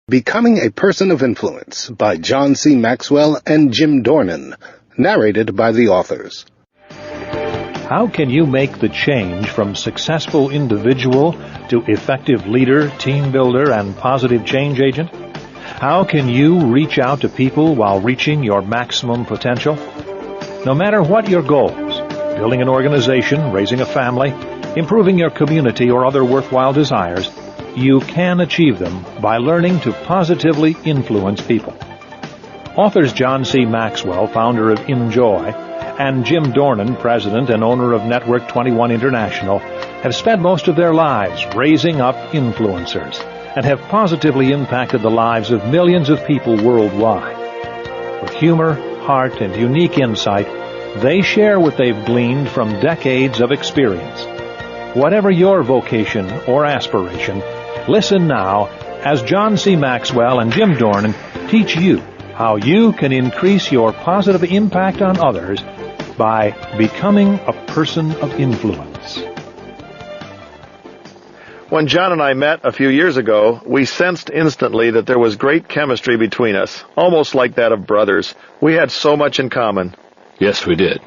Becoming a Person of Influence by John C. Maxwell and Jim Dornan, narrated by the authors. How can you make the change from successful individual to effective leader, team builder, and positive change agent? How can you reach out to people while reaching your maximum potential? No matter what your goals, building an organization, raising a family, improving your community, or other worthwhile desires, you can achieve them by learning to positively influence people. Authors John C. Maxwell, founder of Enjoy, and Jim Dornan, president and owner of Network 21 International, have spent most of their lives raising up influencers and have positively impacted the lives of millions of people worldwide. With humor, heart, and unique insight, they share what they've gleaned from decades of experience. Whatever your vocation or aspiration, listen now as John C. Maxwell and Jim Dornan teach you how you can increase your positive impact on others by becoming a person of influence. When John and I met a few years ago, we sensed instantly that there was great chemistry between us, almost like that of brothers. We had so much in common. Yes, we did,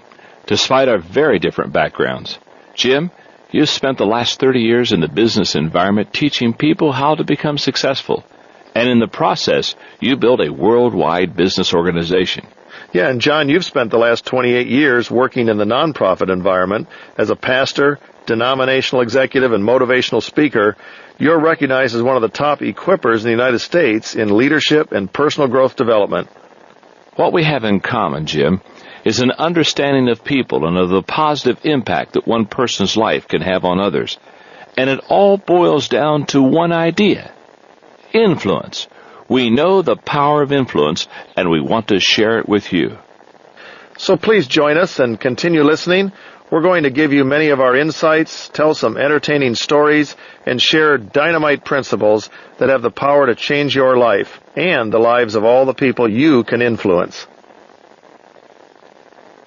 despite our very different backgrounds. Jim, you spent the last 30 years in the business environment teaching people how to become successful. And in the process, you built a worldwide business organization. Yeah, and John, you've spent the last 28 years working in the nonprofit environment as a pastor, denominational executive, and motivational speaker. You're recognized as one of the top equippers in the United States in leadership and personal growth development. What we have in common, Jim, is an understanding of people and of the positive impact that one person's life can have on others. And it all boils down to one idea: influence. We know the power of influence, and we want to share it with you. So please join us and continue listening. We're going to give you many of our insights, tell some entertaining stories, and share dynamite principles that have the power to change your life and the lives of all the people you can influence.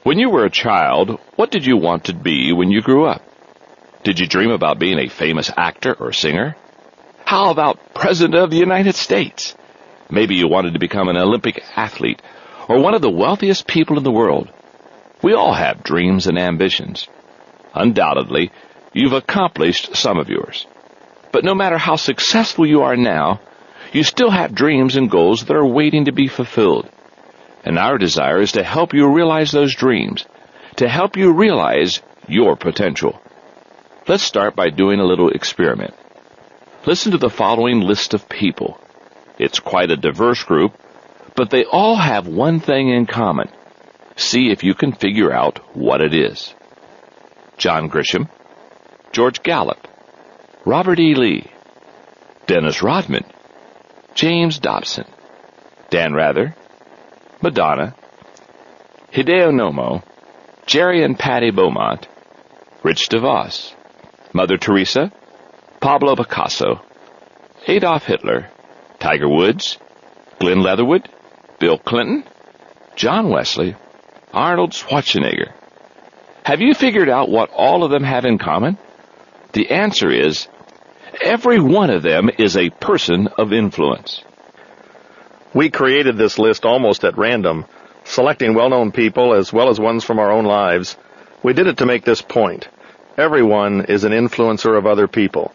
When you were a child, what did you want to be when you grew up? Did you dream about being a famous actor or singer? How about President of the United States? Maybe you wanted to become an Olympic athlete or one of the wealthiest people in the world. We all have dreams and ambitions. Undoubtedly, you've accomplished some of yours. But no matter how successful you are now, you still have dreams and goals that are waiting to be fulfilled. And our desire is to help you realize those dreams, to help you realize your potential. Let's start by doing a little experiment. Listen to the following list of people. It's quite a diverse group, but they all have one thing in common. See if you can figure out what it is. John Grisham, George Gallup, Robert E. Lee, Dennis Rodman, James Dobson, Dan Rather, Madonna, Hideo Nomo, Jerry and Patty Beaumont, Rich DeVos, Mother Teresa, Pablo Picasso, Adolf Hitler, Tiger Woods, Glenn Leatherwood, Bill Clinton, John Wesley, Arnold Schwarzenegger. Have you figured out what all of them have in common? The answer is, every one of them is a person of influence. We created this list almost at random, selecting well-known people as well as ones from our own lives. We did it to make this point. Everyone is an influencer of other people.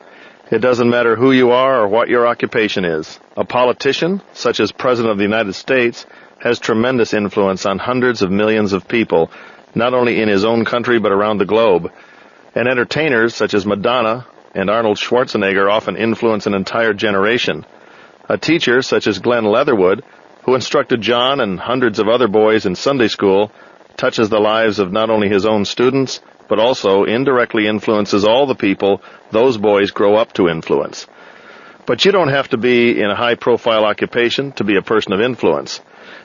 It doesn't matter who you are or what your occupation is. A politician, such as President of the United States, has tremendous influence on hundreds of millions of people, not only in his own country but around the globe. And entertainers, such as Madonna and Arnold Schwarzenegger, often influence an entire generation. A teacher, such as Glenn Leatherwood, who instructed John and hundreds of other boys in Sunday school, touches the lives of not only his own students, but also indirectly influences all the people those boys grow up to influence. But you don't have to be in a high-profile occupation to be a person of influence.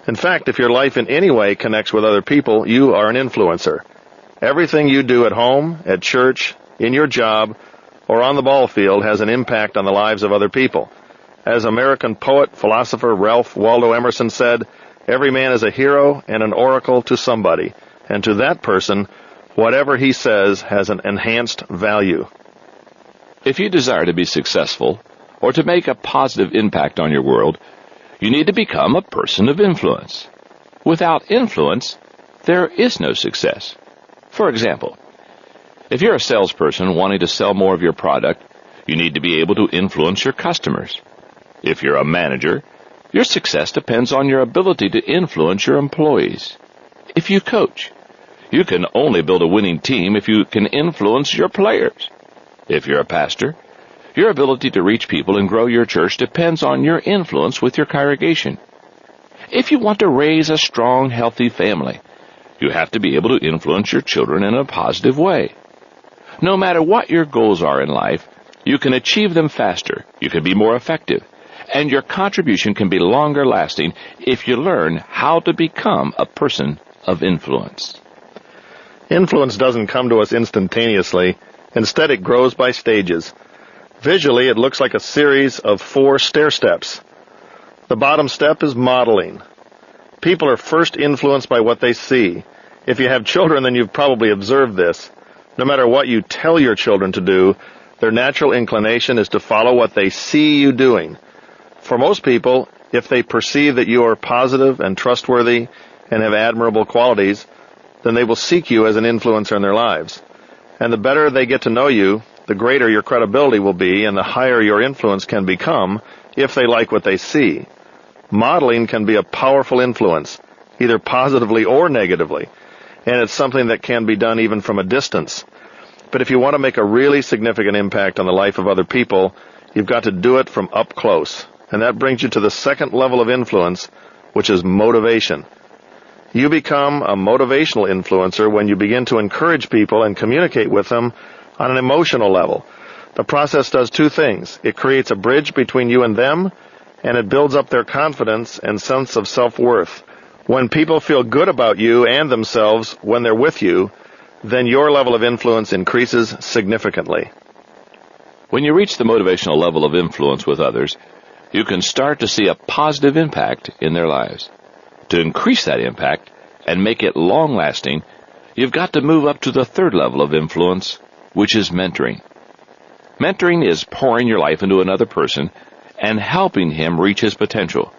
In fact, if your life in any way connects with other people, you are an influencer. Everything you do at home, at church, in your job, or on the ball field has an impact on the lives of other people. As American poet, philosopher Ralph Waldo Emerson said, every man is a hero and an oracle to somebody, and to that person, whatever he says has an enhanced value. If you desire to be successful, or to make a positive impact on your world, you need to become a person of influence. Without influence, there is no success. For example, if you're a salesperson wanting to sell more of your product, you need to be able to influence your customers. If you're a manager, your success depends on your ability to influence your employees. If you coach, you can only build a winning team if you can influence your players. If you're a pastor, your ability to reach people and grow your church depends on your influence with your congregation. If you want to raise a strong, healthy family, you have to be able to influence your children in a positive way. No matter what your goals are in life, you can achieve them faster, you can be more effective, and your contribution can be longer lasting if you learn how to become a person of influence. Influence doesn't come to us instantaneously. Instead, it grows by stages. Visually, it looks like a series of 4 stair steps. The bottom step is modeling. People are first influenced by what they see. If you have children, then you've probably observed this. No matter what you tell your children to do, their natural inclination is to follow what they see you doing. For most people, if they perceive that you are positive and trustworthy and have admirable qualities, then they will seek you as an influencer in their lives. And the better they get to know you, the greater your credibility will be and the higher your influence can become if they like what they see. Modeling can be a powerful influence, either positively or negatively, and it's something that can be done even from a distance. But if you want to make a really significant impact on the life of other people, you've got to do it from up close. And that brings you to the second level of influence, which is motivation. You become a motivational influencer when you begin to encourage people and communicate with them on an emotional level. The process does 2 things. It creates a bridge between you and them, and it builds up their confidence and sense of self-worth. When people feel good about you and themselves when they're with you, then your level of influence increases significantly. When you reach the motivational level of influence with others, you can start to see a positive impact in their lives. To increase that impact and make it long-lasting, you've got to move up to the 3rd level of influence, which is mentoring. Mentoring is pouring your life into another person and helping him reach his potential.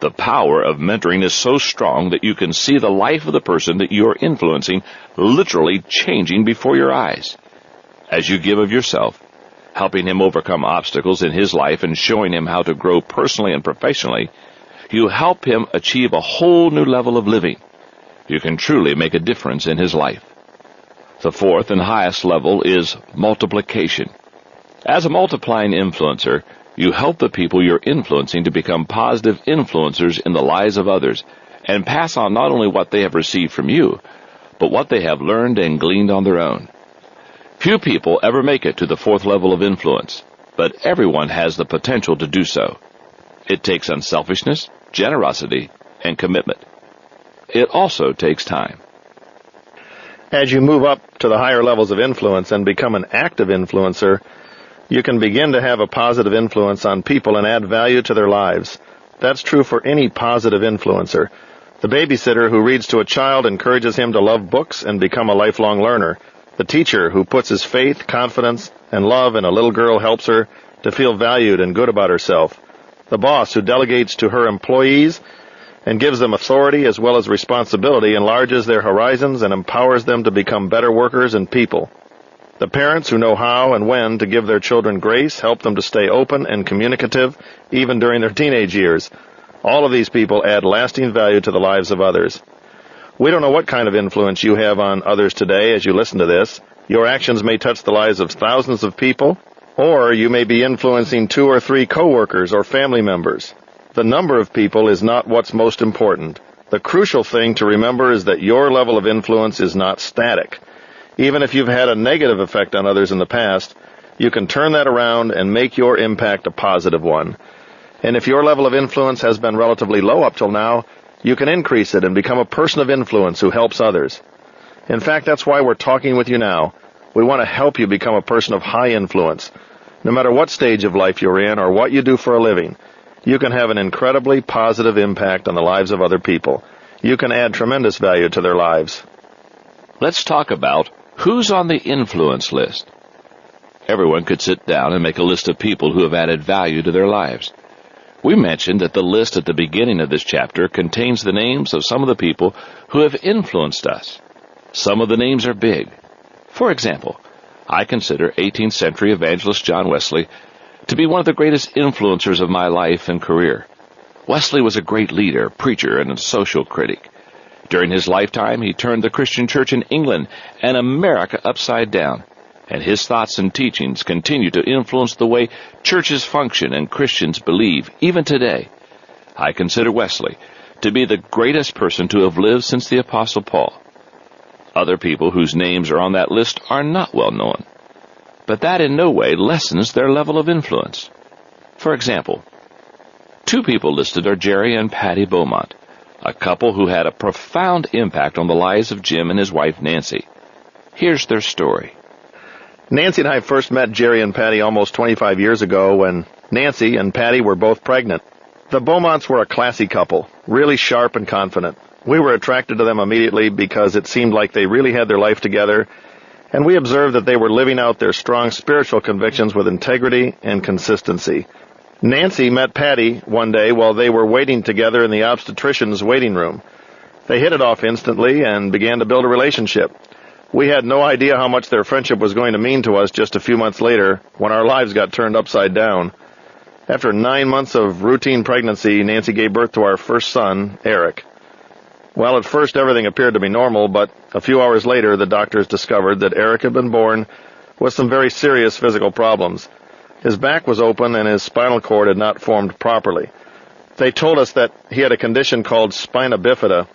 The power of mentoring is so strong that you can see the life of the person that you are influencing literally changing before your eyes. As you give of yourself, helping him overcome obstacles in his life and showing him how to grow personally and professionally, you help him achieve a whole new level of living. You can truly make a difference in his life. The 4th and highest level is multiplication. As a multiplying influencer, you help the people you're influencing to become positive influencers in the lives of others and pass on not only what they have received from you, but what they have learned and gleaned on their own. Few people ever make it to the 4th level of influence, but everyone has the potential to do so. It takes unselfishness, generosity, and commitment. It also takes time. As you move up to the higher levels of influence and become an active influencer, you can begin to have a positive influence on people and add value to their lives. That's true for any positive influencer. The babysitter who reads to a child encourages him to love books and become a lifelong learner. The teacher who puts his faith, confidence, and love in a little girl helps her to feel valued and good about herself. The boss who delegates to her employees and gives them authority as well as responsibility enlarges their horizons and empowers them to become better workers and people. The parents who know how and when to give their children grace help them to stay open and communicative even during their teenage years. All of these people add lasting value to the lives of others. We don't know what kind of influence you have on others today as you listen to this. Your actions may touch the lives of thousands of people, or you may be influencing 2 or 3 coworkers or family members. The number of people is not what's most important. The crucial thing to remember is that your level of influence is not static. Even if you've had a negative effect on others in the past, you can turn that around and make your impact a positive one. And if your level of influence has been relatively low up till now, you can increase it and become a person of influence who helps others. In fact, that's why we're talking with you now. We want to help you become a person of high influence. No matter what stage of life you're in or what you do for a living, you can have an incredibly positive impact on the lives of other people. You can add tremendous value to their lives. Let's talk about who's on the influence list. Everyone could sit down and make a list of people who have added value to their lives. We mentioned that the list at the beginning of this chapter contains the names of some of the people who have influenced us. Some of the names are big. For example, I consider 18th century evangelist John Wesley to be one of the greatest influencers of my life and career. Wesley was a great leader, preacher, and a social critic. During his lifetime, he turned the Christian church in England and America upside down, and his thoughts and teachings continue to influence the way churches function and Christians believe, even today. I consider Wesley to be the greatest person to have lived since the Apostle Paul. Other people whose names are on that list are not well known, but that in no way lessens their level of influence. For example, two people listed are Jerry and Patty Beaumont, a couple who had a profound impact on the lives of Jim and his wife Nancy. Here's their story. Nancy and I first met Jerry and Patty almost 25 years ago when Nancy and Patty were both pregnant. The Beaumonts were a classy couple, really sharp and confident. We were attracted to them immediately because it seemed like they really had their life together, and we observed that they were living out their strong spiritual convictions with integrity and consistency. Nancy met Patty one day while they were waiting together in the obstetrician's waiting room. They hit it off instantly and began to build a relationship. We had no idea how much their friendship was going to mean to us just a few months later when our lives got turned upside down. After 9 months of routine pregnancy, Nancy gave birth to our first son, Eric. Well, at first everything appeared to be normal, but a few hours later the doctors discovered that Eric had been born with some very serious physical problems. His back was open and his spinal cord had not formed properly. They told us that he had a condition called spina bifida.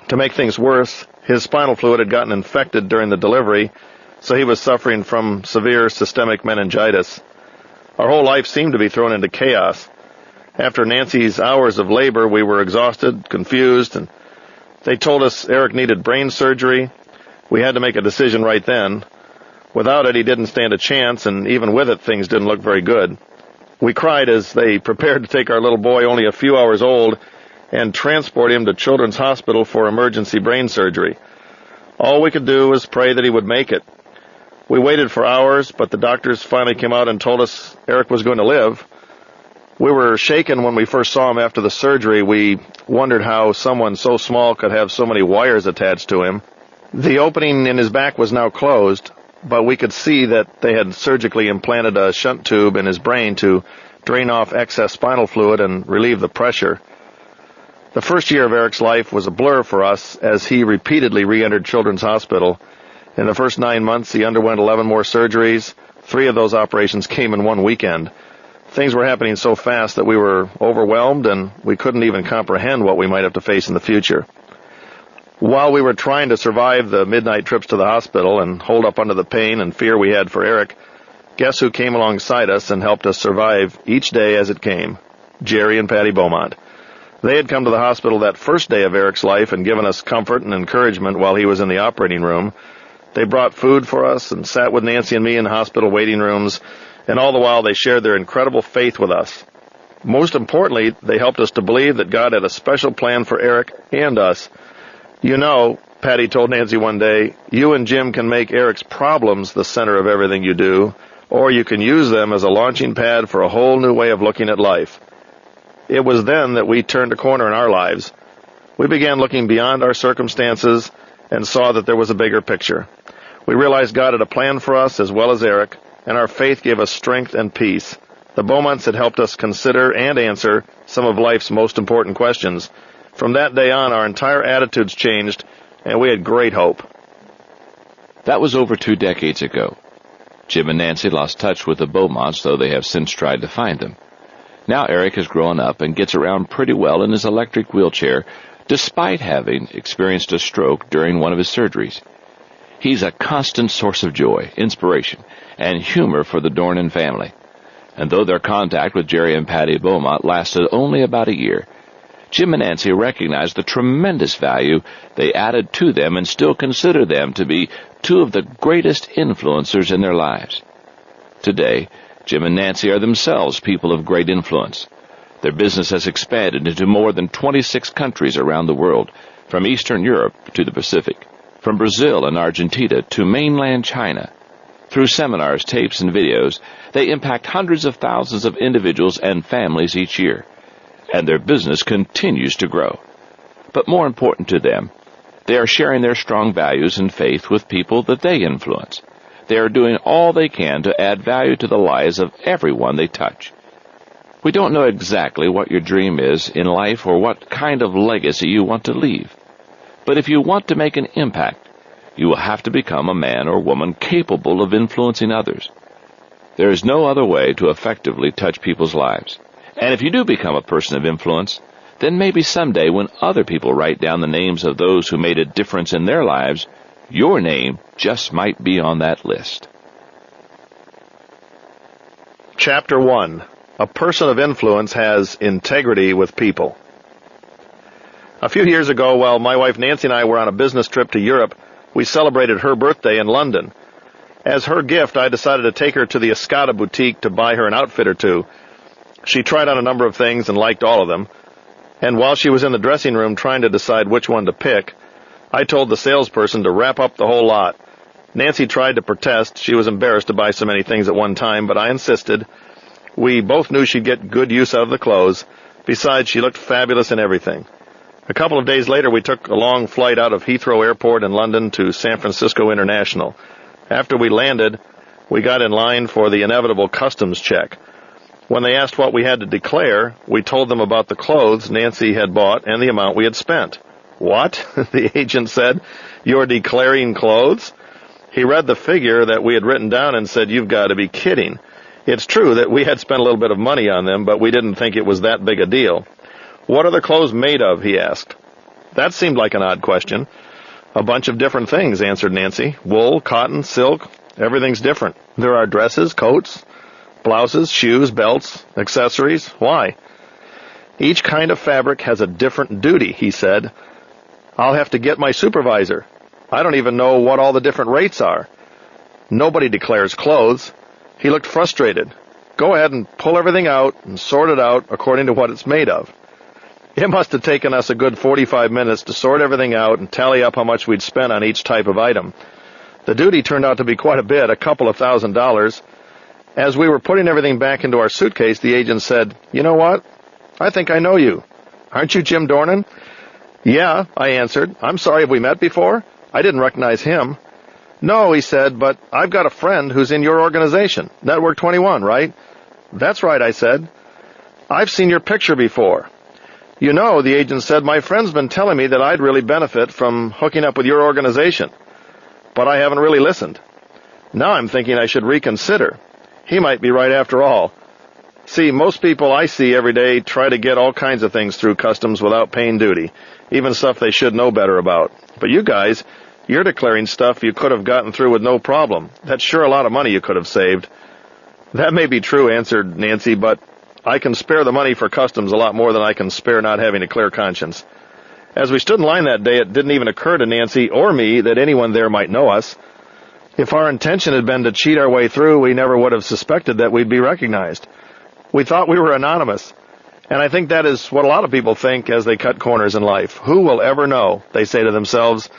To make things worse, his spinal fluid had gotten infected during the delivery, so he was suffering from severe systemic meningitis. Our whole life seemed to be thrown into chaos. After Nancy's hours of labor, we were exhausted, confused, and they told us Eric needed brain surgery. We had to make a decision right then. Without it, he didn't stand a chance, and even with it, things didn't look very good. We cried as they prepared to take our little boy, only a few hours old, and transport him to Children's Hospital for emergency brain surgery. All we could do was pray that he would make it. We waited for hours, but the doctors finally came out and told us Eric was going to live. We were shaken when we first saw him after the surgery. We wondered how someone so small could have so many wires attached to him. The opening in his back was now closed, but we could see that they had surgically implanted a shunt tube in his brain to drain off excess spinal fluid and relieve the pressure. The first year of Eric's life was a blur for us as he repeatedly re-entered Children's Hospital. In the first 9 months, he underwent 11 more surgeries. 3 of those operations came in one weekend. Things were happening so fast that we were overwhelmed and we couldn't even comprehend what we might have to face in the future. While we were trying to survive the midnight trips to the hospital and hold up under the pain and fear we had for Eric, guess who came alongside us and helped us survive each day as it came? Jerry and Patty Beaumont. They had come to the hospital that first day of Eric's life and given us comfort and encouragement while he was in the operating room. They brought food for us and sat with Nancy and me in hospital waiting rooms, and all the while they shared their incredible faith with us. Most importantly, they helped us to believe that God had a special plan for Eric and us. You know, Patty told Nancy one day, you and Jim can make Eric's problems the center of everything you do, or you can use them as a launching pad for a whole new way of looking at life. It was then that we turned a corner in our lives. We began looking beyond our circumstances and saw that there was a bigger picture. We realized God had a plan for us as well as Eric, and our faith gave us strength and peace. The Beaumonts had helped us consider and answer some of life's most important questions. From that day on, our entire attitudes changed, and we had great hope. That was over 2 decades ago. Jim and Nancy lost touch with the Beaumonts, though they have since tried to find them. Now Eric has grown up and gets around pretty well in his electric wheelchair, despite having experienced a stroke during one of his surgeries. He's a constant source of joy, inspiration, and humor for the Dornan family. And though their contact with Jerry and Patty Beaumont lasted only about a year, Jim and Nancy recognized the tremendous value they added to them and still consider them to be 2 of the greatest influencers in their lives. Today, Jim and Nancy are themselves people of great influence. Their business has expanded into more than 26 countries around the world, from Eastern Europe to the Pacific, from Brazil and Argentina to mainland China. Through seminars, tapes, and videos, they impact hundreds of thousands of individuals and families each year, and their business continues to grow. But more important to them, they are sharing their strong values and faith with people that they influence. They are doing all they can to add value to the lives of everyone they touch. We don't know exactly what your dream is in life or what kind of legacy you want to leave. But if you want to make an impact, you will have to become a man or woman capable of influencing others. There is no other way to effectively touch people's lives. And if you do become a person of influence, then maybe someday when other people write down the names of those who made a difference in their lives, your name just might be on that list. Chapter 1. A person of influence has integrity with people. A few years ago, while my wife Nancy and I were on a business trip to Europe, we celebrated her birthday in London. As her gift, I decided to take her to the Escada boutique to buy her an outfit or two. She tried on a number of things and liked all of them. And while she was in the dressing room trying to decide which one to pick, I told the salesperson to wrap up the whole lot. Nancy tried to protest. She was embarrassed to buy so many things at one time, but I insisted. We both knew she'd get good use out of the clothes. Besides, she looked fabulous in everything. A couple of days later, we took a long flight out of Heathrow Airport in London to San Francisco International. After we landed, we got in line for the inevitable customs check. When they asked what we had to declare, we told them about the clothes Nancy had bought and the amount we had spent. "What?" the agent said. "You're declaring clothes?" He read the figure that we had written down and said, "You've got to be kidding." It's true that we had spent a little bit of money on them, but we didn't think it was that big a deal. "What are the clothes made of?" he asked. That seemed like an odd question. "A bunch of different things," answered Nancy. "Wool, cotton, silk, everything's different. There are dresses, coats, blouses, shoes, belts, accessories. Why?" "Each kind of fabric has a different duty," he said. "I'll have to get my supervisor. I don't even know what all the different rates are. Nobody declares clothes." He looked frustrated. "Go ahead and pull everything out and sort it out according to what it's made of." It must have taken us a good 45 minutes to sort everything out and tally up how much we'd spent on each type of item. The duty turned out to be quite a bit, a couple of $1,000. As we were putting everything back into our suitcase, the agent said, "You know what? I think I know you. Aren't you Jim Dornan?" "Yeah," I answered. "I'm sorry, have we met before?" I didn't recognize him. "No," he said, "but I've got a friend who's in your organization, Network 21, right?" "That's right," I said. "I've seen your picture before." "You know," the agent said, "my friend's been telling me that I'd really benefit from hooking up with your organization. But I haven't really listened. Now I'm thinking I should reconsider. He might be right after all. See, most people I see every day try to get all kinds of things through customs without paying duty, even stuff they should know better about. But you guys, you're declaring stuff you could have gotten through with no problem. That's sure a lot of money you could have saved." "That may be true," answered Nancy, "but I can spare the money for customs a lot more than I can spare not having a clear conscience." As we stood in line that day, it didn't even occur to Nancy or me that anyone there might know us. If our intention had been to cheat our way through, we never would have suspected that we'd be recognized. We thought we were anonymous. And I think that is what a lot of people think as they cut corners in life. Who will ever know, they say to themselves.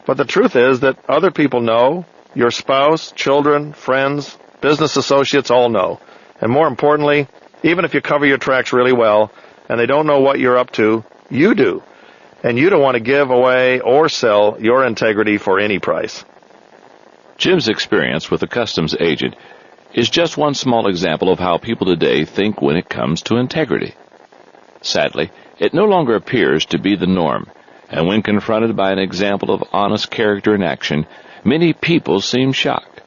But the truth is that other people know. Your spouse, children, friends, business associates all know. And more importantly, even if you cover your tracks really well and they don't know what you're up to, you do. And you don't want to give away or sell your integrity for any price. Jim's experience with a customs agent is just one small example of how people today think when it comes to integrity. Sadly, it no longer appears to be the norm, and when confronted by an example of honest character in action, many people seem shocked.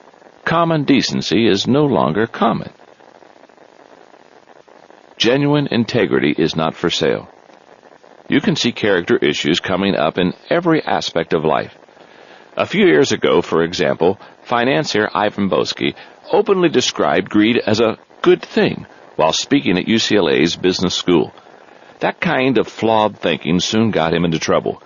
Common decency is no longer common. Genuine integrity is not for sale. You can see character issues coming up in every aspect of life. A few years ago, for example, financier Ivan Boesky openly described greed as a good thing while speaking at UCLA's business school. That kind of flawed thinking soon got him into trouble.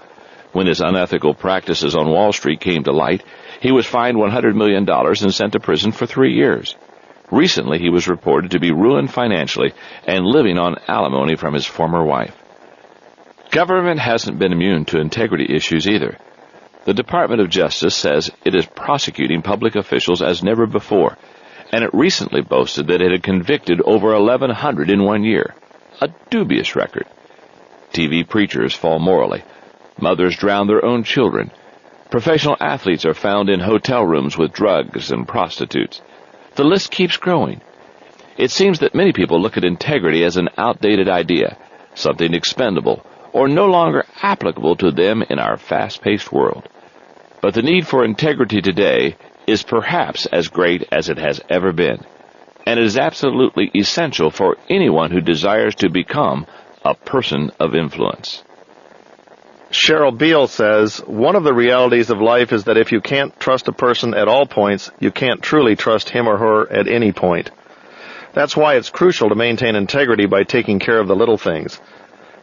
When his unethical practices on Wall Street came to light, he was fined $100 million and sent to prison for 3 years. Recently, he was reported to be ruined financially and living on alimony from his former wife. Government hasn't been immune to integrity issues either. The Department of Justice says it is prosecuting public officials as never before, and it recently boasted that it had convicted over 1,100 in 1 year, a dubious record. TV preachers fall morally. Mothers drown their own children. Professional athletes are found in hotel rooms with drugs and prostitutes. The list keeps growing. It seems that many people look at integrity as an outdated idea, something expendable, or no longer applicable to them in our fast-paced world. But the need for integrity today is perhaps as great as it has ever been, and it is absolutely essential for anyone who desires to become a person of influence. Cheryl Beale says, one of the realities of life is that if you can't trust a person at all points, you can't truly trust him or her at any point. That's why it's crucial to maintain integrity by taking care of the little things.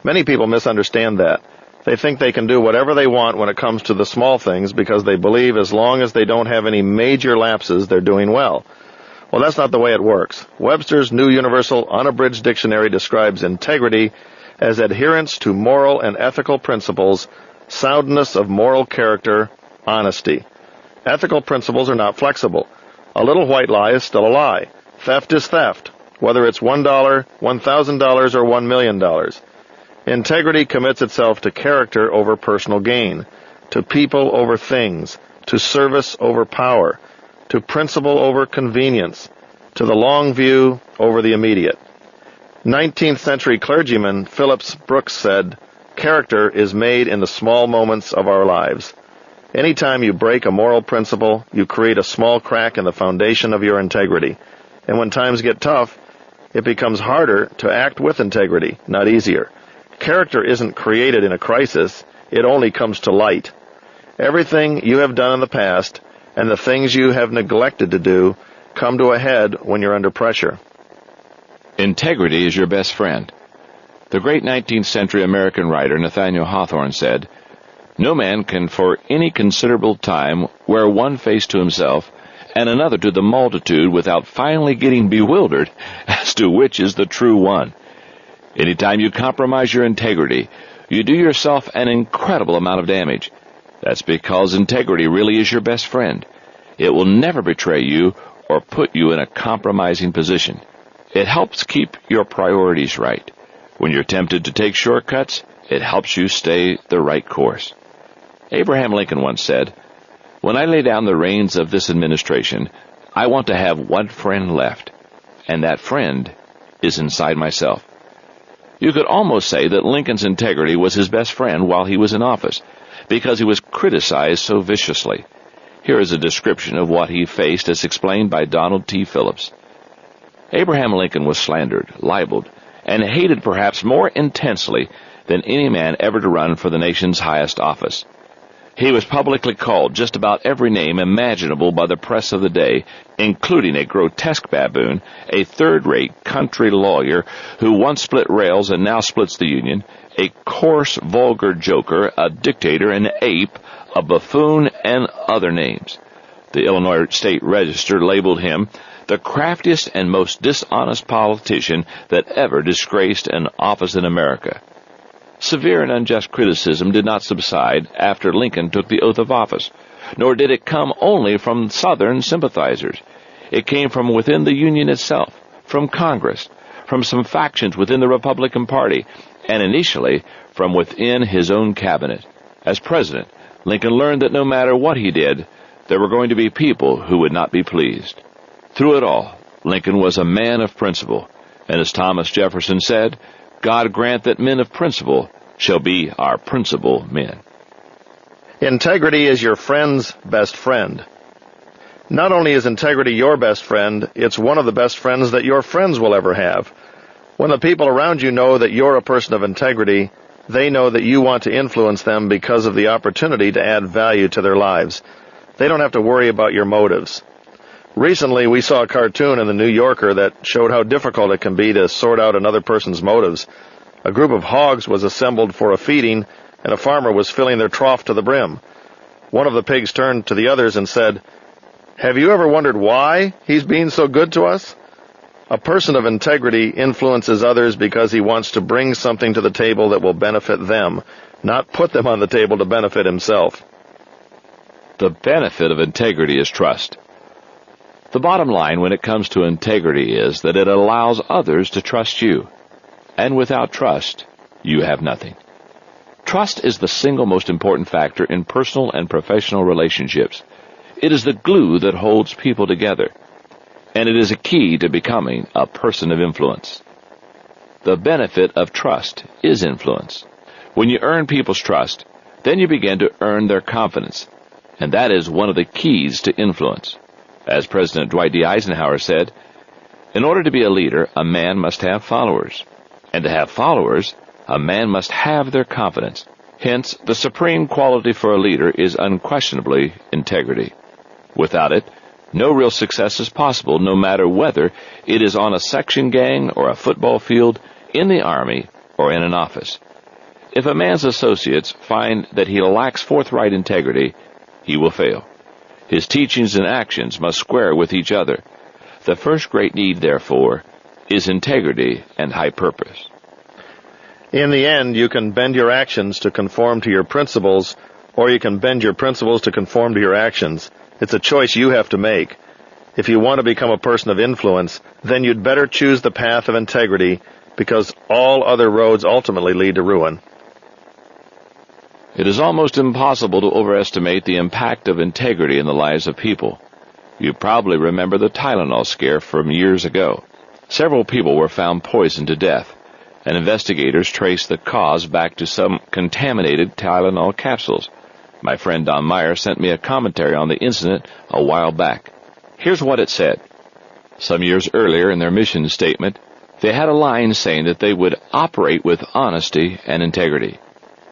Many people misunderstand that. They think they can do whatever they want when it comes to the small things because they believe as long as they don't have any major lapses, they're doing well. Well, that's not the way it works. Webster's New Universal Unabridged Dictionary describes integrity as adherence to moral and ethical principles, soundness of moral character, honesty. Ethical principles are not flexible. A little white lie is still a lie. Theft is theft, whether it's $1, $1,000, or $1 million. Integrity commits itself to character over personal gain, to people over things, to service over power, to principle over convenience, to the long view over the immediate. 19th century clergyman Phillips Brooks said, "Character is made in the small moments of our lives." Anytime you break a moral principle, you create a small crack in the foundation of your integrity. And when times get tough, it becomes harder to act with integrity, not easier. Character isn't created in a crisis, it only comes to light. Everything you have done in the past and the things you have neglected to do come to a head when you're under pressure. Integrity is your best friend. The great 19th century American writer Nathaniel Hawthorne said, "No man can for any considerable time wear one face to himself and another to the multitude without finally getting bewildered as to which is the true one." Anytime you compromise your integrity, you do yourself an incredible amount of damage. That's because integrity really is your best friend. It will never betray you or put you in a compromising position. It helps keep your priorities right. When you're tempted to take shortcuts, it helps you stay the right course. Abraham Lincoln once said, "When I lay down the reins of this administration, I want to have one friend left, and that friend is inside myself." You could almost say that Lincoln's integrity was his best friend while he was in office, because he was criticized so viciously. Here is a description of what he faced as explained by Donald T. Phillips. Abraham Lincoln was slandered, libeled, and hated perhaps more intensely than any man ever to run for the nation's highest office. He was publicly called just about every name imaginable by the press of the day, including a grotesque baboon, a third-rate country lawyer who once split rails and now splits the Union, a coarse, vulgar joker, a dictator, an ape, a buffoon, and other names. The Illinois State Register labeled him the craftiest and most dishonest politician that ever disgraced an office in America. Severe and unjust criticism did not subside after Lincoln took the oath of office, nor did it come only from Southern sympathizers. It came from within the Union itself, from Congress, from some factions within the Republican Party, and initially from within his own cabinet. As president, Lincoln learned that no matter what he did, there were going to be people who would not be pleased. Through it all, Lincoln was a man of principle, and as Thomas Jefferson said, "God grant that men of principle shall be our principal men." Integrity is your friend's best friend. Not only is integrity your best friend, it's one of the best friends that your friends will ever have. When the people around you know that you're a person of integrity, they know that you want to influence them because of the opportunity to add value to their lives. They don't have to worry about your motives. Recently, we saw a cartoon in the New Yorker that showed how difficult it can be to sort out another person's motives. A group of hogs was assembled for a feeding, and a farmer was filling their trough to the brim. One of the pigs turned to the others and said, "Have you ever wondered why he's being so good to us?" A person of integrity influences others because he wants to bring something to the table that will benefit them, not put them on the table to benefit himself. The benefit of integrity is trust. The bottom line when it comes to integrity is that it allows others to trust you. And without trust, you have nothing. Trust is the single most important factor in personal and professional relationships. It is the glue that holds people together, and it is a key to becoming a person of influence. The benefit of trust is influence. When you earn people's trust, then you begin to earn their confidence, and that is one of the keys to influence. As President Dwight D. Eisenhower said, in order to be a leader, a man must have followers, and to have followers, a man must have their confidence. Hence, the supreme quality for a leader is unquestionably integrity. Without it, no real success is possible, no matter whether it is on a section gang or a football field, in the Army, or in an office. If a man's associates find that he lacks forthright integrity, he will fail. His teachings and actions must square with each other. The first great need, therefore, is integrity and high purpose. In the end, you can bend your actions to conform to your principles, or you can bend your principles to conform to your actions. It's a choice you have to make. If you want to become a person of influence, then you'd better choose the path of integrity, because all other roads ultimately lead to ruin. It is almost impossible to overestimate the impact of integrity in the lives of people. You probably remember the Tylenol scare from years ago. Several people were found poisoned to death, and investigators traced the cause back to some contaminated Tylenol capsules. My friend Don Meyer sent me a commentary on the incident a while back. Here's what it said. Some years earlier in their mission statement, they had a line saying that they would operate with honesty and integrity.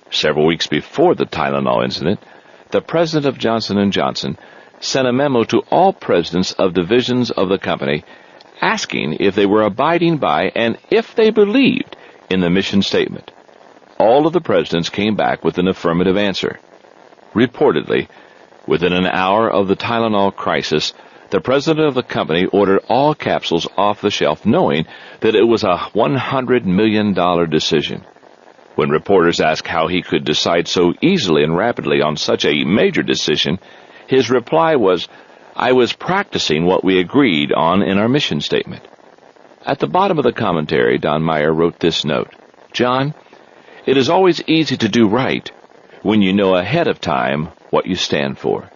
Several weeks before the Tylenol incident, the president of Johnson & Johnson sent a memo to all presidents of divisions of the company asking if they were abiding by and if they believed in the mission statement. All of the presidents came back with an affirmative answer. Reportedly, within an hour of the Tylenol crisis, the president of the company ordered all capsules off the shelf, knowing that it was a $100 million decision. When reporters asked how he could decide so easily and rapidly on such a major decision, his reply was, "I was practicing what we agreed on in our mission statement." At the bottom of the commentary, Don Meyer wrote this note, "John, it is always easy to do right when you know ahead of time what you stand for."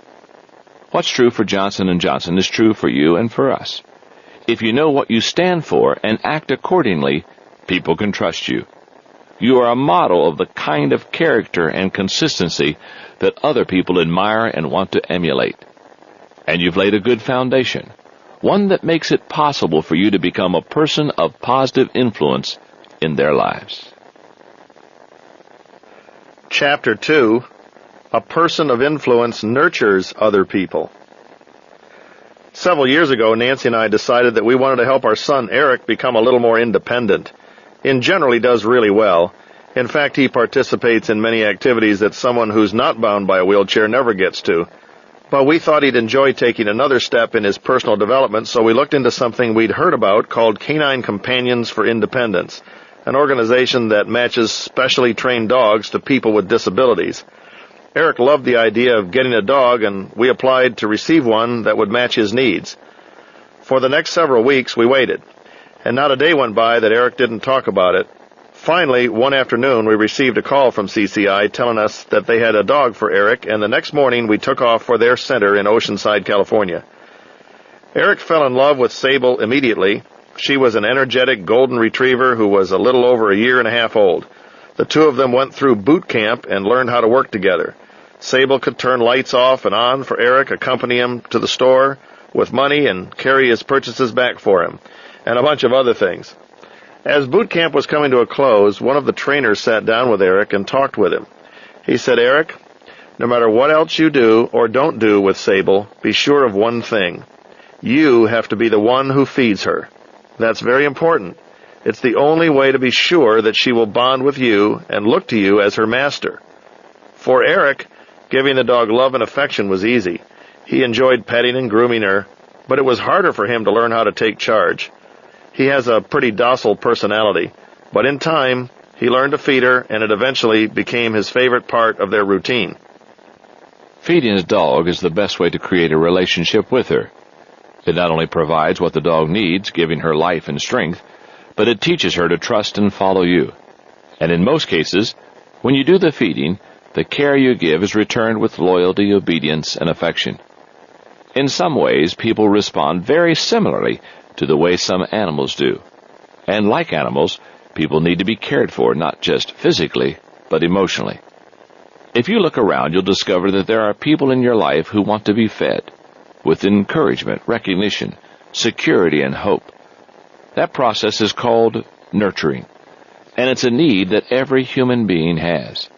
What's true for Johnson & Johnson is true for you and for us. If you know what you stand for and act accordingly, people can trust you. You are a model of the kind of character and consistency that other people admire and want to emulate. And you've laid a good foundation, one that makes it possible for you to become a person of positive influence in their lives. Chapter 2, A Person of Influence Nurtures Other People. Several years ago, Nancy and I decided that we wanted to help our son Eric become a little more independent. In general, he does really well. In fact, he participates in many activities that someone who's not bound by a wheelchair never gets to. But we thought he'd enjoy taking another step in his personal development, so we looked into something we'd heard about called Canine Companions for Independence, an organization that matches specially trained dogs to people with disabilities. Eric loved the idea of getting a dog, and we applied to receive one that would match his needs. For the next several weeks, we waited, and not a day went by that Eric didn't talk about it. Finally, one afternoon, we received a call from CCI telling us that they had a dog for Eric, and the next morning we took off for their center in Oceanside, California. Eric fell in love with Sable immediately. She was an energetic golden retriever who was a little over a year and a half old. The two of them went through boot camp and learned how to work together. Sable could turn lights off and on for Eric, accompany him to the store with money and carry his purchases back for him, and a bunch of other things. As boot camp was coming to a close, one of the trainers sat down with Eric and talked with him. He said, "Eric, no matter what else you do or don't do with Sable, be sure of one thing. You have to be the one who feeds her. That's very important. It's the only way to be sure that she will bond with you and look to you as her master." For Eric, giving the dog love and affection was easy. He enjoyed petting and grooming her, but it was harder for him to learn how to take charge. He has a pretty docile personality, but in time, he learned to feed her, and it eventually became his favorite part of their routine. Feeding a dog is the best way to create a relationship with her. It not only provides what the dog needs, giving her life and strength, but it teaches her to trust and follow you. And in most cases, when you do the feeding, the care you give is returned with loyalty, obedience, and affection. In some ways, people respond very similarly to the way some animals do. And like animals, people need to be cared for, not just physically, but emotionally. If you look around, you'll discover that there are people in your life who want to be fed with encouragement, recognition, security, and hope. That process is called nurturing, and it's a need that every human being has.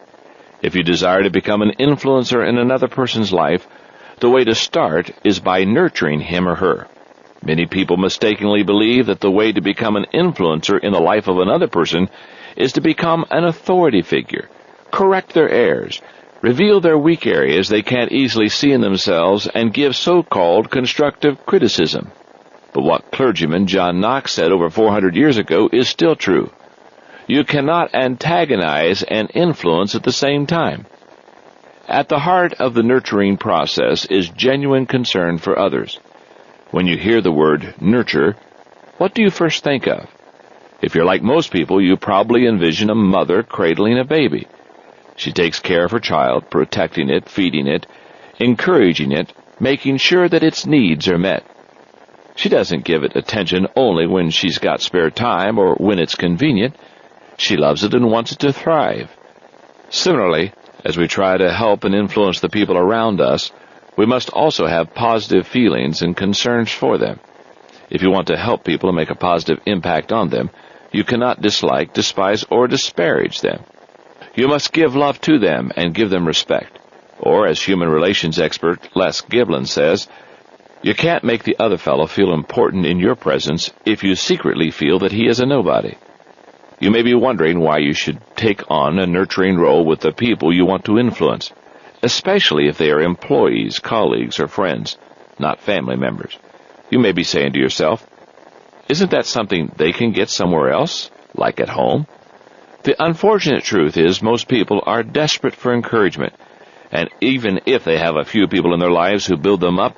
If you desire to become an influencer in another person's life, the way to start is by nurturing him or her. Many people mistakenly believe that the way to become an influencer in the life of another person is to become an authority figure, correct their errors, reveal their weak areas they can't easily see in themselves, and give so-called constructive criticism. But what clergyman John Knox said over 400 years ago is still true. You cannot antagonize and influence at the same time. At the heart of the nurturing process is genuine concern for others. When you hear the word nurture, what do you first think of? If you're like most people, you probably envision a mother cradling a baby. She takes care of her child, protecting it, feeding it, encouraging it, making sure that its needs are met. She doesn't give it attention only when she's got spare time or when it's convenient. She loves it and wants it to thrive. Similarly, as we try to help and influence the people around us, we must also have positive feelings and concerns for them. If you want to help people and make a positive impact on them, you cannot dislike, despise, or disparage them. You must give love to them and give them respect. Or, as human relations expert Les Giblin says, you can't make the other fellow feel important in your presence if you secretly feel that he is a nobody. You may be wondering why you should take on a nurturing role with the people you want to influence, especially if they are employees, colleagues, or friends, not family members. You may be saying to yourself, isn't that something they can get somewhere else, like at home? The unfortunate truth is most people are desperate for encouragement, and even if they have a few people in their lives who build them up,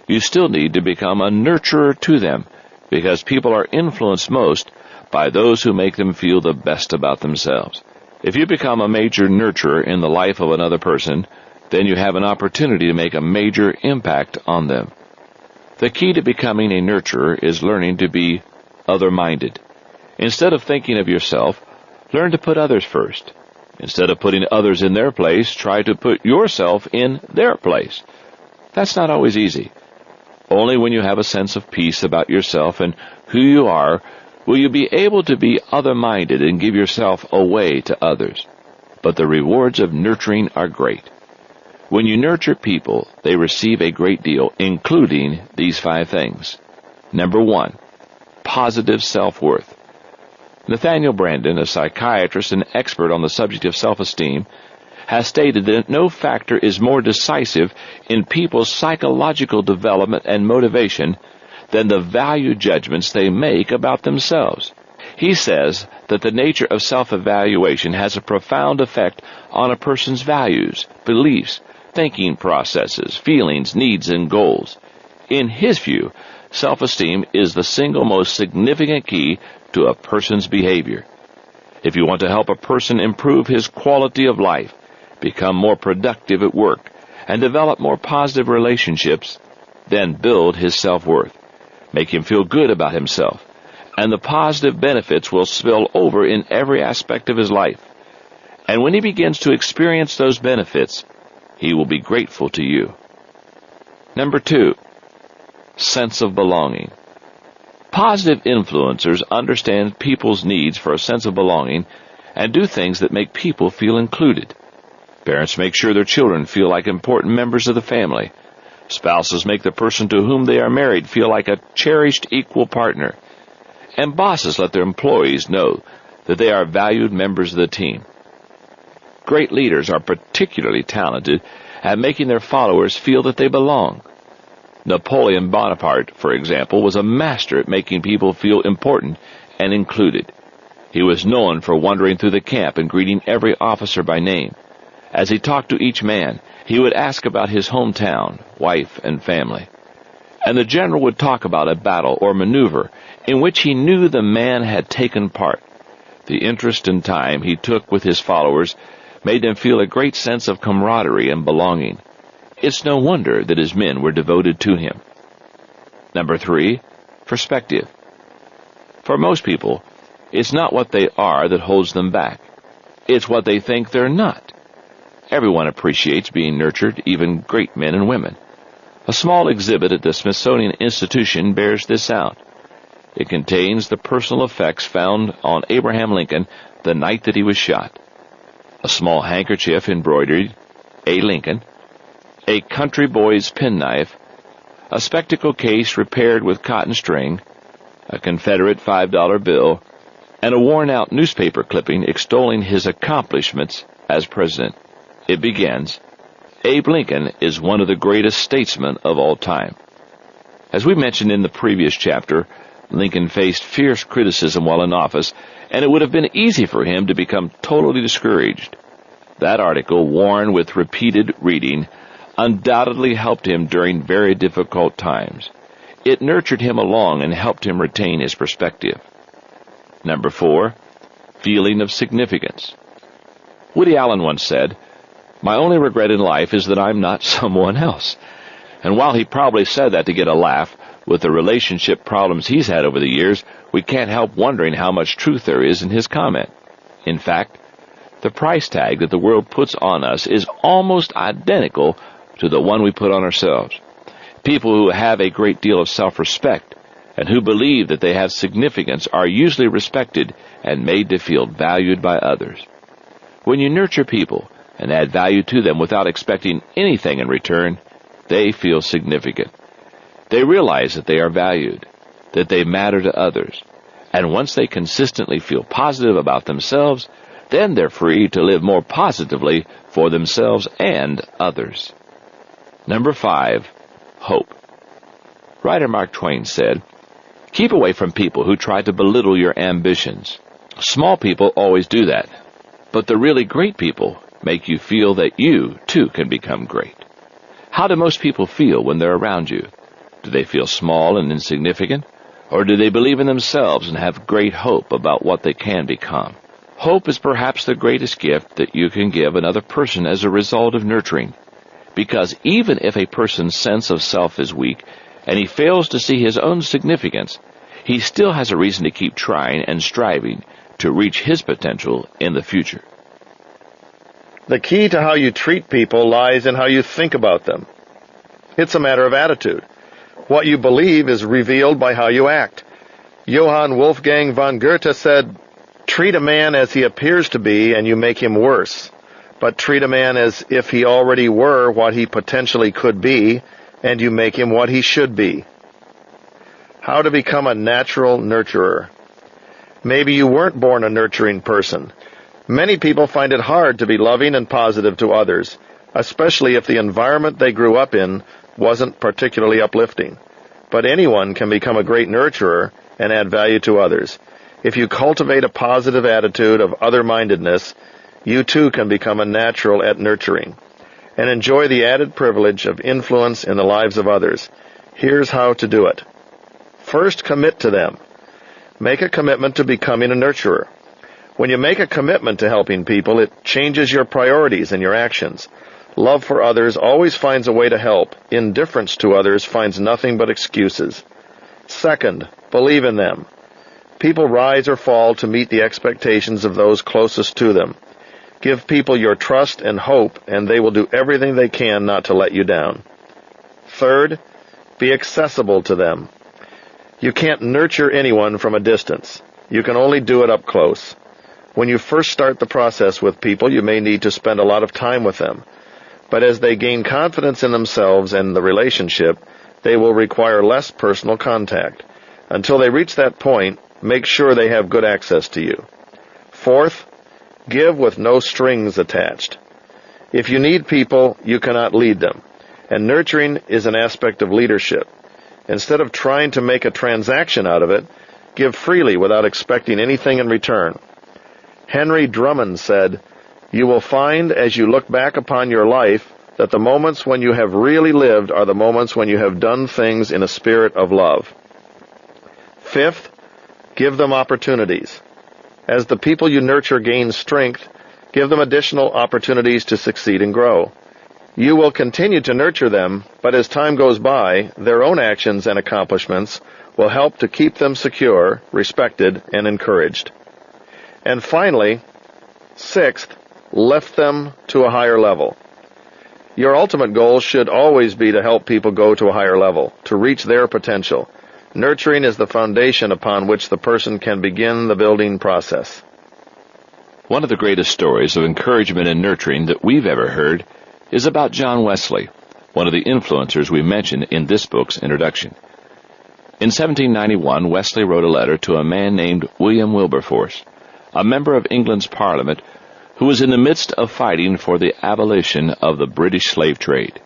you still need to become a nurturer to them, because people are influenced most by those who make them feel the best about themselves. If you become a major nurturer in the life of another person, then you have an opportunity to make a major impact on them. The key to becoming a nurturer is learning to be other-minded. Instead of thinking of yourself, learn to put others first. Instead of putting others in their place, try to put yourself in their place. That's not always easy. Only when you have a sense of peace about yourself and who you are will you be able to be other-minded and give yourself away to others. But the rewards of nurturing are great. When you nurture people, they receive a great deal, including these 5 things. Number 1, positive self-worth. Nathaniel Branden, a psychiatrist and expert on the subject of self-esteem, has stated that no factor is more decisive in people's psychological development and motivation than the value judgments they make about themselves. He says that the nature of self-evaluation has a profound effect on a person's values, beliefs, thinking processes, feelings, needs, and goals. In his view, self-esteem is the single most significant key to a person's behavior. If you want to help a person improve his quality of life, become more productive at work, and develop more positive relationships, then build his self-worth. Make him feel good about himself, and the positive benefits will spill over in every aspect of his life. And when he begins to experience those benefits, he will be grateful to you. Number 2, sense of belonging. Positive influencers understand people's needs for a sense of belonging and do things that make people feel included. Parents make sure their children feel like important members of the family. Spouses make the person to whom they are married feel like a cherished equal partner. And bosses let their employees know that they are valued members of the team. Great leaders are particularly talented at making their followers feel that they belong. Napoleon Bonaparte, for example, was a master at making people feel important and included. He was known for wandering through the camp and greeting every officer by name. As he talked to each man, he would ask about his hometown, wife, and family. And the general would talk about a battle or maneuver in which he knew the man had taken part. The interest and time he took with his followers made them feel a great sense of camaraderie and belonging. It's no wonder that his men were devoted to him. Number 3, perspective. For most people, it's not what they are that holds them back. It's what they think they're not. Everyone appreciates being nurtured, even great men and women. A small exhibit at the Smithsonian Institution bears this out. It contains the personal effects found on Abraham Lincoln the night that he was shot. A small handkerchief embroidered, "A. Lincoln," a country boy's penknife, a spectacle case repaired with cotton string, a Confederate $5 bill, and a worn-out newspaper clipping extolling his accomplishments as president. It begins, "Abe Lincoln is one of the greatest statesmen of all time." As we mentioned in the previous chapter, Lincoln faced fierce criticism while in office, and it would have been easy for him to become totally discouraged. That article, worn with repeated reading, undoubtedly helped him during very difficult times. It nurtured him along and helped him retain his perspective. Number 4, feeling of significance. Woody Allen once said, "My only regret in life is that I'm not someone else." And while he probably said that to get a laugh, with the relationship problems he's had over the years, we can't help wondering how much truth there is in his comment. In fact, the price tag that the world puts on us is almost identical to the one we put on ourselves. People who have a great deal of self-respect and who believe that they have significance are usually respected and made to feel valued by others. When you nurture people and add value to them without expecting anything in return, they feel significant. They realize that they are valued, that they matter to others, and once they consistently feel positive about themselves, then they're free to live more positively for themselves and others. Number 5, hope. Writer Mark Twain said, "Keep away from people who try to belittle your ambitions. Small people always do that, but the really great people make you feel that you, too, can become great." How do most people feel when they're around you? Do they feel small and insignificant? Or do they believe in themselves and have great hope about what they can become? Hope is perhaps the greatest gift that you can give another person as a result of nurturing. Because even if a person's sense of self is weak, and he fails to see his own significance, he still has a reason to keep trying and striving to reach his potential in the future. The key to how you treat people lies in how you think about them. It's a matter of attitude. What you believe is revealed by how you act. Johann Wolfgang von Goethe said, "Treat a man as he appears to be and you make him worse, but treat a man as if he already were what he potentially could be and you make him what he should be." How to become a natural nurturer. Maybe you weren't born a nurturing person. Many people find it hard to be loving and positive to others, especially if the environment they grew up in wasn't particularly uplifting. But anyone can become a great nurturer and add value to others. If you cultivate a positive attitude of other-mindedness, you too can become a natural at nurturing and enjoy the added privilege of influence in the lives of others. Here's how to do it. First, commit to them. Make a commitment to becoming a nurturer. When you make a commitment to helping people, it changes your priorities and your actions. Love for others always finds a way to help. Indifference to others finds nothing but excuses. Second, believe in them. People rise or fall to meet the expectations of those closest to them. Give people your trust and hope, and they will do everything they can not to let you down. Third, be accessible to them. You can't nurture anyone from a distance. You can only do it up close. When you first start the process with people, you may need to spend a lot of time with them. But as they gain confidence in themselves and the relationship, they will require less personal contact. Until they reach that point, make sure they have good access to you. Fourth, give with no strings attached. If you need people, you cannot lead them. And nurturing is an aspect of leadership. Instead of trying to make a transaction out of it, give freely without expecting anything in return. Henry Drummond said, You will find as you look back upon your life that the moments when you have really lived are the moments when you have done things in a spirit of love. Fifth, give them opportunities. As the people you nurture gain strength, give them additional opportunities to succeed and grow. You will continue to nurture them, but as time goes by, their own actions and accomplishments will help to keep them secure, respected, and encouraged. And finally, sixth, lift them to a higher level. Your ultimate goal should always be to help people go to a higher level, to reach their potential. Nurturing is the foundation upon which the person can begin the building process. One of the greatest stories of encouragement and nurturing that we've ever heard is about John Wesley, one of the influencers we mentioned in this book's introduction. In 1791, Wesley wrote a letter to a man named William Wilberforce, a member of England's Parliament who was in the midst of fighting for the abolition of the British slave trade.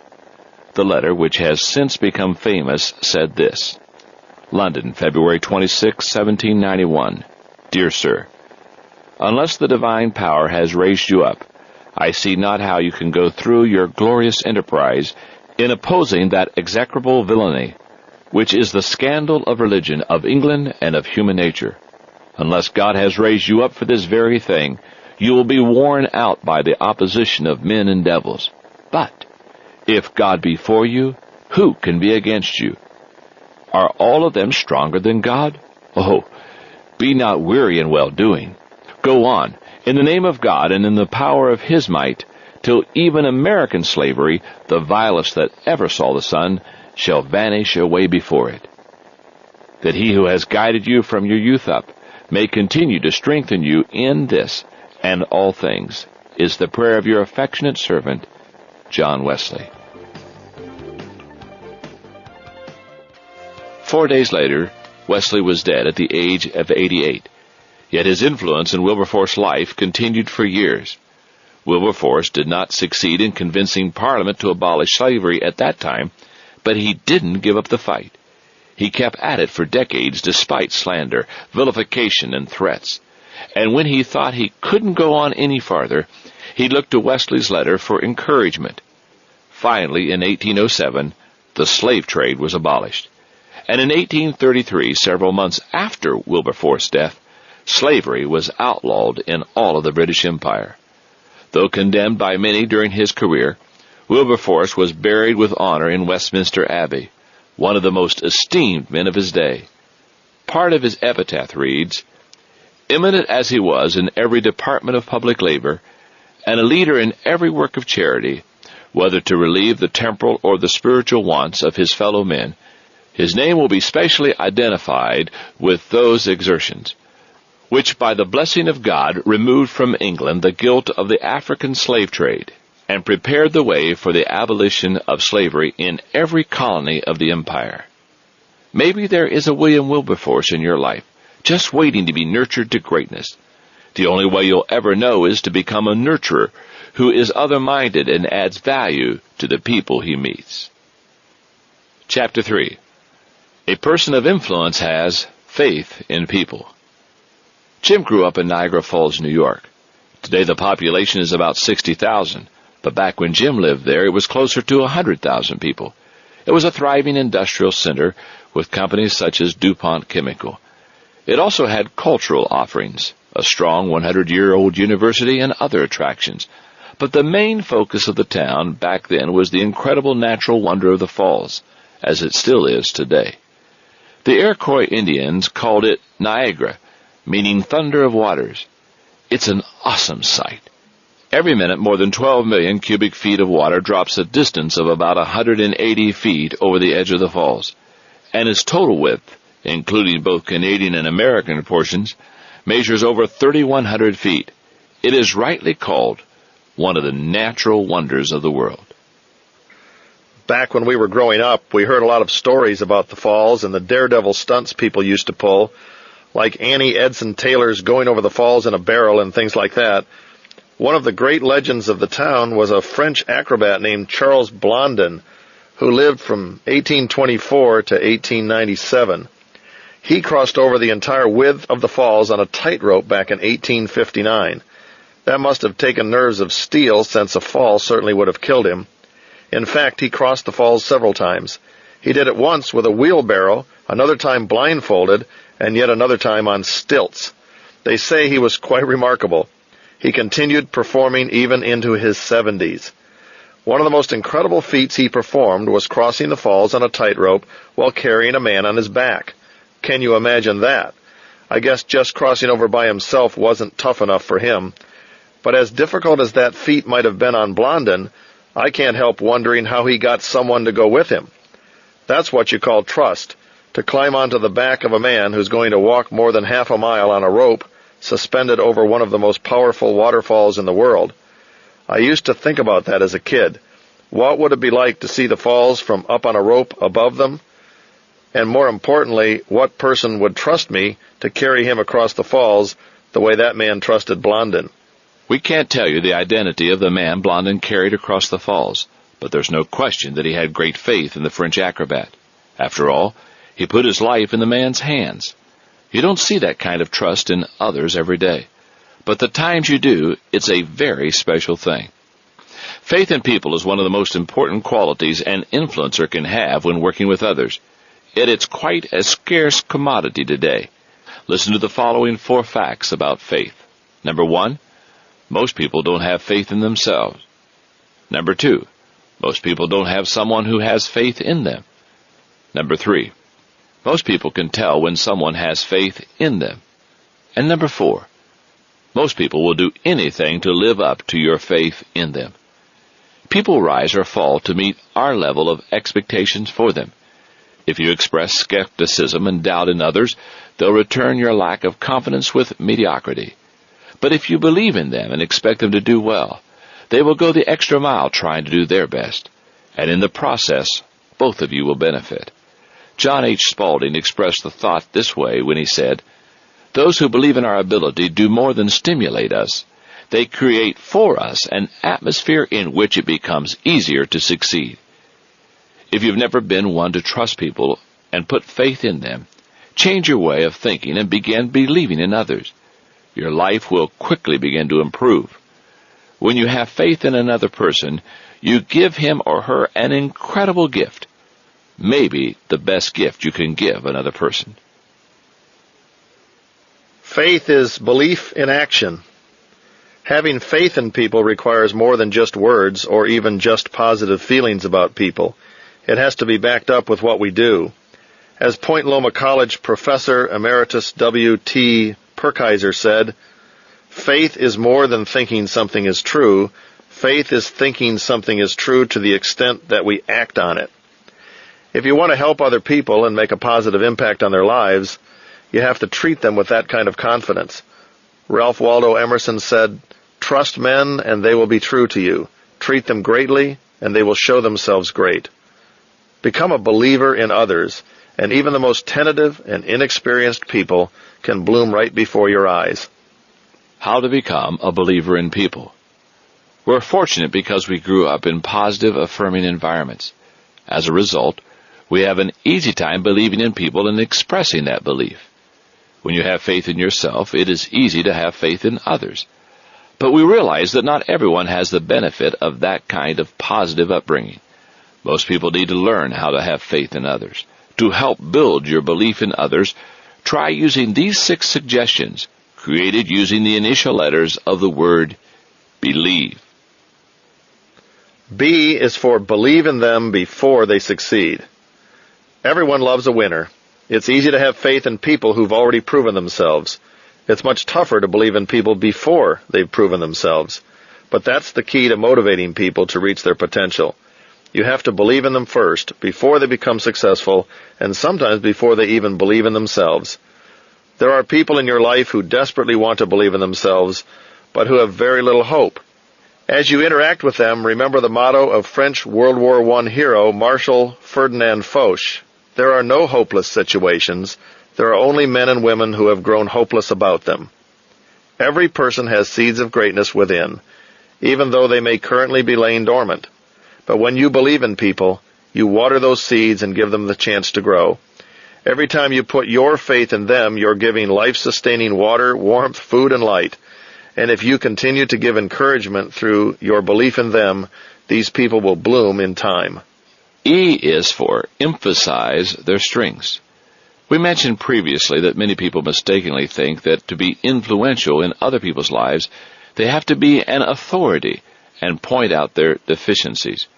The letter, which has since become famous, said this: London, February 26, 1791. Dear Sir, unless the divine power has raised you up, I see not how you can go through your glorious enterprise in opposing that execrable villainy, which is the scandal of religion, of England, and of human nature. Unless God has raised you up for this very thing, you will be worn out by the opposition of men and devils. But if God be for you, who can be against you? Are all of them stronger than God? Oh, be not weary in well-doing. Go on, in the name of God and in the power of His might, till even American slavery, the vilest that ever saw the sun, shall vanish away before it. That He who has guided you from your youth up may continue to strengthen you in this and all things, is the prayer of your affectionate servant, John Wesley. 4 days later, Wesley was dead at the age of 88. Yet his influence in Wilberforce's life continued for years. Wilberforce did not succeed in convincing Parliament to abolish slavery at that time, but he didn't give up the fight. He kept at it for decades despite slander, vilification, and threats. And when he thought he couldn't go on any farther, he looked to Wesley's letter for encouragement. Finally, in 1807, the slave trade was abolished. And in 1833, several months after Wilberforce's death, slavery was outlawed in all of the British Empire. Though condemned by many during his career, Wilberforce was buried with honor in Westminster Abbey, one of the most esteemed men of his day. Part of his epitaph reads, "Eminent as he was in every department of public labor, and a leader in every work of charity, whether to relieve the temporal or the spiritual wants of his fellow men, his name will be specially identified with those exertions, which by the blessing of God removed from England the guilt of the African slave trade, and prepared the way for the abolition of slavery in every colony of the empire." Maybe there is a William Wilberforce in your life, just waiting to be nurtured to greatness. The only way you'll ever know is to become a nurturer who is other-minded and adds value to the people he meets. Chapter 3. A person of influence has faith in people. Jim grew up in Niagara Falls, New York. Today the population is about 60,000, but back when Jim lived there, it was closer to 100,000 people. It was a thriving industrial center with companies such as DuPont Chemical. It also had cultural offerings, a strong 100-year-old university, and other attractions. But the main focus of the town back then was the incredible natural wonder of the falls, as it still is today. The Iroquois Indians called it Niagara, meaning thunder of waters. It's an awesome sight. Every minute, more than 12 million cubic feet of water drops a distance of about 180 feet over the edge of the falls, and its total width, including both Canadian and American portions, measures over 3,100 feet. It is rightly called one of the natural wonders of the world. Back when we were growing up, we heard a lot of stories about the falls and the daredevil stunts people used to pull, like Annie Edson Taylor's going over the falls in a barrel and things like that. One of the great legends of the town was a French acrobat named Charles Blondin, who lived from 1824 to 1897. He crossed over the entire width of the falls on a tightrope back in 1859. That must have taken nerves of steel, since a fall certainly would have killed him. In fact, he crossed the falls several times. He did it once with a wheelbarrow, another time blindfolded, and yet another time on stilts. They say he was quite remarkable. He continued performing even into his 70s. One of the most incredible feats he performed was crossing the falls on a tightrope while carrying a man on his back. Can you imagine that? I guess just crossing over by himself wasn't tough enough for him. But as difficult as that feat might have been on Blondin, I can't help wondering how he got someone to go with him. That's what you call trust, to climb onto the back of a man who's going to walk more than half a mile on a rope suspended over one of the most powerful waterfalls in the world. I used to think about that as a kid. What would it be like to see the falls from up on a rope above them? And more importantly, what person would trust me to carry him across the falls the way that man trusted Blondin? We can't tell you the identity of the man Blondin carried across the falls, but there's no question that he had great faith in the French acrobat. After all, he put his life in the man's hands. You don't see that kind of trust in others every day. But the times you do, it's a very special thing. Faith in people is one of the most important qualities an influencer can have when working with others. Yet it's quite a scarce commodity today. Listen to the following 4 facts about faith. Number 1, most people don't have faith in themselves. Number 2, most people don't have someone who has faith in them. Number 3, most people can tell when someone has faith in them. And number 4, most people will do anything to live up to your faith in them. People rise or fall to meet our level of expectations for them. If you express skepticism and doubt in others, they'll return your lack of confidence with mediocrity. But if you believe in them and expect them to do well, they will go the extra mile trying to do their best. And in the process, both of you will benefit. John H. Spaulding expressed the thought this way when he said, "Those who believe in our ability do more than stimulate us. They create for us an atmosphere in which it becomes easier to succeed." If you've never been one to trust people and put faith in them, change your way of thinking and begin believing in others. Your life will quickly begin to improve. When you have faith in another person, you give him or her an incredible gift, maybe the best gift you can give another person. Faith is belief in action. Having faith in people requires more than just words or even just positive feelings about people. It has to be backed up with what we do. As Point Loma College Professor Emeritus W.T. Perkeiser said, "Faith is more than thinking something is true. Faith is thinking something is true to the extent that we act on it." If you want to help other people and make a positive impact on their lives, you have to treat them with that kind of confidence. Ralph Waldo Emerson said, "Trust men and they will be true to you. Treat them greatly and they will show themselves great." Become a believer in others, and even the most tentative and inexperienced people can bloom right before your eyes. How to become a believer in people. We're fortunate because we grew up in positive, affirming environments. As a result, we have an easy time believing in people and expressing that belief. When you have faith in yourself, it is easy to have faith in others. But we realize that not everyone has the benefit of that kind of positive upbringing. Most people need to learn how to have faith in others. To help build your belief in others, try using these 6 suggestions, created using the initial letters of the word believe. B is for believe in them before they succeed. Everyone loves a winner. It's easy to have faith in people who've already proven themselves. It's much tougher to believe in people before they've proven themselves. But that's the key to motivating people to reach their potential. You have to believe in them first, before they become successful, and sometimes before they even believe in themselves. There are people in your life who desperately want to believe in themselves, but who have very little hope. As you interact with them, remember the motto of French World War I hero Marshal Ferdinand Foch: "There are no hopeless situations. There are only men and women who have grown hopeless about them." Every person has seeds of greatness within, even though they may currently be laying dormant. But when you believe in people, you water those seeds and give them the chance to grow. Every time you put your faith in them, you're giving life-sustaining water, warmth, food, and light. And if you continue to give encouragement through your belief in them, these people will bloom in time. E is for emphasize their strengths. We mentioned previously that many people mistakenly think that to be influential in other people's lives, they have to be an authority and point out their deficiencies.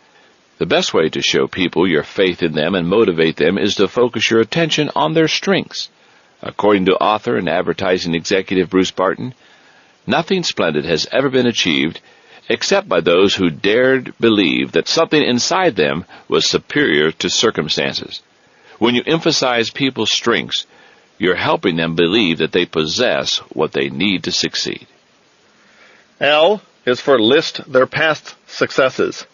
The best way to show people your faith in them and motivate them is to focus your attention on their strengths. According to author and advertising executive Bruce Barton, nothing splendid has ever been achieved except by those who dared believe that something inside them was superior to circumstances. When you emphasize people's strengths, you're helping them believe that they possess what they need to succeed. L is for list their past successes.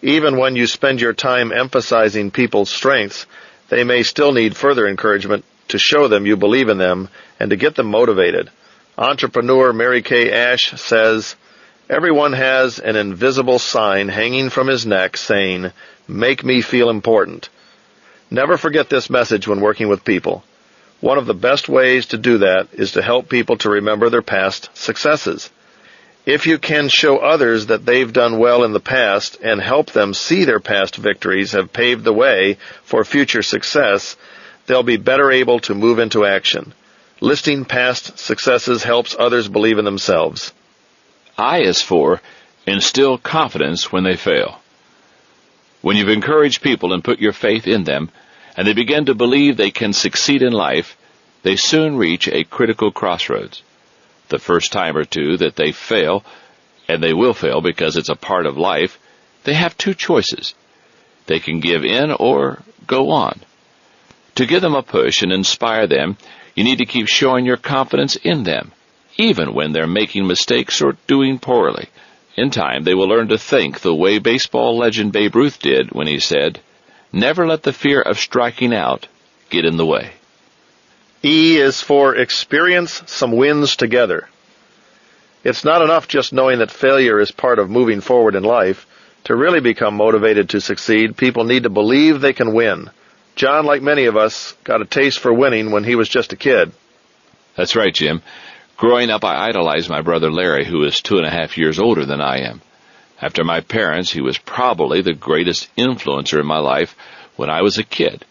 Even when you spend your time emphasizing people's strengths, they may still need further encouragement to show them you believe in them and to get them motivated. Entrepreneur Mary Kay Ash says, "Everyone has an invisible sign hanging from his neck saying, 'Make me feel important.' Never forget this message when working with people. One of the best ways to do that is to help people to remember their past successes. If you can show others that they've done well in the past and help them see their past victories have paved the way for future success, they'll be better able to move into action. Listing past successes helps others believe in themselves." I is for instill confidence when they fail. When you've encouraged people and put your faith in them, and they begin to believe they can succeed in life, they soon reach a critical crossroads. The first time or two that they fail, and they will fail because it's a part of life, they have two choices. They can give in or go on. To give them a push and inspire them, you need to keep showing your confidence in them, even when they're making mistakes or doing poorly. In time, they will learn to think the way baseball legend Babe Ruth did when he said, "Never let the fear of striking out get in the way." E is for experience some wins together. It's not enough just knowing that failure is part of moving forward in life. To really become motivated to succeed, people need to believe they can win. John, like many of us, got a taste for winning when he was just a kid. That's right, Jim. Growing up, I idolized my brother Larry, who is 2.5 years older than I am. After my parents, he was probably the greatest influencer in my life when I was a kid.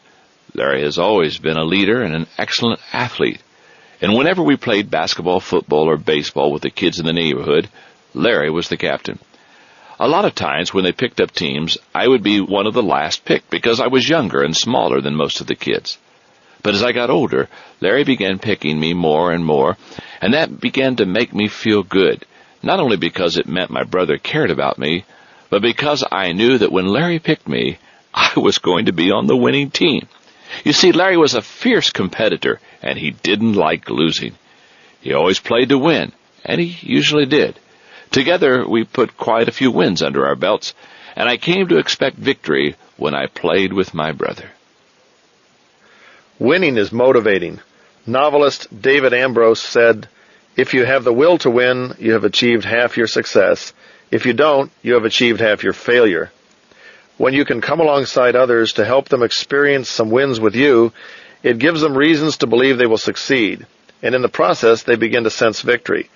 Larry has always been a leader and an excellent athlete. And whenever we played basketball, football, or baseball with the kids in the neighborhood, Larry was the captain. A lot of times when they picked up teams, I would be one of the last picked because I was younger and smaller than most of the kids. But as I got older, Larry began picking me more and more, and that began to make me feel good, not only because it meant my brother cared about me, but because I knew that when Larry picked me, I was going to be on the winning team. You see, Larry was a fierce competitor, and he didn't like losing. He always played to win, and he usually did. Together, we put quite a few wins under our belts, and I came to expect victory when I played with my brother. Winning is motivating. Novelist David Ambrose said, "If you have the will to win, you have achieved half your success. If you don't, you have achieved half your failure." When you can come alongside others to help them experience some wins with you, it gives them reasons to believe they will succeed, and in the process they begin to sense victory.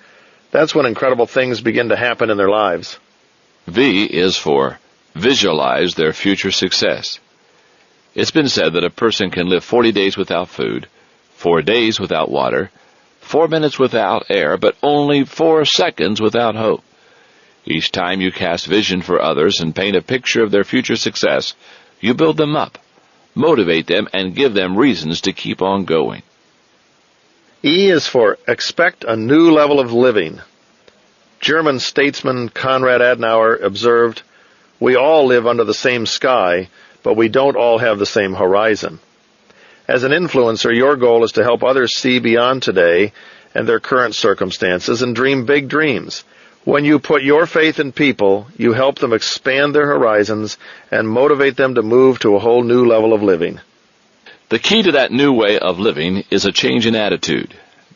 That's when incredible things begin to happen in their lives. V is for visualize their future success. It's been said that a person can live 40 days without food, 4 days without water, 4 minutes without air, but only 4 seconds without hope. Each time you cast vision for others and paint a picture of their future success, you build them up, motivate them, and give them reasons to keep on going. E is for expect a new level of living. German statesman Konrad Adenauer observed, "We all live under the same sky, but we don't all have the same horizon." As an influencer, your goal is to help others see beyond today and their current circumstances and dream big dreams. When you put your faith in people, you help them expand their horizons and motivate them to move to a whole new level of living. The key to that new way of living is a change in attitude.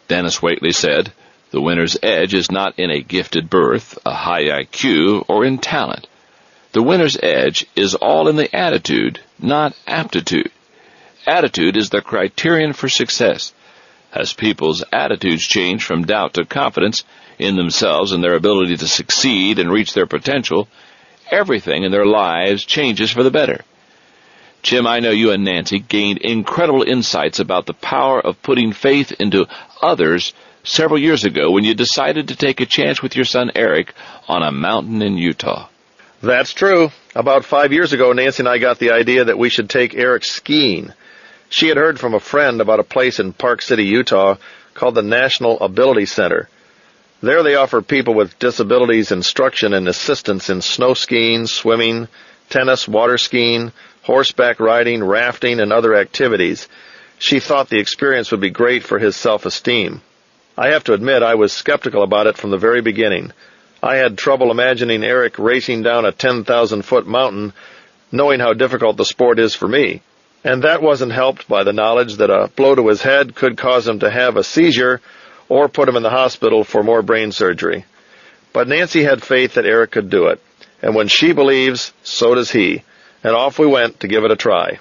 Dennis Waitley said, "The winner's edge is not in a gifted birth, a high IQ, or in talent. The winner's edge is all in the attitude, not aptitude. Attitude is the criterion for success. As people's attitudes change from doubt to confidence in themselves and their ability to succeed and reach their potential, everything in their lives changes for the better. Jim, I know you and Nancy gained incredible insights about the power of putting faith into others several years ago when you decided to take a chance with your son Eric on a mountain in Utah. That's true. About 5 years ago, Nancy and I got the idea that we should take Eric skiing. She had heard from a friend about a place in Park City, Utah, called the National Ability Center. There they offer people with disabilities instruction and assistance in snow skiing, swimming, tennis, water skiing, horseback riding, rafting, and other activities. She thought the experience would be great for his self-esteem. I have to admit I was skeptical about it from the very beginning. I had trouble imagining Eric racing down a 10,000-foot mountain, knowing how difficult the sport is for me. And that wasn't helped by the knowledge that a blow to his head could cause him to have a seizure or put him in the hospital for more brain surgery. But Nancy had faith that Eric could do it, and when she believes, so does he, and off we went to give it a try.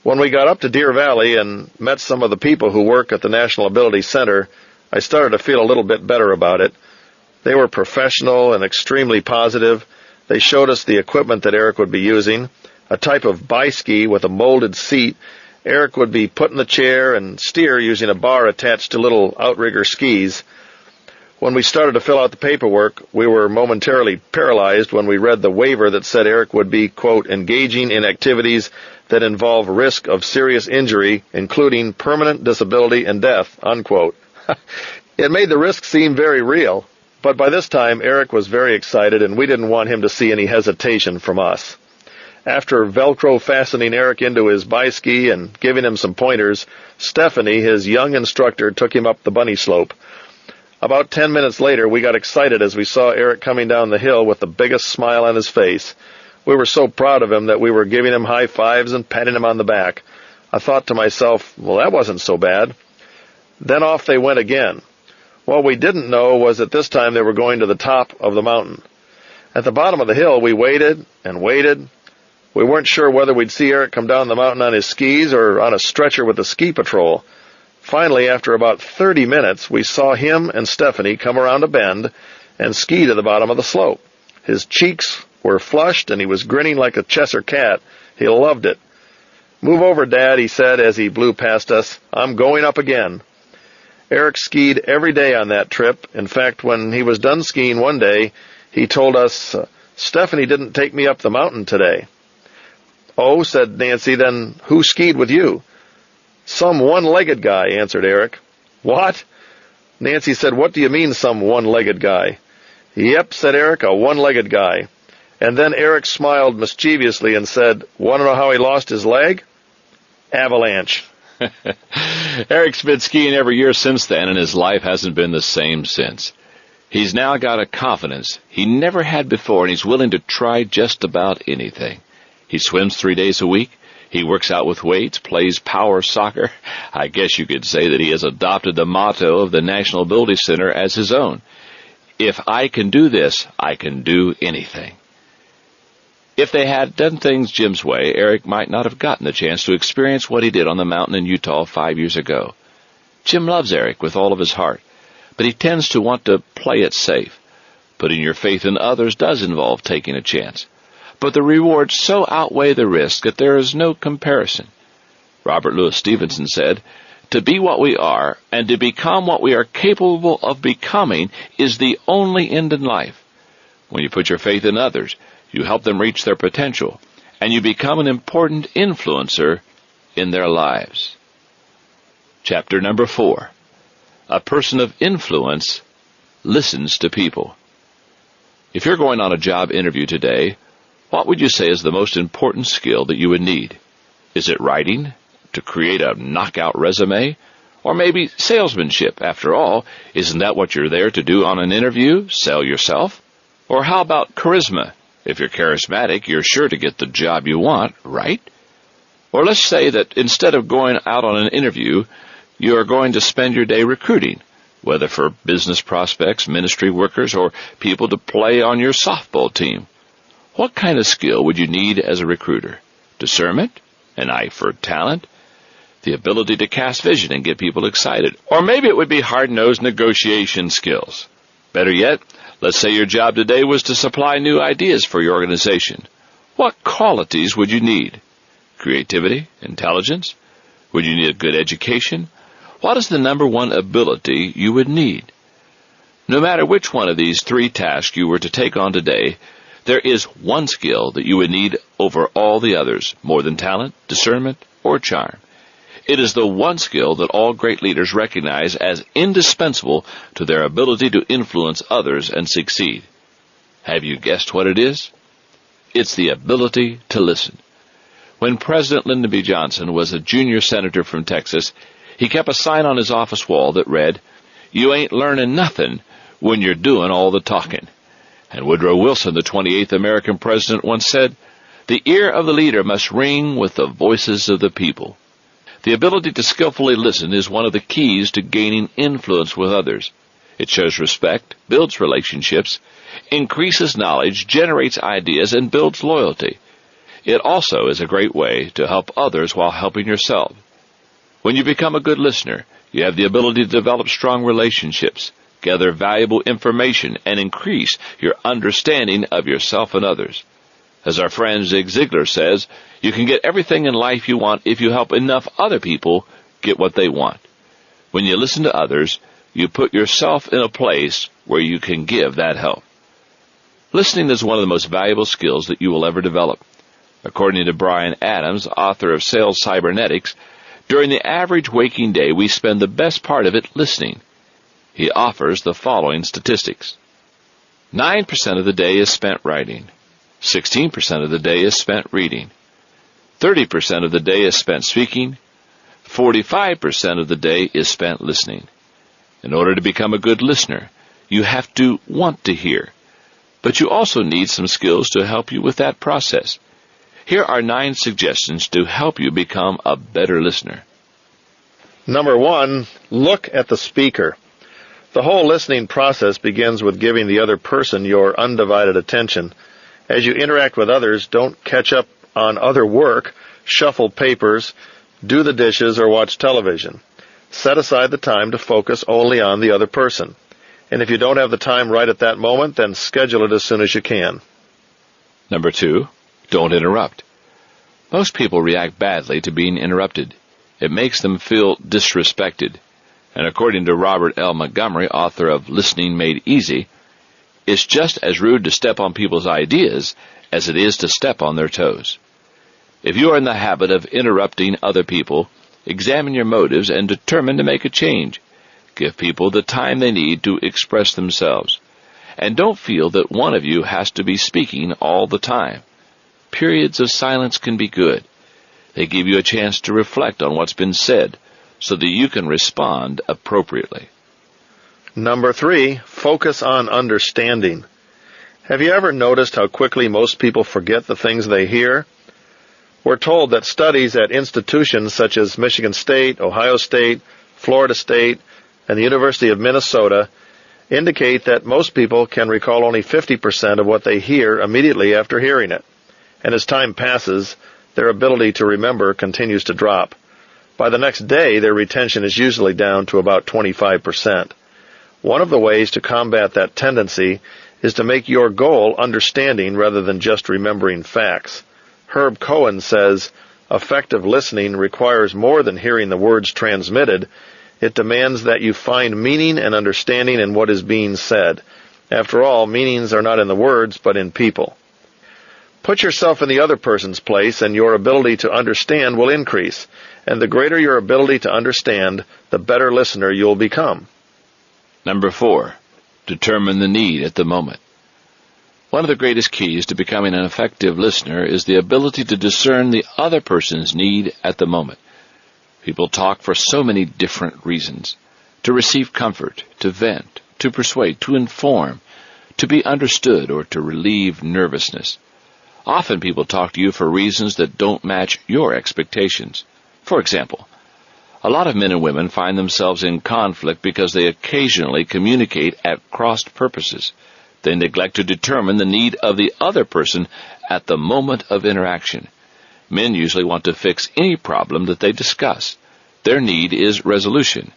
When we got up to Deer Valley and met some of the people who work at the National Ability Center, I started to feel a little bit better about it. They were professional and extremely positive. They showed us the equipment that Eric would be using, a type of biski with a molded seat. Eric would be put in the chair and steer using a bar attached to little outrigger skis. When we started to fill out the paperwork, we were momentarily paralyzed when we read the waiver that said Eric would be, quote, engaging in activities that involve risk of serious injury, including permanent disability and death, unquote. It made the risk seem very real, but by this time Eric was very excited and we didn't want him to see any hesitation from us. After Velcro fastening Eric into his biski and giving him some pointers, Stephanie, his young instructor, took him up the bunny slope. About 10 minutes later, we got excited as we saw Eric coming down the hill with the biggest smile on his face. We were so proud of him that we were giving him high fives and patting him on the back. I thought to myself, well, that wasn't so bad. Then off they went again. What we didn't know was that this time they were going to the top of the mountain. At the bottom of the hill, we waited and waited. We weren't sure whether we'd see Eric come down the mountain on his skis or on a stretcher with the ski patrol. Finally, after about 30 minutes, we saw him and Stephanie come around a bend and ski to the bottom of the slope. His cheeks were flushed and he was grinning like a Cheshire cat. He loved it. "Move over, Dad," he said as he blew past us. "I'm going up again." Eric skied every day on that trip. In fact, when he was done skiing one day, he told us, "Stephanie didn't take me up the mountain today." "Oh," said Nancy, "then who skied with you?" "Some one-legged guy," answered Eric. "What?" Nancy said, "What do you mean, some one-legged guy?" "Yep," said Eric, "a one-legged guy." And then Eric smiled mischievously and said, "Want to know how he lost his leg?" Avalanche. Eric's been skiing every year since then, and his life hasn't been the same since. He's now got a confidence he never had before, and he's willing to try just about anything. He swims 3 days a week. He works out with weights, plays power soccer. I guess you could say that he has adopted the motto of the National Ability Center as his own. If I can do this, I can do anything. If they had done things Jim's way, Eric might not have gotten the chance to experience what he did on the mountain in Utah 5 years ago. Jim loves Eric with all of his heart, but he tends to want to play it safe. Putting your faith in others does involve taking a chance, but the rewards so outweigh the risk that there is no comparison. Robert Louis Stevenson said, "To be what we are and to become what we are capable of becoming is the only end in life." When you put your faith in others, you help them reach their potential, and you become an important influencer in their lives. Chapter number 4. A person of influence listens to people. If you're going on a job interview today, what would you say is the most important skill that you would need? Is it writing, to create a knockout resume? Or maybe salesmanship? After all, isn't that what you're there to do on an interview, sell yourself? Or how about charisma? If you're charismatic, you're sure to get the job you want, right? Or let's say that instead of going out on an interview, you are going to spend your day recruiting, whether for business prospects, ministry workers, or people to play on your softball team. What kind of skill would you need as a recruiter? Discernment? An eye for talent? the ability to cast vision and get people excited. Or maybe it would be hard-nosed negotiation skills. Better yet, let's say your job today was to supply new ideas for your organization. What qualities would you need? Creativity? Intelligence? Would you need a good education? What is the number one ability you would need? No matter which one of these three tasks you were to take on today, there is one skill that you would need over all the others, more than talent, discernment, or charm. It is the one skill that all great leaders recognize as indispensable to their ability to influence others and succeed. Have you guessed what it is? It's the ability to listen. When President Lyndon B. Johnson was a junior senator from Texas, he kept a sign on his office wall that read, "You ain't learning nothing when you're doing all the talking." And Woodrow Wilson, the 28th American president, once said, "The ear of the leader must ring with the voices of the people." The ability to skillfully listen is one of the keys to gaining influence with others. It shows respect, builds relationships, increases knowledge, generates ideas, and builds loyalty. It also is a great way to help others while helping yourself. When you become a good listener, you have the ability to develop strong relationships, gather valuable information, and increase your understanding of yourself and others. As our friend Zig Ziglar says, you can get everything in life you want if you help enough other people get what they want. When you listen to others, you put yourself in a place where you can give that help. Listening is one of the most valuable skills that you will ever develop. According to Brian Adams, author of Sales Cybernetics, during the average waking day, we spend the best part of it listening. He offers the following statistics. 9% of the day is spent writing. 16% of the day is spent reading. 30% of the day is spent speaking. 45% of the day is spent listening. In order to become a good listener, you have to want to hear. But you also need some skills to help you with that process. Here are 9 suggestions to help you become a better listener. Number 1, look at the speaker. The whole listening process begins with giving the other person your undivided attention. As you interact with others, don't catch up on other work, shuffle papers, do the dishes, or watch television. Set aside the time to focus only on the other person. And if you don't have the time right at that moment, then schedule it as soon as you can. Number 2, don't interrupt. Most people react badly to being interrupted. It makes them feel disrespected. And according to Robert L. Montgomery, author of Listening Made Easy, it's just as rude to step on people's ideas as it is to step on their toes. If you are in the habit of interrupting other people, examine your motives and determine to make a change. Give people the time they need to express themselves. And don't feel that one of you has to be speaking all the time. Periods of silence can be good. They give you a chance to reflect on what's been said so that you can respond appropriately. Number 3, focus on understanding. Have you ever noticed how quickly most people forget the things they hear? We're told that studies at institutions such as Michigan State, Ohio State, Florida State, and the University of Minnesota indicate that most people can recall only 50% of what they hear immediately after hearing it. And as time passes, their ability to remember continues to drop. By the next day, their retention is usually down to about 25%. One of the ways to combat that tendency is to make your goal understanding rather than just remembering facts. Herb Cohen says, effective listening requires more than hearing the words transmitted. It demands that you find meaning and understanding in what is being said. After all, meanings are not in the words, but in people. Put yourself in the other person's place, and your ability to understand will increase. And the greater your ability to understand, the better listener you'll become. Number 4, determine the need at the moment. One of the greatest keys to becoming an effective listener is the ability to discern the other person's need at the moment. People talk for so many different reasons. To receive comfort, to vent, to persuade, to inform, to be understood, or to relieve nervousness. Often people talk to you for reasons that don't match your expectations. For example, a lot of men and women find themselves in conflict because they occasionally communicate at crossed purposes. They neglect to determine the need of the other person at the moment of interaction. Men usually want to fix any problem that they discuss. Their need is resolution.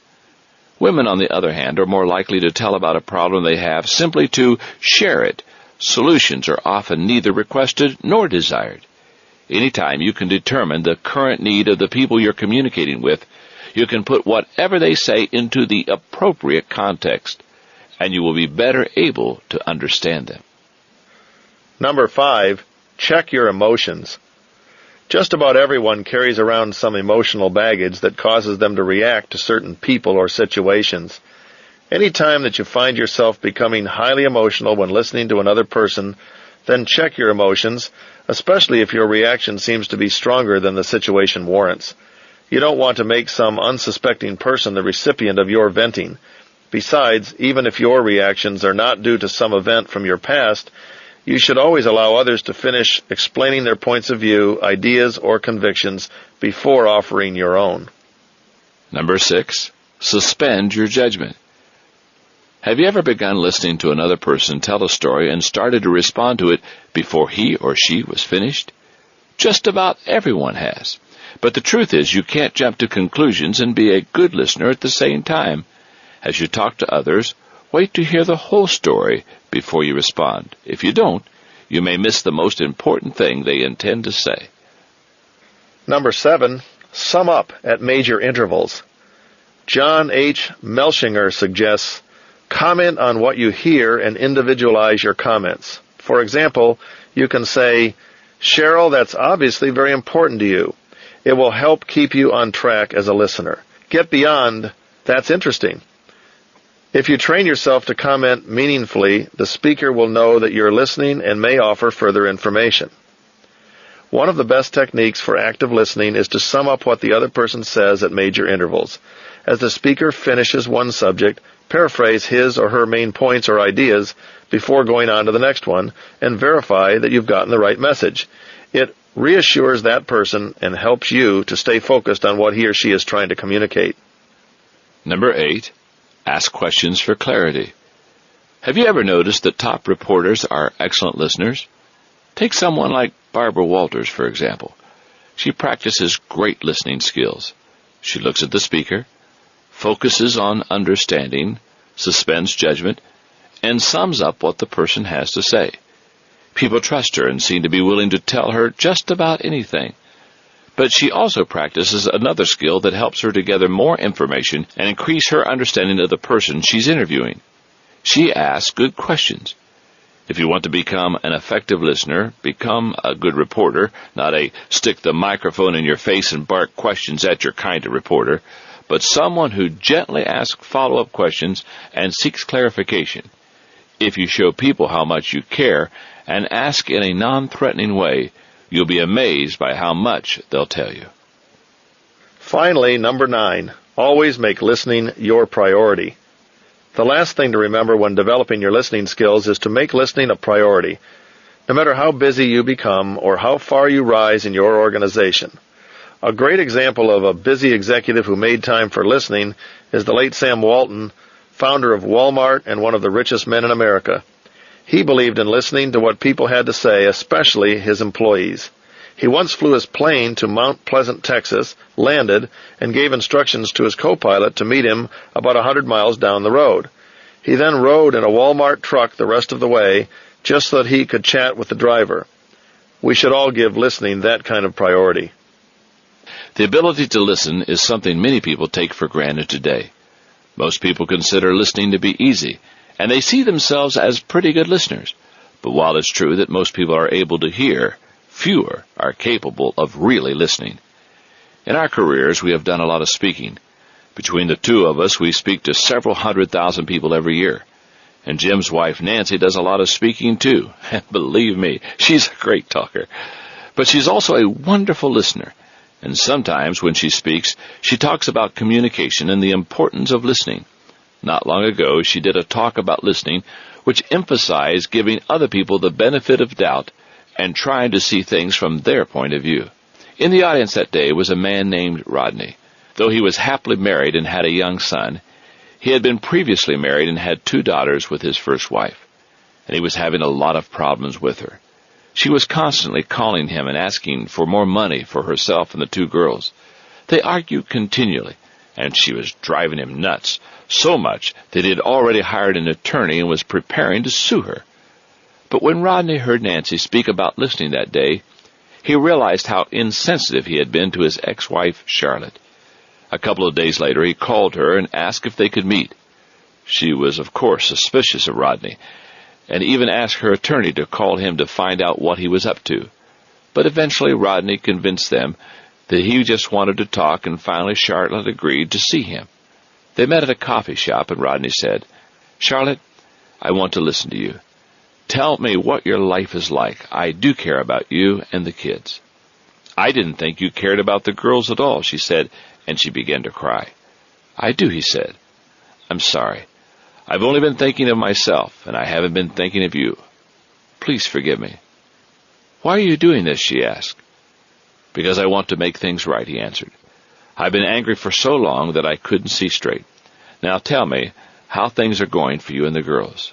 Women, on the other hand, are more likely to tell about a problem they have simply to share it. Solutions are often neither requested nor desired. Anytime you can determine the current need of the people you're communicating with, you can put whatever they say into the appropriate context, and you will be better able to understand them. Number 5, check your emotions. Just about everyone carries around some emotional baggage that causes them to react to certain people or situations. Any time that you find yourself becoming highly emotional when listening to another person, then check your emotions, especially if your reaction seems to be stronger than the situation warrants. You don't want to make some unsuspecting person the recipient of your venting. Besides, even if your reactions are not due to some event from your past, you should always allow others to finish explaining their points of view, ideas, or convictions before offering your own. Number 6, suspend your judgment. Have you ever begun listening to another person tell a story and started to respond to it before he or she was finished? Just about everyone has. But the truth is, you can't jump to conclusions and be a good listener at the same time. As you talk to others, wait to hear the whole story before you respond. If you don't, you may miss the most important thing they intend to say. Number 7, sum up at major intervals. John H. Melshinger suggests, comment on what you hear and individualize your comments. For example, you can say, Cheryl, that's obviously very important to you. It will help keep you on track as a listener. Get beyond, that's interesting. If you train yourself to comment meaningfully, the speaker will know that you're listening and may offer further information. One of the best techniques for active listening is to sum up what the other person says at major intervals. As the speaker finishes one subject, paraphrase his or her main points or ideas before going on to the next one, and verify that you've gotten the right message. It reassures that person and helps you to stay focused on what he or she is trying to communicate. Number 8, ask questions for clarity. Have you ever noticed that top reporters are excellent listeners? Take someone like Barbara Walters, for example. She practices great listening skills. She looks at the speaker, focuses on understanding, suspends judgment, and sums up what the person has to say. People trust her and seem to be willing to tell her just about anything. But she also practices another skill that helps her to gather more information and increase her understanding of the person she's interviewing. She asks good questions. If you want to become an effective listener, become a good reporter, not a stick the microphone in your face and bark questions at your kind of reporter, but someone who gently asks follow-up questions and seeks clarification. If you show people how much you care and ask in a non-threatening way, you'll be amazed by how much they'll tell you. Finally, number 9, always make listening your priority. The last thing to remember when developing your listening skills is to make listening a priority, no matter how busy you become or how far you rise in your organization. A great example of a busy executive who made time for listening is the late Sam Walton, founder of Walmart and one of the richest men in America. He believed in listening to what people had to say, especially his employees. He once flew his plane to Mount Pleasant, Texas, landed, and gave instructions to his co-pilot to meet him about 100 miles down the road. He then rode in a Walmart truck the rest of the way, just so that he could chat with the driver. We should all give listening that kind of priority. The ability to listen is something many people take for granted today. Most people consider listening to be easy, and they see themselves as pretty good listeners. But while it's true that most people are able to hear, fewer are capable of really listening. In our careers, we have done a lot of speaking. Between the two of us, we speak to several 100,000 people every year. And Jim's wife, Nancy, does a lot of speaking, too. And believe me, she's a great talker. But she's also a wonderful listener. And sometimes when she speaks, she talks about communication and the importance of listening. Not long ago, she did a talk about listening, which emphasized giving other people the benefit of doubt and trying to see things from their point of view. In the audience that day was a man named Rodney. Though he was happily married and had a young son, he had been previously married and had 2 daughters with his first wife, and he was having a lot of problems with her. She was constantly calling him and asking for more money for herself and the 2 girls. They argued continually, and she was driving him nuts, so much that he had already hired an attorney and was preparing to sue her. But when Rodney heard Nancy speak about listening that day, he realized how insensitive he had been to his ex-wife, Charlotte. A couple of days later, he called her and asked if they could meet. She was, of course, suspicious of Rodney, and even asked her attorney to call him to find out what he was up to. But eventually Rodney convinced them that he just wanted to talk, and finally Charlotte agreed to see him. They met at a coffee shop, and Rodney said, "Charlotte, I want to listen to you. Tell me what your life is like. I do care about you and the kids." "I didn't think you cared about the girls at all," she said, and she began to cry. "I do," he said. "I'm sorry. I've only been thinking of myself, and I haven't been thinking of you. Please forgive me." "Why are you doing this?" she asked. "Because I want to make things right," he answered. "I've been angry for so long that I couldn't see straight. Now tell me how things are going for you and the girls."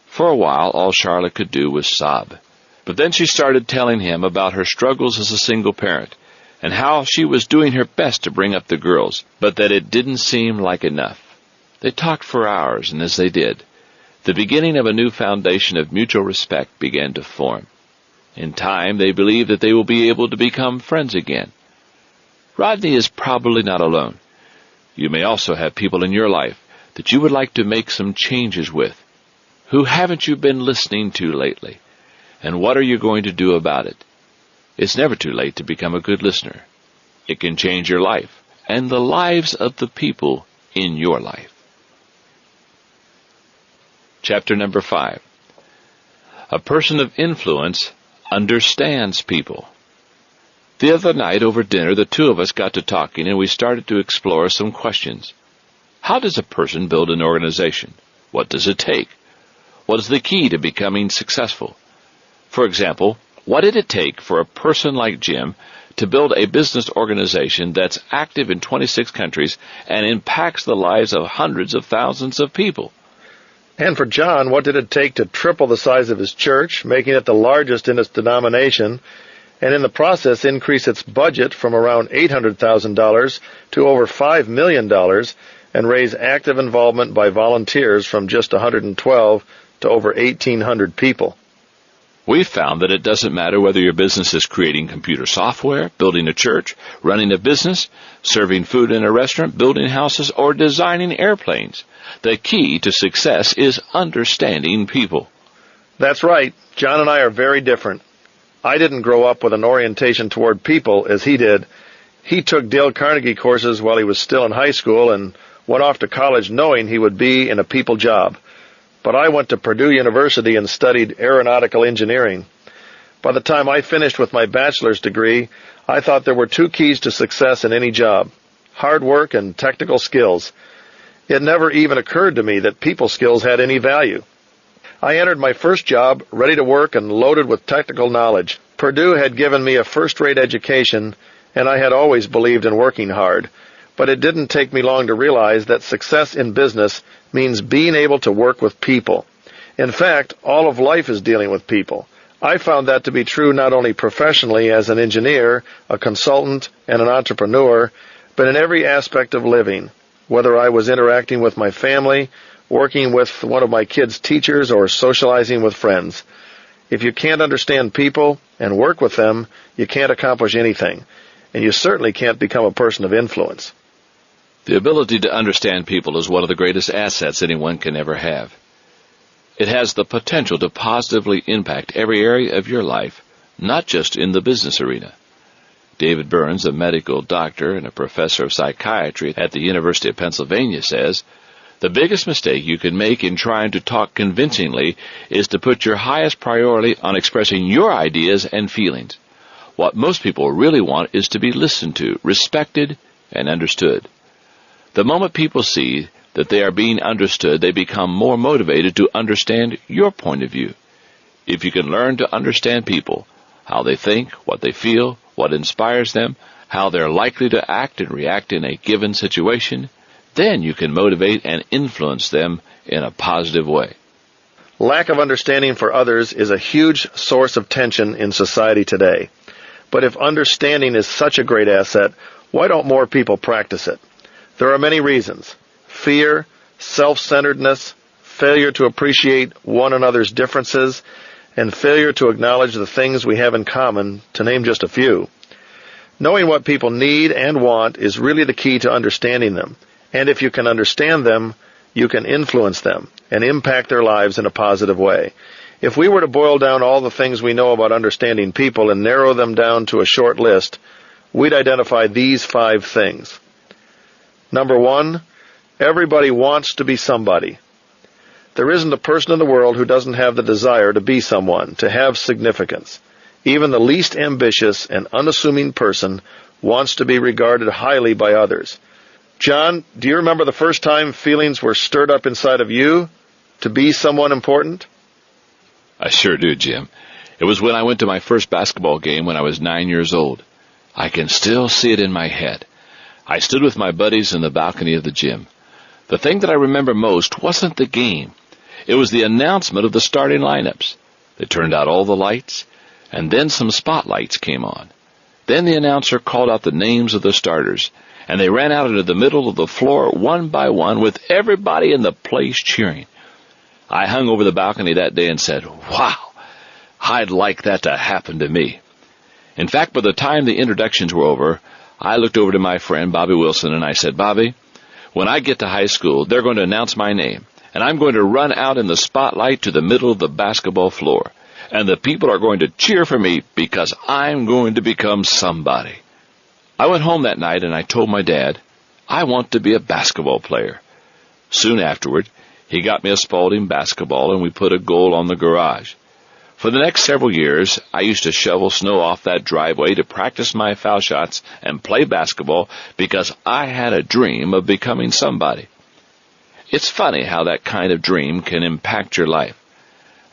For a while, all Charlotte could do was sob. But then she started telling him about her struggles as a single parent, and how she was doing her best to bring up the girls, but that it didn't seem like enough. They talked for hours, and as they did, the beginning of a new foundation of mutual respect began to form. In time, they believe that they will be able to become friends again. Rodney is probably not alone. You may also have people in your life that you would like to make some changes with. Who haven't you been listening to lately? And what are you going to do about it? It's never too late to become a good listener. It can change your life and the lives of the people in your life. Chapter number 5. A person of influence understands people. The other night over dinner, the two of us got to talking, and we started to explore some questions. How does a person build an organization? What does it take? What is the key to becoming successful? For example, what did it take for a person like Jim to build a business organization that's active in 26 countries and impacts the lives of hundreds of thousands of people? And for John, what did it take to triple the size of his church, making it the largest in its denomination, and in the process increase its budget from around $800,000 to over $5 million, and raise active involvement by volunteers from just 112 to over 1,800 people? We found that it doesn't matter whether your business is creating computer software, building a church, running a business, serving food in a restaurant, building houses, or designing airplanes. The key to success is understanding people. That's right. John and I are very different. I didn't grow up with an orientation toward people as he did. He took Dale Carnegie courses while he was still in high school and went off to college knowing he would be in a people job. But I went to Purdue University and studied aeronautical engineering. By the time I finished with my bachelor's degree, I thought there were two keys to success in any job: hard work and technical skills. It never even occurred to me that people skills had any value. I entered my first job ready to work and loaded with technical knowledge. Purdue had given me a first-rate education, and I had always believed in working hard. But it didn't take me long to realize that success in business means being able to work with people. In fact, all of life is dealing with people. I found that to be true not only professionally as an engineer, a consultant, and an entrepreneur, but in every aspect of living, whether I was interacting with my family, working with one of my kids' teachers, or socializing with friends. If you can't understand people and work with them, you can't accomplish anything, and you certainly can't become a person of influence. The ability to understand people is one of the greatest assets anyone can ever have. It has the potential to positively impact every area of your life, not just in the business arena. David Burns, a medical doctor and a professor of psychiatry at the University of Pennsylvania, says, "The biggest mistake you can make in trying to talk convincingly is to put your highest priority on expressing your ideas and feelings. What most people really want is to be listened to, respected, and understood. The moment people see that they are being understood, they become more motivated to understand your point of view. If you can learn to understand people, how they think, what they feel, what inspires them, how they're likely to act and react in a given situation, then you can motivate and influence them in a positive way." Lack of understanding for others is a huge source of tension in society today. But if understanding is such a great asset, why don't more people practice it? There are many reasons: fear, self-centeredness, failure to appreciate one another's differences, and failure to acknowledge the things we have in common, to name just a few. Knowing what people need and want is really the key to understanding them, and if you can understand them, you can influence them and impact their lives in a positive way. If we were to boil down all the things we know about understanding people and narrow them down to a short list, we'd identify these 5 things. Number 1, everybody wants to be somebody. There isn't a person in the world who doesn't have the desire to be someone, to have significance. Even the least ambitious and unassuming person wants to be regarded highly by others. John, do you remember the first time feelings were stirred up inside of you to be someone important? I sure do, Jim. It was when I went to my first basketball game when I was 9 years old. I can still see it in my head. I stood with my buddies in the balcony of the gym. The thing that I remember most wasn't the game. It was the announcement of the starting lineups. They turned out all the lights, and then some spotlights came on. Then the announcer called out the names of the starters, and they ran out into the middle of the floor one by one with everybody in the place cheering. I hung over the balcony that day and said, "Wow, I'd like that to happen to me." In fact, by the time the introductions were over, I looked over to my friend Bobby Wilson and I said, "Bobby, when I get to high school, they're going to announce my name, and I'm going to run out in the spotlight to the middle of the basketball floor, and the people are going to cheer for me because I'm going to become somebody." I went home that night and I told my dad, I want to be a basketball player. Soon afterward, he got me a Spalding basketball and we put a goal on the garage. For the next several years, I used to shovel snow off that driveway to practice my foul shots and play basketball because I had a dream of becoming somebody. It's funny how that kind of dream can impact your life.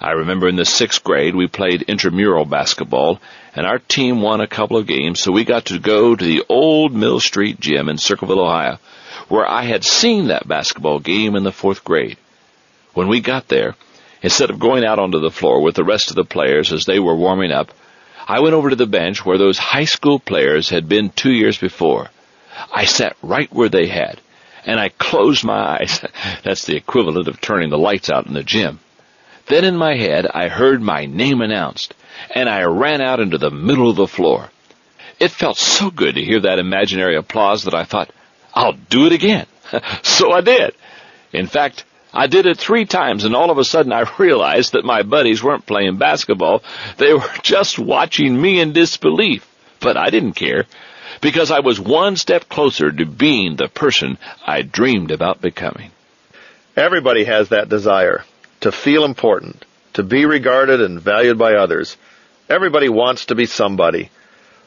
I remember in the 6th grade we played intramural basketball, and our team won a couple of games, so we got to go to the old Mill Street gym in Circleville, Ohio, where I had seen that basketball game in the 4th grade. When we got there, instead of going out onto the floor with the rest of the players as they were warming up, I went over to the bench where those high school players had been 2 years before. I sat right where they had, and I closed my eyes. That's the equivalent of turning the lights out in the gym. Then in my head, I heard my name announced, and I ran out into the middle of the floor. It felt so good to hear that imaginary applause that I thought, I'll do it again. So I did. In fact, I did it 3 times, and all of a sudden I realized that my buddies weren't playing basketball. They were just watching me in disbelief. But I didn't care, because I was one step closer to being the person I dreamed about becoming. Everybody has that desire, to feel important, to be regarded and valued by others. Everybody wants to be somebody.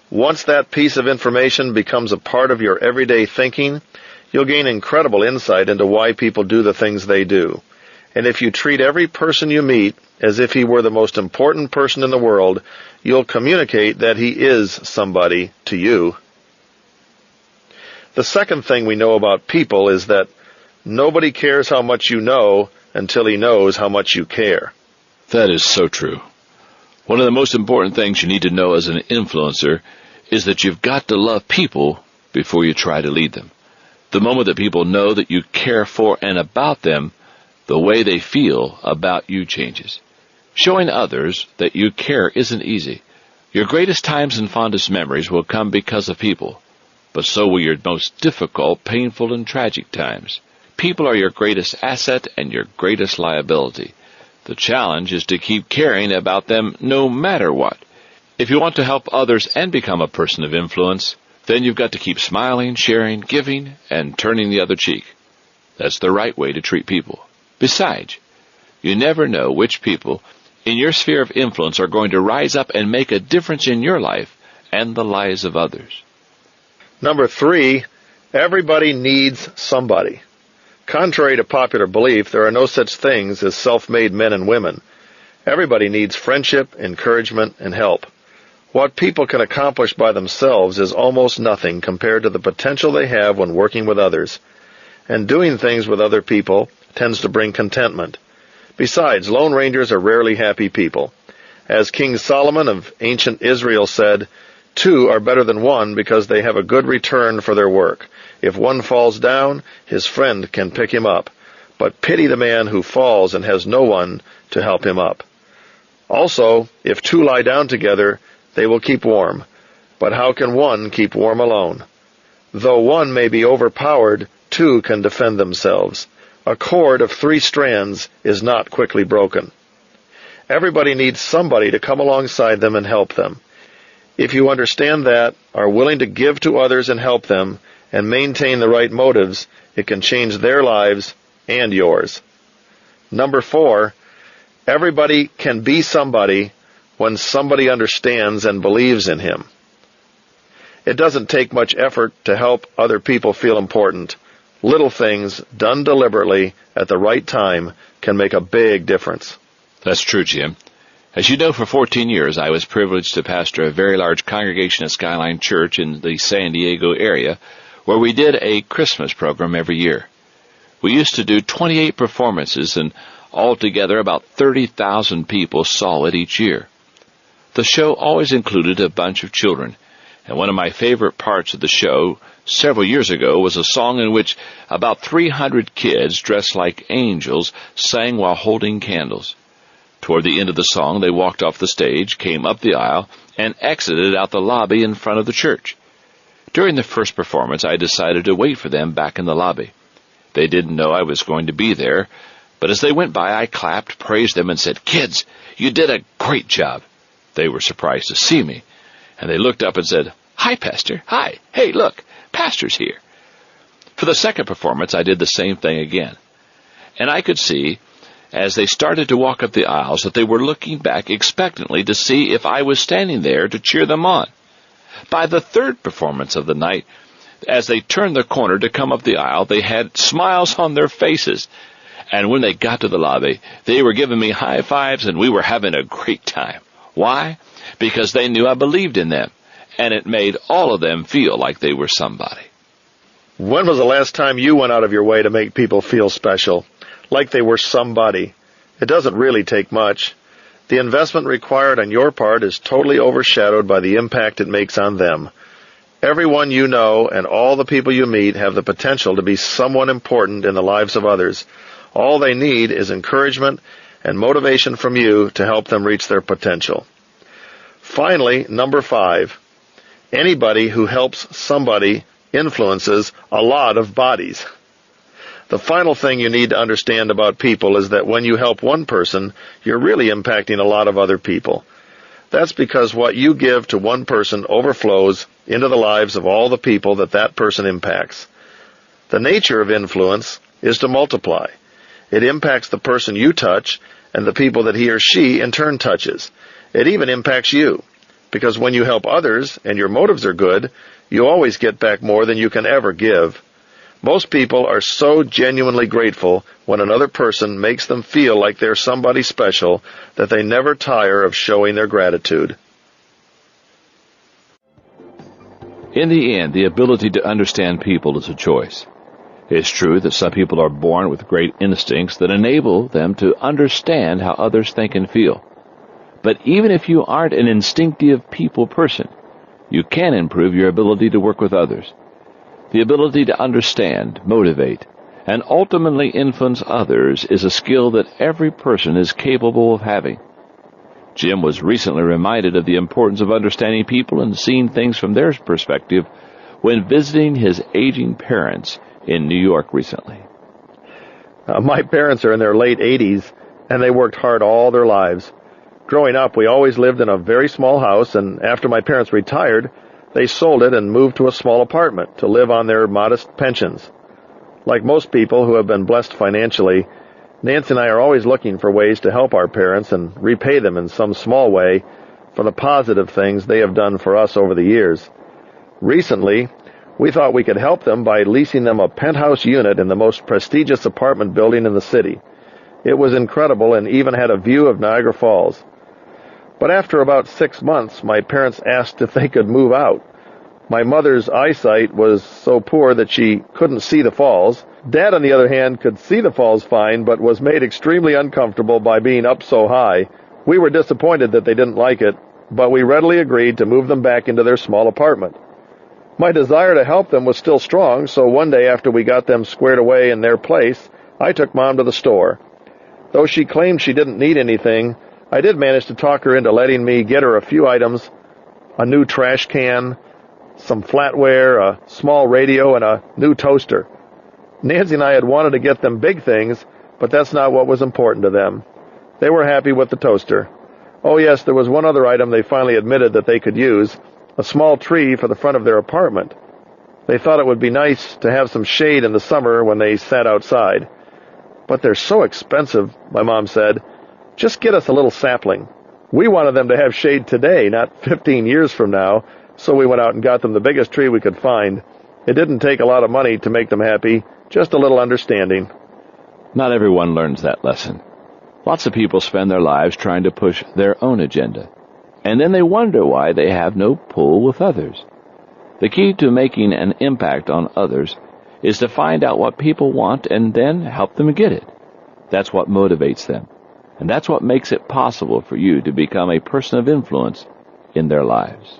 Once that piece of information becomes a part of your everyday thinking, you'll gain incredible insight into why people do the things they do. And if you treat every person you meet as if he were the most important person in the world, you'll communicate that he is somebody to you. The second thing we know about people is that nobody cares how much you know until he knows how much you care. That is so true. One of the most important things you need to know as an influencer is that you've got to love people before you try to lead them. The moment that people know that you care for and about them, the way they feel about you changes. Showing others that you care isn't easy. Your greatest times and fondest memories will come because of people, but so will your most difficult, painful, and tragic times. People are your greatest asset and your greatest liability. The challenge is to keep caring about them no matter what. If you want to help others and become a person of influence, then you've got to keep smiling, sharing, giving, and turning the other cheek. That's the right way to treat people. Besides, you never know which people in your sphere of influence are going to rise up and make a difference in your life and the lives of others. Number 3, everybody needs somebody. Contrary to popular belief, there are no such things as self-made men and women. Everybody needs friendship, encouragement, and help. What people can accomplish by themselves is almost nothing compared to the potential they have when working with others. And doing things with other people tends to bring contentment. Besides, Lone Rangers are rarely happy people. As King Solomon of ancient Israel said, 2 are better than 1 because they have a good return for their work. If one falls down, his friend can pick him up. But pity the man who falls and has no one to help him up. Also, if 2 lie down together, they will keep warm. But how can 1 keep warm alone? Though 1 may be overpowered, 2 can defend themselves. A cord of 3 strands is not quickly broken. Everybody needs somebody to come alongside them and help them. If you understand that, are willing to give to others and help them, and maintain the right motives, it can change their lives and yours. Number 4, everybody can be somebody when somebody understands and believes in him. It doesn't take much effort to help other people feel important. Little things done deliberately at the right time can make a big difference. That's true, Jim. As you know, for 14 years, I was privileged to pastor a very large congregation at Skyline Church in the San Diego area, where we did a Christmas program every year. We used to do 28 performances, and altogether about 30,000 people saw it each year. The show always included a bunch of children, and one of my favorite parts of the show several years ago was a song in which about 300 kids dressed like angels sang while holding candles. Toward the end of the song, they walked off the stage, came up the aisle, and exited out the lobby in front of the church. During the first performance, I decided to wait for them back in the lobby. They didn't know I was going to be there, but as they went by, I clapped, praised them, and said, "Kids, you did a great job." They were surprised to see me, and they looked up and said, "Hi, Pastor. Hi. Hey, look, Pastor's here." For the second performance, I did the same thing again, and I could see, as they started to walk up the aisles, that they were looking back expectantly to see if I was standing there to cheer them on. By the third performance of the night, as they turned the corner to come up the aisle, they had smiles on their faces, and when they got to the lobby, they were giving me high fives, and we were having a great time. Why? Because they knew I believed in them, and it made all of them feel like they were somebody. When was the last time you went out of your way to make people feel special, like they were somebody? It doesn't really take much. The investment required on your part is totally overshadowed by the impact it makes on them. Everyone you know and all the people you meet have the potential to be someone important in the lives of others. All they need is encouragement and motivation from you to help them reach their potential. Finally, number 5, anybody who helps somebody influences a lot of bodies. The final thing you need to understand about people is that when you help one person, you're really impacting a lot of other people. That's because what you give to one person overflows into the lives of all the people that person impacts. The nature of influence is to multiply. It impacts the person you touch and the people that he or she in turn touches. It even impacts you, because when you help others and your motives are good, you always get back more than you can ever give. Most people are so genuinely grateful when another person makes them feel like they're somebody special that they never tire of showing their gratitude. In the end, the ability to understand people is a choice. It's true that some people are born with great instincts that enable them to understand how others think and feel. But even if you aren't an instinctive people person, you can improve your ability to work with others. The ability to understand, motivate, and ultimately influence others is a skill that every person is capable of having. Jim was recently reminded of the importance of understanding people and seeing things from their perspective when visiting his aging parents in New York recently. My parents are in their late 80s, and they worked hard all their lives. Growing up, we always lived in a very small house, and after my parents retired, they sold it and moved to a small apartment to live on their modest pensions. Like most people who have been blessed financially, Nancy and I are always looking for ways to help our parents and repay them in some small way for the positive things they have done for us over the years. Recently, we thought we could help them by leasing them a penthouse unit in the most prestigious apartment building in the city. It was incredible and even had a view of Niagara Falls. But after about 6 months, my parents asked if they could move out. My mother's eyesight was so poor that she couldn't see the falls. Dad, on the other hand, could see the falls fine, but was made extremely uncomfortable by being up so high. We were disappointed that they didn't like it, but we readily agreed to move them back into their small apartment. My desire to help them was still strong, so one day after we got them squared away in their place, I took Mom to the store. Though she claimed she didn't need anything, I did manage to talk her into letting me get her a few items: a new trash can, some flatware, a small radio, and a new toaster. Nancy and I had wanted to get them big things, but that's not what was important to them. They were happy with the toaster. Oh yes, there was one other item they finally admitted that they could use: a small tree for the front of their apartment. They thought it would be nice to have some shade in the summer when they sat outside. But they're so expensive, my mom said. Just get us a little sapling. We wanted them to have shade today, not 15 years from now, so we went out and got them the biggest tree we could find. It didn't take a lot of money to make them happy, just a little understanding. Not everyone learns that lesson. Lots of people spend their lives trying to push their own agenda, and then they wonder why they have no pull with others. The key to making an impact on others is to find out what people want and then help them get it. That's what motivates them, and that's what makes it possible for you to become a person of influence in their lives.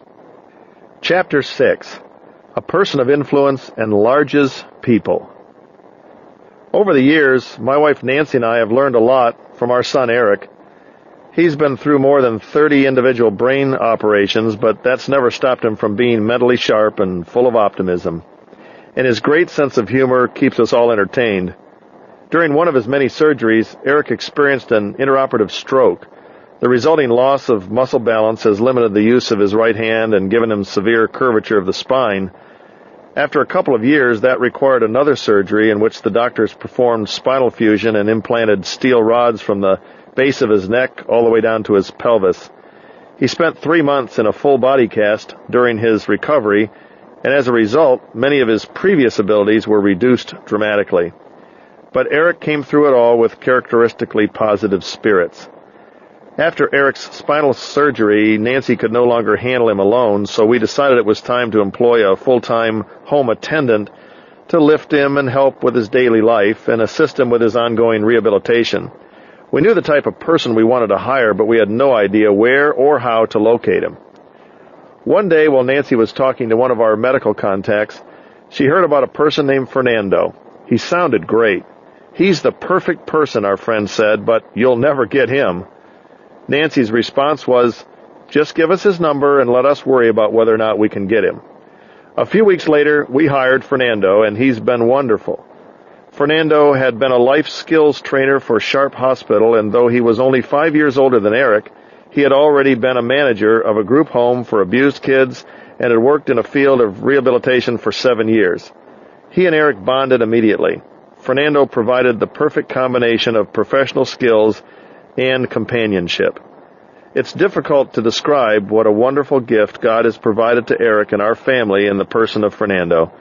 Chapter 6. A person of influence enlarges people. Over the years, my wife Nancy and I have learned a lot from our son Eric. He's been through more than 30 individual brain operations, but that's never stopped him from being mentally sharp and full of optimism. And his great sense of humor keeps us all entertained. During one of his many surgeries, Eric experienced an intraoperative stroke. The resulting loss of muscle balance has limited the use of his right hand and given him severe curvature of the spine. After a couple of years, that required another surgery in which the doctors performed spinal fusion and implanted steel rods from the base of his neck all the way down to his pelvis. He spent 3 months in a full body cast during his recovery, and as a result, many of his previous abilities were reduced dramatically. But Eric came through it all with characteristically positive spirits. After Eric's spinal surgery, Nancy could no longer handle him alone, so we decided it was time to employ a full-time home attendant to lift him and help with his daily life and assist him with his ongoing rehabilitation. We knew the type of person we wanted to hire, but we had no idea where or how to locate him. One day, while Nancy was talking to one of our medical contacts, she heard about a person named Fernando. He sounded great. He's the perfect person, our friend said, but you'll never get him. Nancy's response was, just give us his number and let us worry about whether or not we can get him. A few weeks later, we hired Fernando, and he's been wonderful. Fernando had been a life skills trainer for Sharp Hospital, and though he was only 5 years older than Eric, he had already been a manager of a group home for abused kids and had worked in a field of rehabilitation for 7 years. He and Eric bonded immediately. Fernando provided the perfect combination of professional skills and companionship. It's difficult to describe what a wonderful gift God has provided to Eric and our family in the person of Fernando.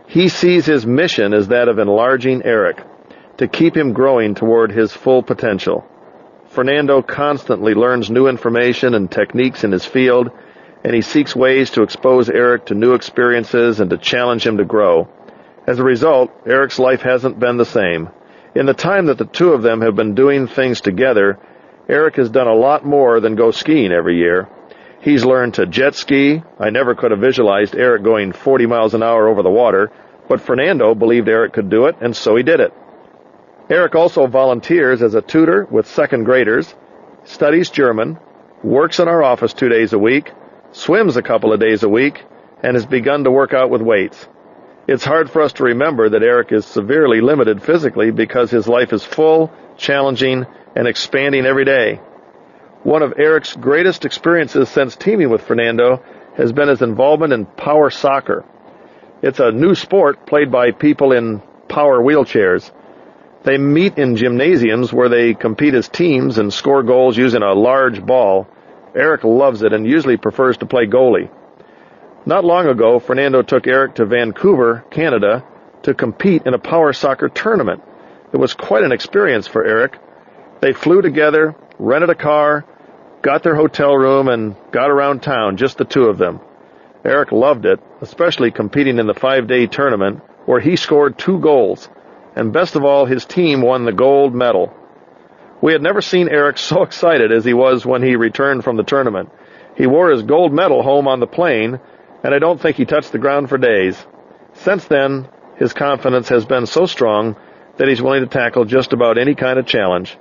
He sees his mission as that of enlarging Eric, to keep him growing toward his full potential. Fernando constantly learns new information and techniques in his field, and he seeks ways to expose Eric to new experiences and to challenge him to grow. As a result, Eric's life hasn't been the same. In the time that the two of them have been doing things together, Eric has done a lot more than go skiing every year. He's learned to jet ski. I never could have visualized Eric going 40 miles an hour over the water, but Fernando believed Eric could do it, and so he did it. Eric also volunteers as a tutor with second graders, studies German, works in our office 2 days a week, swims a couple of days a week, and has begun to work out with weights. It's hard for us to remember that Eric is severely limited physically because his life is full, challenging, and expanding every day. One of Eric's greatest experiences since teaming with Fernando has been his involvement in power soccer. It's a new sport played by people in power wheelchairs. They meet in gymnasiums where they compete as teams and score goals using a large ball. Eric loves it and usually prefers to play goalie. Not long ago, Fernando took Eric to Vancouver, Canada, to compete in a power soccer tournament. It was quite an experience for Eric. They flew together, rented a car, got their hotel room, and got around town, just the two of them. Eric loved it, especially competing in the 5-day tournament, where he scored 2 goals. And best of all, his team won the gold medal. We had never seen Eric so excited as he was when he returned from the tournament. He wore his gold medal home on the plane, and I don't think he touched the ground for days. Since then, his confidence has been so strong that he's willing to tackle just about any kind of challenge.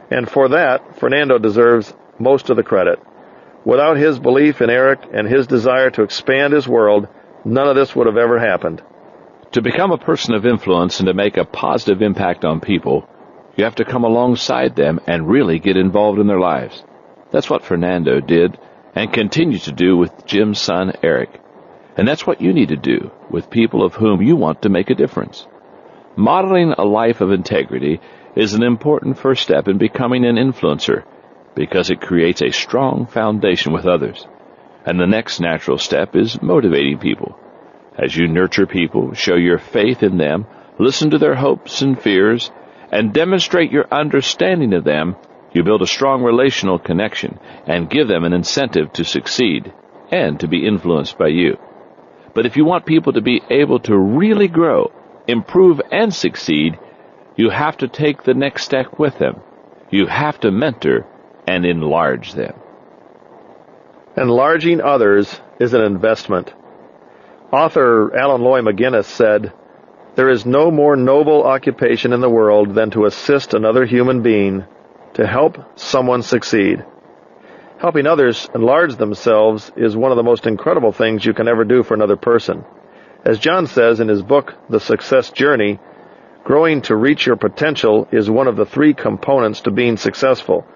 And for that, Fernando deserves most of the credit. Without his belief in Eric and his desire to expand his world, none of this would have ever happened. To become a person of influence and to make a positive impact on people, you have to come alongside them and really get involved in their lives. That's what Fernando did and continues to do with Jim's son, Eric. And that's what you need to do with people of whom you want to make a difference. Modeling a life of integrity is an important first step in becoming an influencer because it creates a strong foundation with others. And the next natural step is motivating people. As you nurture people, show your faith in them, listen to their hopes and fears, and demonstrate your understanding of them, you build a strong relational connection and give them an incentive to succeed and to be influenced by you. But if you want people to be able to really grow, improve, and succeed, you have to take the next step with them. You have to mentor and enlarge them. Enlarging others is an investment. Author Alan Loy McGinnis said, "There is no more noble occupation in the world than to assist another human being, to help someone succeed." Helping others enlarge themselves is one of the most incredible things you can ever do for another person. As John says in his book, The Success Journey, growing to reach your potential is one of the 3 components to being successful,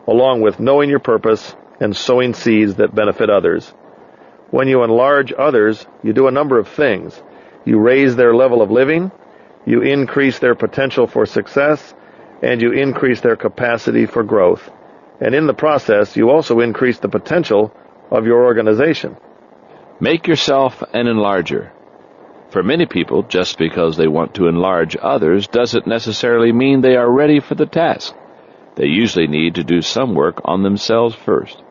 along with knowing your purpose and sowing seeds that benefit others. When you enlarge others, you do a number of things. You raise their level of living, you increase their potential for success, and you increase their capacity for growth. And in the process, you also increase the potential of your organization. Make yourself an enlarger. For many people, just because they want to enlarge others doesn't necessarily mean they are ready for the task. They usually need to do some work on themselves first.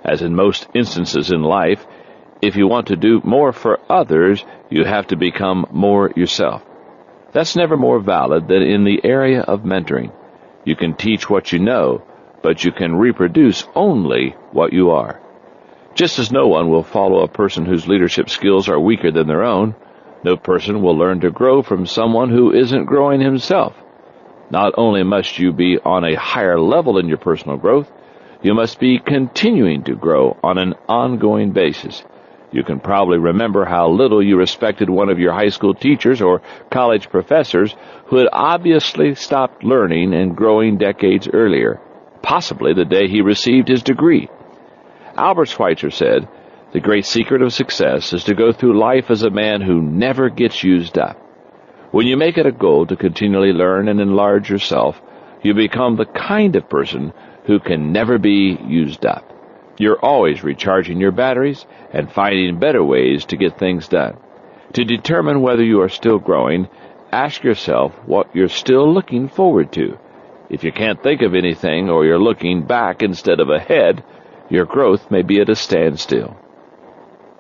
As in most instances in life, if you want to do more for others, you have to become more yourself. That's never more valid than in the area of mentoring. You can teach what you know, but you can reproduce only what you are. Just as no one will follow a person whose leadership skills are weaker than their own, no person will learn to grow from someone who isn't growing himself. Not only must you be on a higher level in your personal growth, you must be continuing to grow on an ongoing basis. You can probably remember how little you respected one of your high school teachers or college professors who had obviously stopped learning and growing decades earlier, possibly the day he received his degree. Albert Schweitzer said, "The great secret of success is to go through life as a man who never gets used up." When you make it a goal to continually learn and enlarge yourself, you become the kind of person who can never be used up. You're always recharging your batteries and finding better ways to get things done. To determine whether you are still growing, ask yourself what you're still looking forward to. If you can't think of anything or you're looking back instead of ahead, your growth may be at a standstill.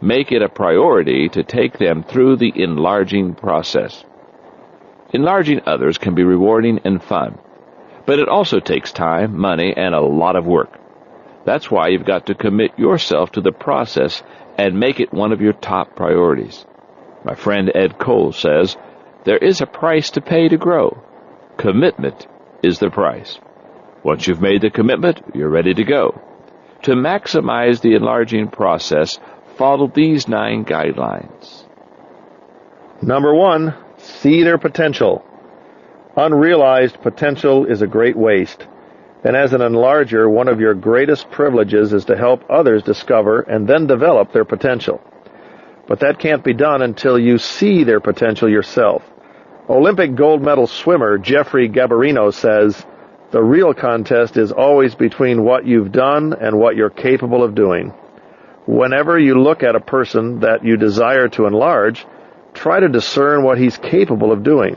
Make it a priority to take them through the enlarging process. Enlarging others can be rewarding and fun, but it also takes time, money, and a lot of work. That's why you've got to commit yourself to the process and make it one of your top priorities. My friend Ed Cole says, "There is a price to pay to grow. Commitment is the price." Once you've made the commitment, you're ready to go. To maximize the enlarging process, follow these 9 guidelines. Number 1, see their potential. Unrealized potential is a great waste. And as an enlarger, one of your greatest privileges is to help others discover and then develop their potential. But that can't be done until you see their potential yourself. Olympic gold medal swimmer Jeffrey Gabarino says, "The real contest is always between what you've done and what you're capable of doing." Whenever you look at a person that you desire to enlarge, try to discern what he's capable of doing.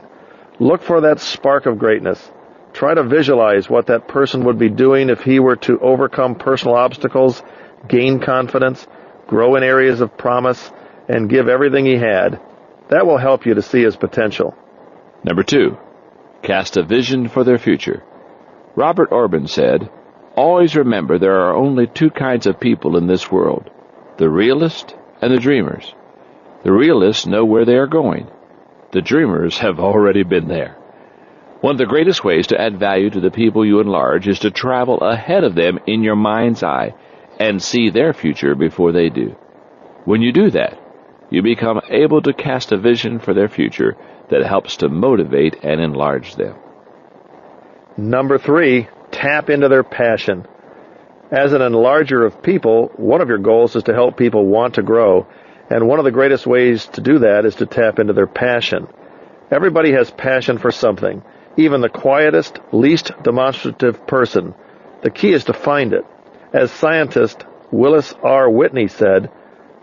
Look for that spark of greatness. Try to visualize what that person would be doing if he were to overcome personal obstacles, gain confidence, grow in areas of promise, and give everything he had. That will help you to see his potential. Number 2, cast a vision for their future. Robert Orban said, Always remember there are only two kinds of people in this world, the realists and the dreamers. The realists know where they are going. The dreamers have already been there. One of the greatest ways to add value to the people you enlarge is to travel ahead of them in your mind's eye and see their future before they do. When you do that, you become able to cast a vision for their future that helps to motivate and enlarge them. Number 3, tap into their passion. As an enlarger of people, one of your goals is to help people want to grow, and one of the greatest ways to do that is to tap into their passion. Everybody has passion for something, even the quietest, least demonstrative person. The key is to find it. As scientist Willis R. Whitney said,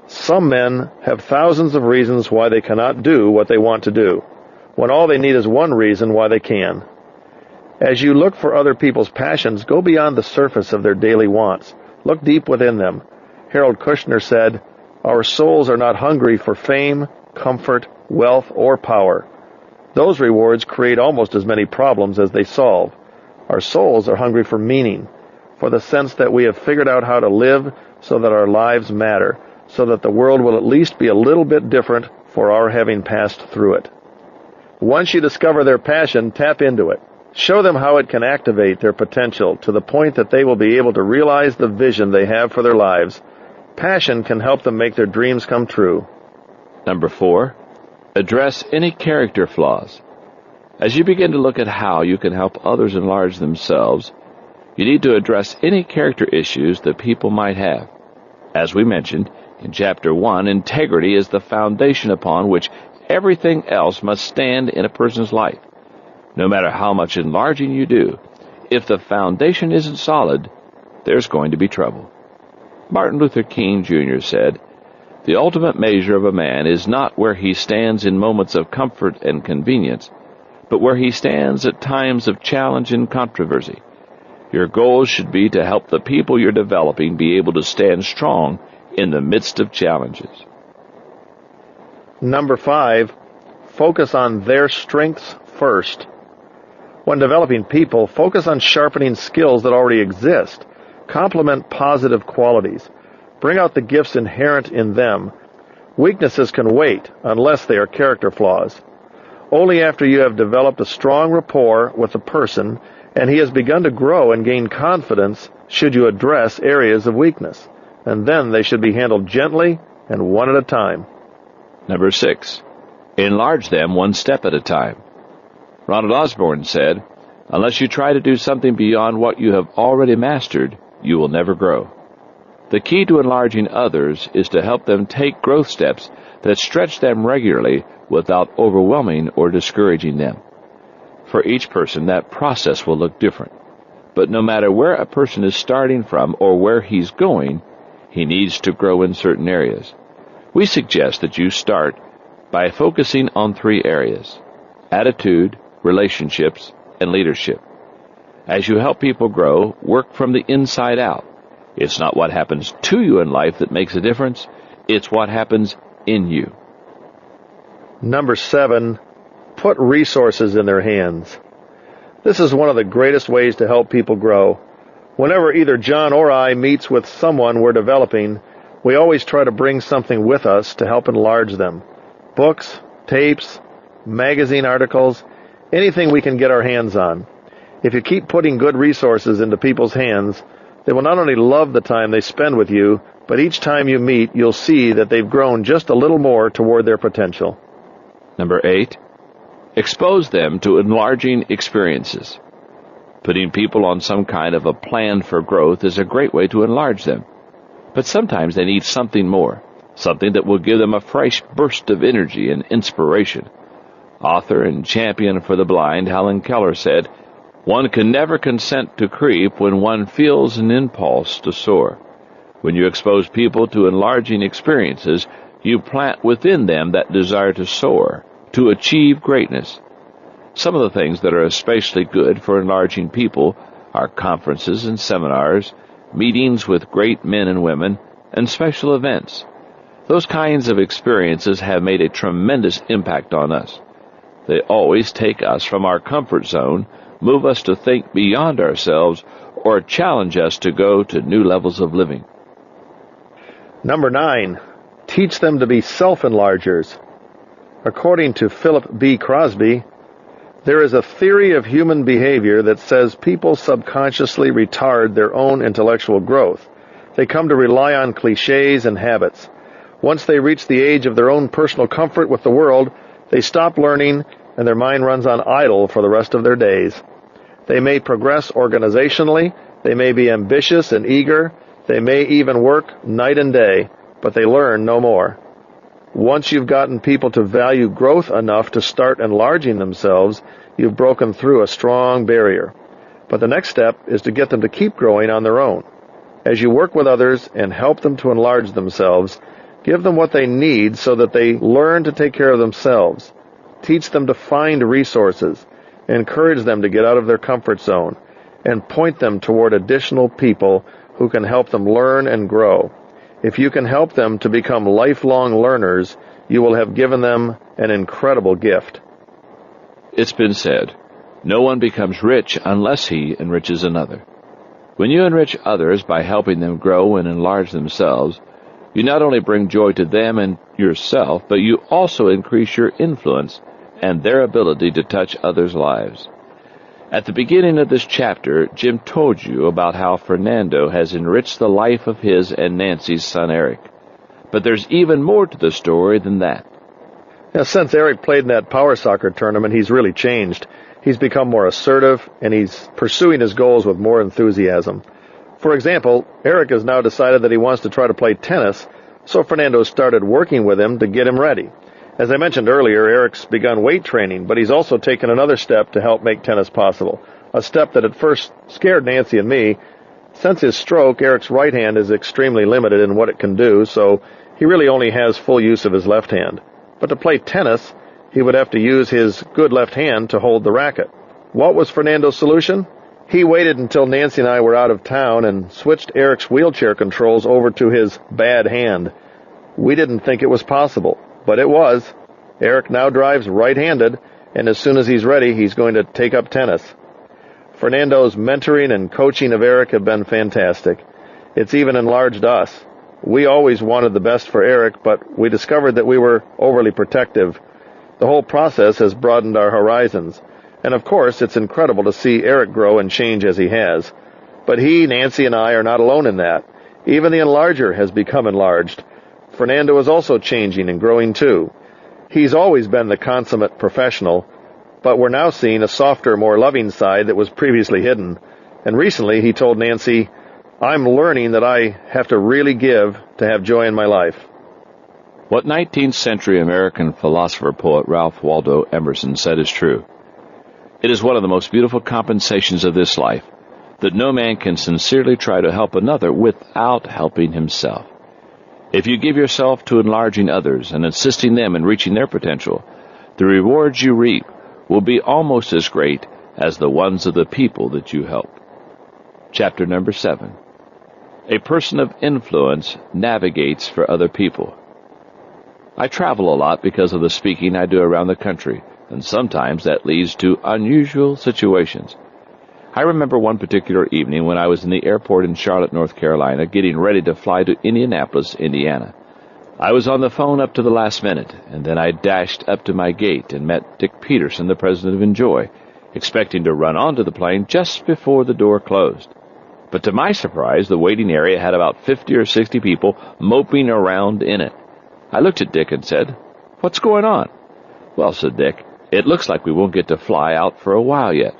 "Some men have thousands of reasons why they cannot do what they want to do, when all they need is one reason why they can." As you look for other people's passions, go beyond the surface of their daily wants. Look deep within them. Harold Kushner said, "Our souls are not hungry for fame, comfort, wealth, or power. Those rewards create almost as many problems as they solve. Our souls are hungry for meaning, for the sense that we have figured out how to live so that our lives matter, so that the world will at least be a little bit different for our having passed through it." Once you discover their passion, tap into it. Show them how it can activate their potential to the point that they will be able to realize the vision they have for their lives. Passion can help them make their dreams come true. Number 4, address any character flaws. As you begin to look at how you can help others enlarge themselves, you need to address any character issues that people might have. As we mentioned in Chapter 1, integrity is the foundation upon which everything else must stand in a person's life. No matter how much enlarging you do, if the foundation isn't solid, there's going to be trouble. Martin Luther King Jr. said, "The ultimate measure of a man is not where he stands in moments of comfort and convenience, but where he stands at times of challenge and controversy. Your goal should be to help the people you're developing be able to stand strong in the midst of challenges." Number 5, focus on their strengths first. When developing people, focus on sharpening skills that already exist. Complement positive qualities. Bring out the gifts inherent in them. Weaknesses can wait unless they are character flaws. Only after you have developed a strong rapport with a person and he has begun to grow and gain confidence should you address areas of weakness, and then they should be handled gently and one at a time. Number 6, enlarge them one step at a time. Ronald Osborne said, "Unless you try to do something beyond what you have already mastered, you will never grow." The key to enlarging others is to help them take growth steps that stretch them regularly without overwhelming or discouraging them. For each person, that process will look different. But no matter where a person is starting from or where he's going, he needs to grow in certain areas. We suggest that you start by focusing on 3 areas: attitude, relationships, and leadership. As you help people grow, work from the inside out. It's not what happens to you in life that makes a difference, it's what happens in you. Number 7, put resources in their hands. This is one of the greatest ways to help people grow. Whenever either John or I meets with someone we're developing, we always try to bring something with us to help enlarge them. Books, tapes, magazine articles, anything we can get our hands on. If you keep putting good resources into people's hands, they will not only love the time they spend with you, but each time you meet, you'll see that they've grown just a little more toward their potential. Number 8, expose them to enlarging experiences. Putting people on some kind of a plan for growth is a great way to enlarge them. But sometimes they need something more, something that will give them a fresh burst of energy and inspiration. Author and champion for the blind Helen Keller said, "One can never consent to creep when one feels an impulse to soar." When you expose people to enlarging experiences, you plant within them that desire to soar, to achieve greatness. Some of the things that are especially good for enlarging people are conferences and seminars, meetings with great men and women, and special events. Those kinds of experiences have made a tremendous impact on us. They always take us from our comfort zone move us to think beyond ourselves, or challenge us to go to new levels of living. Number 9, teach them to be self-enlargers. According to Philip B. Crosby, there is a theory of human behavior that says people subconsciously retard their own intellectual growth. They come to rely on cliches and habits. Once they reach the age of their own personal comfort with the world, they stop learning and their mind runs on idle for the rest of their days. They may progress organizationally, they may be ambitious and eager, they may even work night and day, but they learn no more. Once you've gotten people to value growth enough to start enlarging themselves, you've broken through a strong barrier. But the next step is to get them to keep growing on their own. As you work with others and help them to enlarge themselves, give them what they need so that they learn to take care of themselves. Teach them to find resources, encourage them to get out of their comfort zone, and point them toward additional people who can help them learn and grow. If you can help them to become lifelong learners, you will have given them an incredible gift. It's been said, no one becomes rich unless he enriches another. When you enrich others by helping them grow and enlarge themselves, you not only bring joy to them and yourself, but you also increase your influence and their ability to touch others' lives. At the beginning of this chapter, Jim told you about how Fernando has enriched the life of his and Nancy's son Eric. But there's even more to the story than that. Now, since Eric played in that power soccer tournament, he's really changed. He's become more assertive, and he's pursuing his goals with more enthusiasm. For example, Eric has now decided that he wants to try to play tennis, so Fernando started working with him to get him ready. As I mentioned earlier, Eric's begun weight training, but he's also taken another step to help make tennis possible, a step that at first scared Nancy and me. Since his stroke, Eric's right hand is extremely limited in what it can do, so he really only has full use of his left hand. But to play tennis, he would have to use his good left hand to hold the racket. What was Fernando's solution? He waited until Nancy and I were out of town and switched Eric's wheelchair controls over to his bad hand. We didn't think it was possible, but it was. Eric now drives right-handed, and as soon as he's ready, he's going to take up tennis. Fernando's mentoring and coaching of Eric have been fantastic. It's even enlarged us. We always wanted the best for Eric, but we discovered that we were overly protective. The whole process has broadened our horizons. And of course, it's incredible to see Eric grow and change as he has. But he, Nancy, and I are not alone in that. Even the enlarger has become enlarged. Fernando is also changing and growing too. He's always been the consummate professional, but we're now seeing a softer, more loving side that was previously hidden. And recently he told Nancy, "I'm learning that I have to really give to have joy in my life." What 19th century American philosopher-poet Ralph Waldo Emerson said is true. It is one of the most beautiful compensations of this life that no man can sincerely try to help another without helping himself. If you give yourself to enlarging others and assisting them in reaching their potential, the rewards you reap will be almost as great as the ones of the people that you help. Chapter number 7. A person of influence navigates for other people. I travel a lot because of the speaking I do around the country, and sometimes that leads to unusual situations. I remember one particular evening when I was in the airport in Charlotte, North Carolina, getting ready to fly to Indianapolis, Indiana. I was on the phone up to the last minute, and then I dashed up to my gate and met Dick Peterson, the president of Enjoy, expecting to run onto the plane just before the door closed. But to my surprise, the waiting area had about 50 or 60 people moping around in it. I looked at Dick and said, "What's going on?" "Well," said Dick, "it looks like we won't get to fly out for a while yet."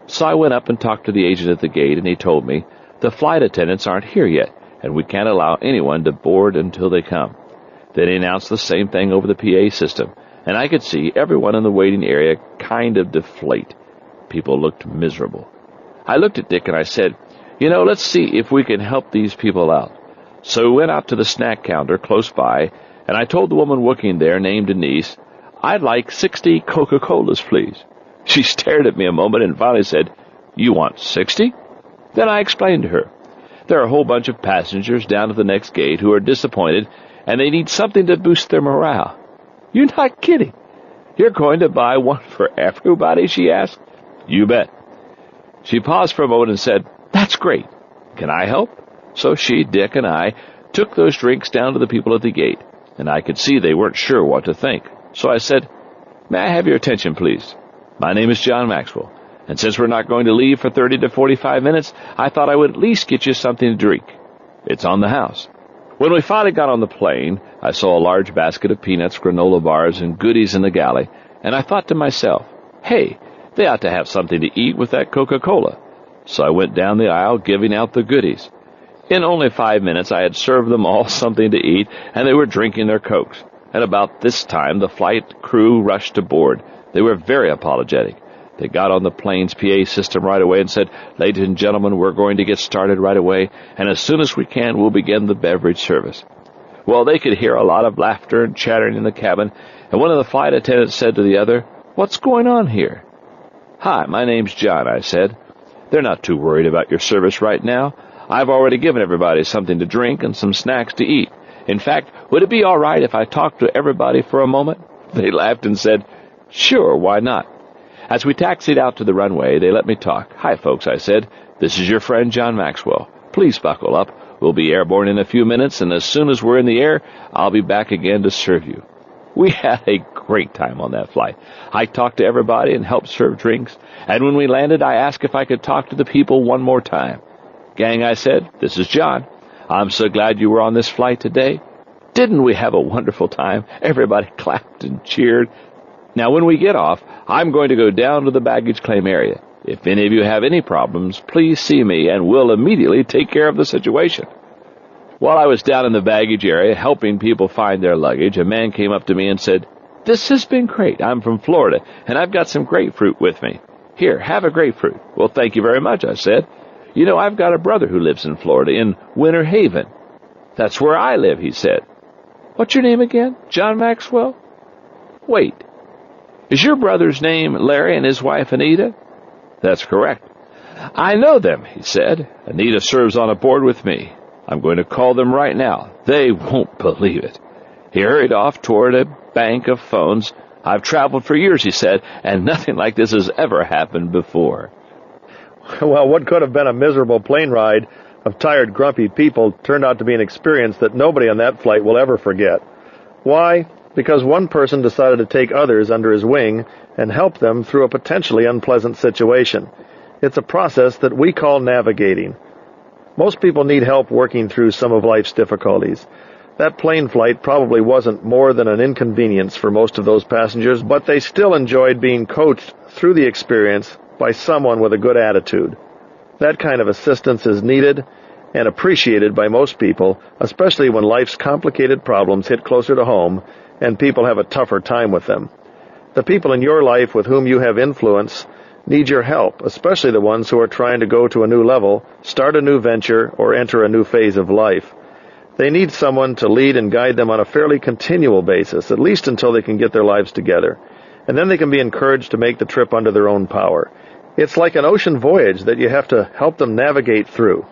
So I went up and talked to the agent at the gate, and he told me, "The flight attendants aren't here yet, and we can't allow anyone to board until they come." Then he announced the same thing over the PA system, and I could see everyone in the waiting area kind of deflate. People looked miserable. I looked at Dick and I said, "Let's see if we can help these people out." So we went out to the snack counter close by, and I told the woman working there, named Denise, "I'd like 60 Coca-Colas, please." She stared at me a moment and finally said, "You want 60? Then I explained to her. There are a whole bunch of passengers down at the next gate who are disappointed, and they need something to boost their morale. "You're not kidding. You're going to buy one for everybody?" she asked. "You bet. She paused for a moment and said, "That's great. Can I help?" So she, Dick, and I took those drinks down to the people at the gate, and I could see they weren't sure what to think. So I said, "May I have your attention, please? My name is John Maxwell, and since we're not going to leave for 30 to 45 minutes, I thought I would at least get you something to drink. It's on the house." When we finally got on the plane, I saw a large basket of peanuts, granola bars, and goodies in the galley, and I thought to myself, hey, they ought to have something to eat with that Coca-Cola. So I went down the aisle giving out the goodies. In only 5 minutes, I had served them all something to eat, and they were drinking their Cokes. At about this time, the flight crew rushed aboard. They were very apologetic. They got on the plane's PA system right away and said, "Ladies and gentlemen, we're going to get started right away, and as soon as we can, we'll begin the beverage service." Well, they could hear a lot of laughter and chattering in the cabin, and one of the flight attendants said to the other, "What's going on here?" "Hi, my name's John," I said. "They're not too worried about your service right now. I've already given everybody something to drink and some snacks to eat. In fact, would it be all right if I talked to everybody for a moment?" They laughed and said, "Sure, why not?" As we taxied out to the runway, they let me talk. "Hi, folks," I said. "This is your friend John Maxwell. Please buckle up. We'll be airborne in a few minutes, and as soon as we're in the air, I'll be back again to serve you." We had a great time on that flight. I talked to everybody and helped serve drinks, and when we landed, I asked if I could talk to the people one more time. "Gang," I said, "this is John. I'm so glad you were on this flight today. Didn't we have a wonderful time?" Everybody clapped and cheered. "Now, when we get off, I'm going to go down to the baggage claim area. If any of you have any problems, please see me, and we'll immediately take care of the situation." While I was down in the baggage area helping people find their luggage, a man came up to me and said, "This has been great. I'm from Florida, and I've got some grapefruit with me. Here, have a grapefruit." "Well, thank you very much," I said. "You know, I've got a brother who lives in Florida, in Winter Haven." "That's where I live," he said. "What's your name again? John Maxwell? Wait. Is your brother's name Larry and his wife Anita?" "That's correct." "I know them," he said. "Anita serves on a board with me. I'm going to call them right now. They won't believe it." He hurried off toward a bank of phones. "I've traveled for years," he said, "and nothing like this has ever happened before." Well, what could have been a miserable plane ride of tired, grumpy people turned out to be an experience that nobody on that flight will ever forget. Why? Because one person decided to take others under his wing and help them through a potentially unpleasant situation. It's a process that we call navigating. Most people need help working through some of life's difficulties. That plane flight probably wasn't more than an inconvenience for most of those passengers, but they still enjoyed being coached through the experience by someone with a good attitude. That kind of assistance is needed and appreciated by most people, especially when life's complicated problems hit closer to home and people have a tougher time with them. The people in your life with whom you have influence need your help, especially the ones who are trying to go to a new level, start a new venture, or enter a new phase of life. They need someone to lead and guide them on a fairly continual basis, at least until they can get their lives together. And then they can be encouraged to make the trip under their own power. It's like an ocean voyage that you have to help them navigate through.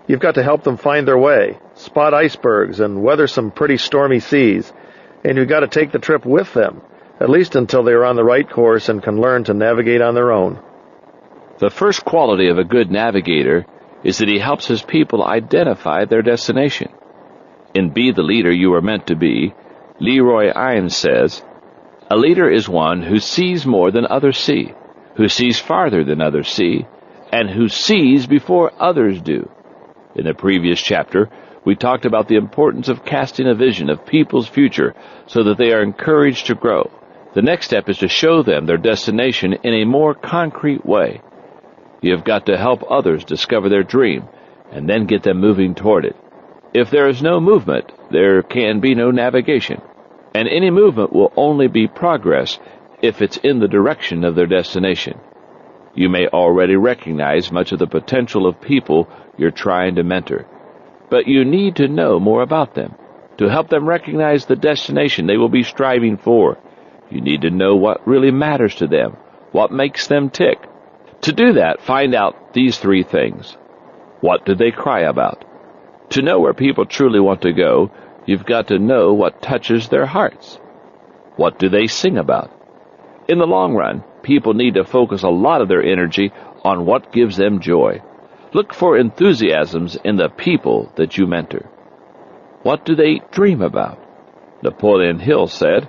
You've got to help them find their way, spot icebergs, and weather some pretty stormy seas. And you've got to take the trip with them, at least until they are on the right course and can learn to navigate on their own. The first quality of a good navigator is that he helps his people identify their destination. In Be the Leader You Are Meant to Be, Leroy Ines says, "A leader is one who sees more than others see, who sees farther than others see, and who sees before others do." In the previous chapter, we talked about the importance of casting a vision of people's future so that they are encouraged to grow. The next step is to show them their destination in a more concrete way. You have got to help others discover their dream and then get them moving toward it. If there is no movement, there can be no navigation, and any movement will only be progress if it's in the direction of their destination. You may already recognize much of the potential of people you're trying to mentor, but you need to know more about them. To help them recognize the destination they will be striving for, you need to know what really matters to them, what makes them tick. To do that, find out these three things. What do they cry about? To know where people truly want to go, you've got to know what touches their hearts. What do they sing about? In the long run, people need to focus a lot of their energy on what gives them joy. Look for enthusiasms in the people that you mentor. What do they dream about? Napoleon Hill said,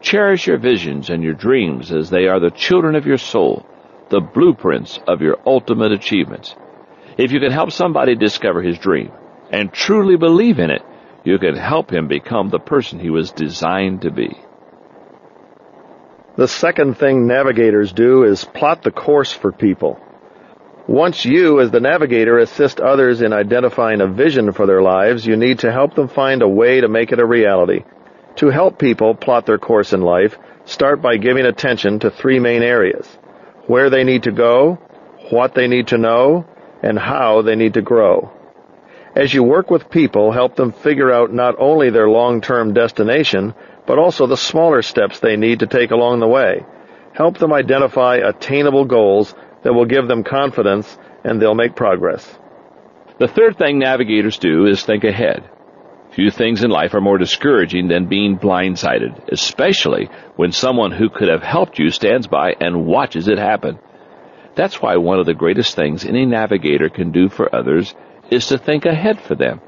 "Cherish your visions and your dreams as they are the children of your soul, the blueprints of your ultimate achievements." If you can help somebody discover his dream and truly believe in it, you can help him become the person he was designed to be. The second thing navigators do is plot the course for people. Once you, as the navigator, assist others in identifying a vision for their lives, you need to help them find a way to make it a reality. To help people plot their course in life, start by giving attention to three main areas: where they need to go, what they need to know, and how they need to grow. As you work with people, help them figure out not only their long-term destination, but also the smaller steps they need to take along the way. Help them identify attainable goals that will give them confidence, and they'll make progress. The third thing navigators do is think ahead. Few things in life are more discouraging than being blindsided, especially when someone who could have helped you stands by and watches it happen. That's why one of the greatest things any navigator can do for others is to think ahead for them.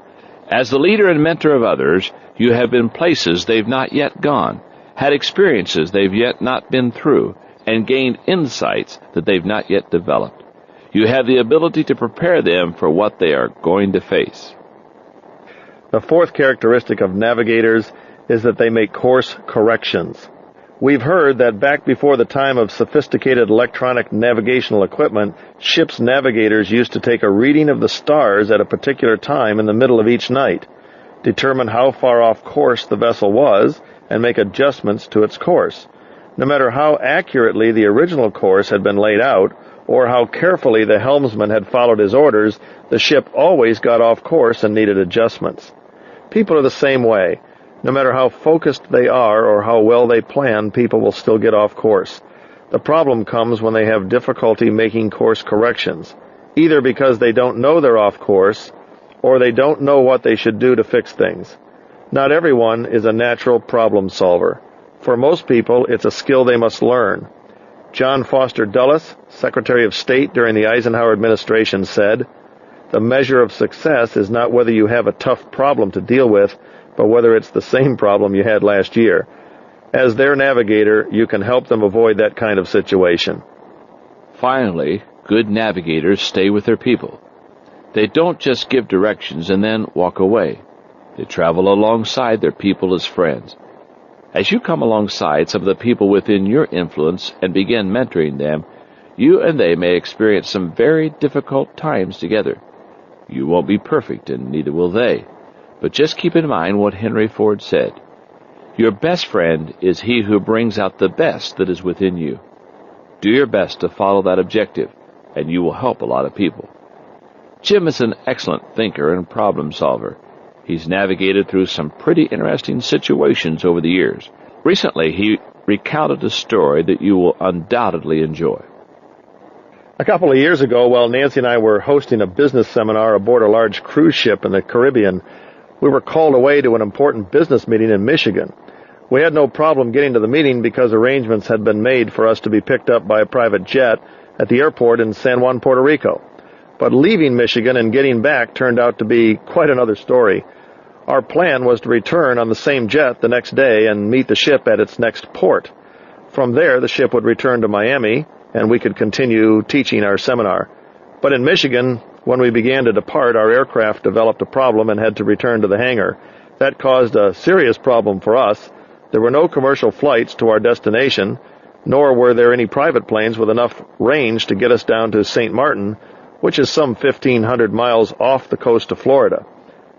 As the leader and mentor of others, you have been places they've not yet gone, had experiences they've yet not been through, and gained insights that they've not yet developed. You have the ability to prepare them for what they are going to face. The fourth characteristic of navigators is that they make course corrections. We've heard that back before the time of sophisticated electronic navigational equipment, ship's navigators used to take a reading of the stars at a particular time in the middle of each night, determine how far off course the vessel was, and make adjustments to its course. No matter how accurately the original course had been laid out, or how carefully the helmsman had followed his orders, the ship always got off course and needed adjustments. People are the same way. No matter how focused they are or how well they plan, people will still get off course. The problem comes when they have difficulty making course corrections, either because they don't know they're off course, or they don't know what they should do to fix things. Not everyone is a natural problem solver. For most people, it's a skill they must learn. John Foster Dulles, Secretary of State during the Eisenhower administration, said, "The measure of success is not whether you have a tough problem to deal with, but whether it's the same problem you had last year." As their navigator, you can help them avoid that kind of situation. Finally, good navigators stay with their people. They don't just give directions and then walk away. They travel alongside their people as friends. As you come alongside some of the people within your influence and begin mentoring them, you and they may experience some very difficult times together. You won't be perfect, and neither will they. But just keep in mind what Henry Ford said. Your best friend is he who brings out the best that is within you. Do your best to follow that objective, and you will help a lot of people. Jim is an excellent thinker and problem solver. He's navigated through some pretty interesting situations over the years. Recently, he recounted a story that you will undoubtedly enjoy. A couple of years ago, while Nancy and I were hosting a business seminar aboard a large cruise ship in the Caribbean, we were called away to an important business meeting in Michigan. We had no problem getting to the meeting because arrangements had been made for us to be picked up by a private jet at the airport in San Juan, Puerto Rico. But leaving Michigan and getting back turned out to be quite another story. Our plan was to return on the same jet the next day and meet the ship at its next port. From there, the ship would return to Miami, and we could continue teaching our seminar. But in Michigan, when we began to depart, our aircraft developed a problem and had to return to the hangar. That caused a serious problem for us. There were no commercial flights to our destination, nor were there any private planes with enough range to get us down to St. Martin, which is some 1,500 miles off the coast of Florida.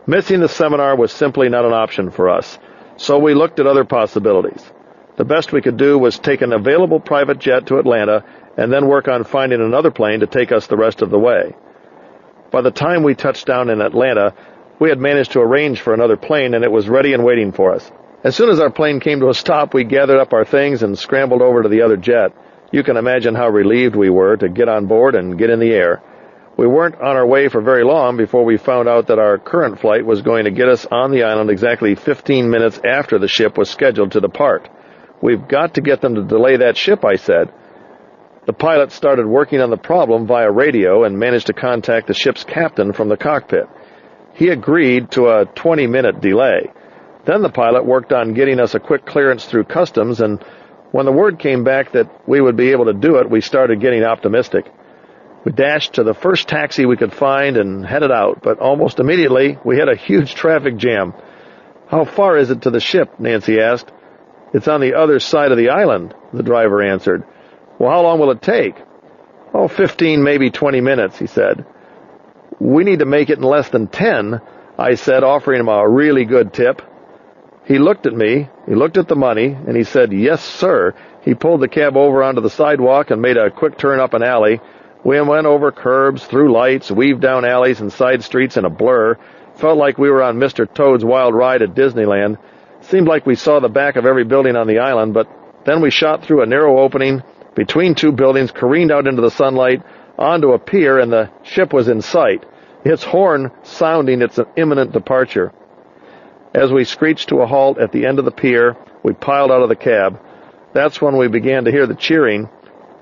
Missing the seminar was simply not an option for us, so we looked at other possibilities. The best we could do was take an available private jet to Atlanta and then work on finding another plane to take us the rest of the way. By the time we touched down in Atlanta, we had managed to arrange for another plane, and it was ready and waiting for us. As soon as our plane came to a stop, we gathered up our things and scrambled over to the other jet. You can imagine how relieved we were to get on board and get in the air. We weren't on our way for very long before we found out that our current flight was going to get us on the island exactly 15 minutes after the ship was scheduled to depart. "We've got to get them to delay that ship," I said. The pilot started working on the problem via radio and managed to contact the ship's captain from the cockpit. He agreed to a 20-minute delay. Then the pilot worked on getting us a quick clearance through customs, and when the word came back that we would be able to do it, we started getting optimistic. We dashed to the first taxi we could find and headed out, but almost immediately we hit a huge traffic jam. "How far is it to the ship?" Nancy asked. "It's on the other side of the island," the driver answered. "Well, how long will it take?" "Oh, 15, maybe 20 minutes, he said. "We need to make it in less than 10, I said, offering him a really good tip. He looked at me, he looked at the money, and he said, "Yes, sir." He pulled the cab over onto the sidewalk and made a quick turn up an alley. We went over curbs, through lights, weaved down alleys and side streets in a blur. Felt like we were on Mr. Toad's Wild Ride at Disneyland. Seemed like we saw the back of every building on the island, but then we shot through a narrow opening between two buildings, careened out into the sunlight, onto a pier, and the ship was in sight, its horn sounding its imminent departure. As we screeched to a halt at the end of the pier, we piled out of the cab. That's when we began to hear the cheering.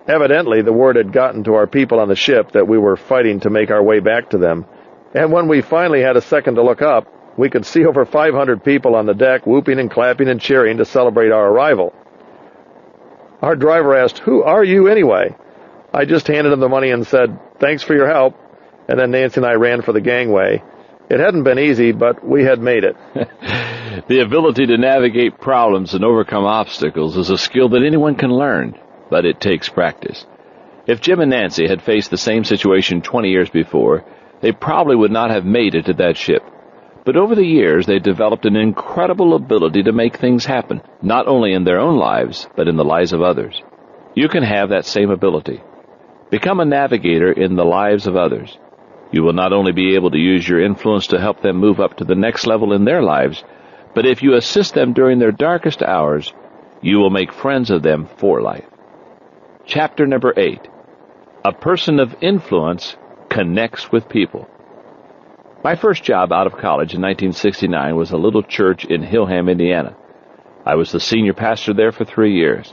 Evidently, the word had gotten to our people on the ship that we were fighting to make our way back to them. And when we finally had a second to look up, we could see over 500 people on the deck whooping and clapping and cheering to celebrate our arrival. Our driver asked, "Who are you anyway?" I just handed him the money and said, "Thanks for your help," and then Nancy and I ran for the gangway. It hadn't been easy, but we had made it. The ability to navigate problems and overcome obstacles is a skill that anyone can learn, but it takes practice. If Jim and Nancy had faced the same situation 20 years before, they probably would not have made it to that ship. But over the years, they developed an incredible ability to make things happen, not only in their own lives, but in the lives of others. You can have that same ability. Become a navigator in the lives of others. You will not only be able to use your influence to help them move up to the next level in their lives, but if you assist them during their darkest hours, you will make friends of them for life. Chapter number 8. A person of influence connects with people. My first job out of college in 1969 was a little church in Hillham, Indiana. I was the senior pastor there for 3 years.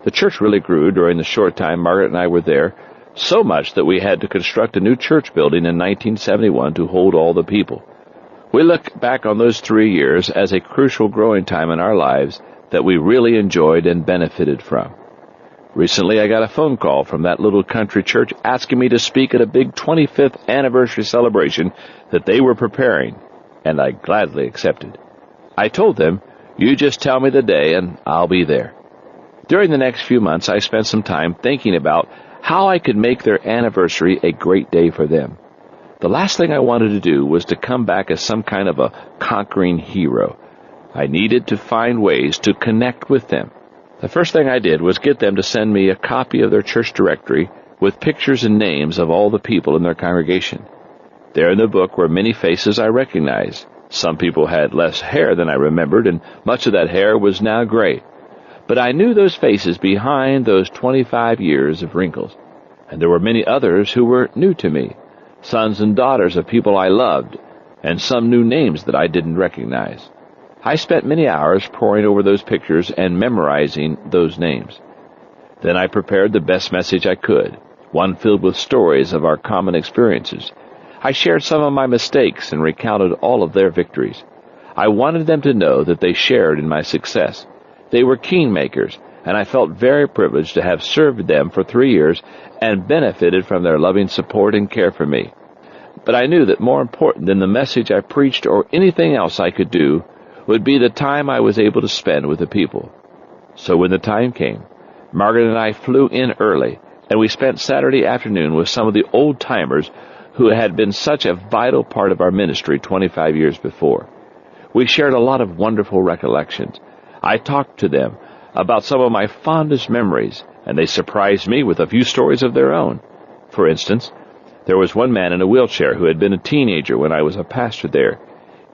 The church really grew during the short time Margaret and I were there, so much that we had to construct a new church building in 1971 to hold all the people. We look back on those 3 years as a crucial growing time in our lives that we really enjoyed and benefited from. Recently, I got a phone call from that little country church asking me to speak at a big 25th anniversary celebration that they were preparing, and I gladly accepted. I told them, "You just tell me the day and I'll be there." During the next few months, I spent some time thinking about how I could make their anniversary a great day for them. The last thing I wanted to do was to come back as some kind of a conquering hero. I needed to find ways to connect with them. The first thing I did was get them to send me a copy of their church directory with pictures and names of all the people in their congregation. There in the book were many faces I recognized. Some people had less hair than I remembered, and much of that hair was now gray. But I knew those faces behind those 25 years of wrinkles. And there were many others who were new to me, sons and daughters of people I loved, and some new names that I didn't recognize. I spent many hours poring over those pictures and memorizing those names. Then I prepared the best message I could, one filled with stories of our common experiences. I shared some of my mistakes and recounted all of their victories. I wanted them to know that they shared in my success. They were kingmakers, and I felt very privileged to have served them for 3 years and benefited from their loving support and care for me. But I knew that more important than the message I preached or anything else I could do would be the time I was able to spend with the people. So when the time came, Margaret and I flew in early, and we spent Saturday afternoon with some of the old-timers who had been such a vital part of our ministry 25 years before. We shared a lot of wonderful recollections. I talked to them about some of my fondest memories, and they surprised me with a few stories of their own. For instance, there was one man in a wheelchair who had been a teenager when I was a pastor there.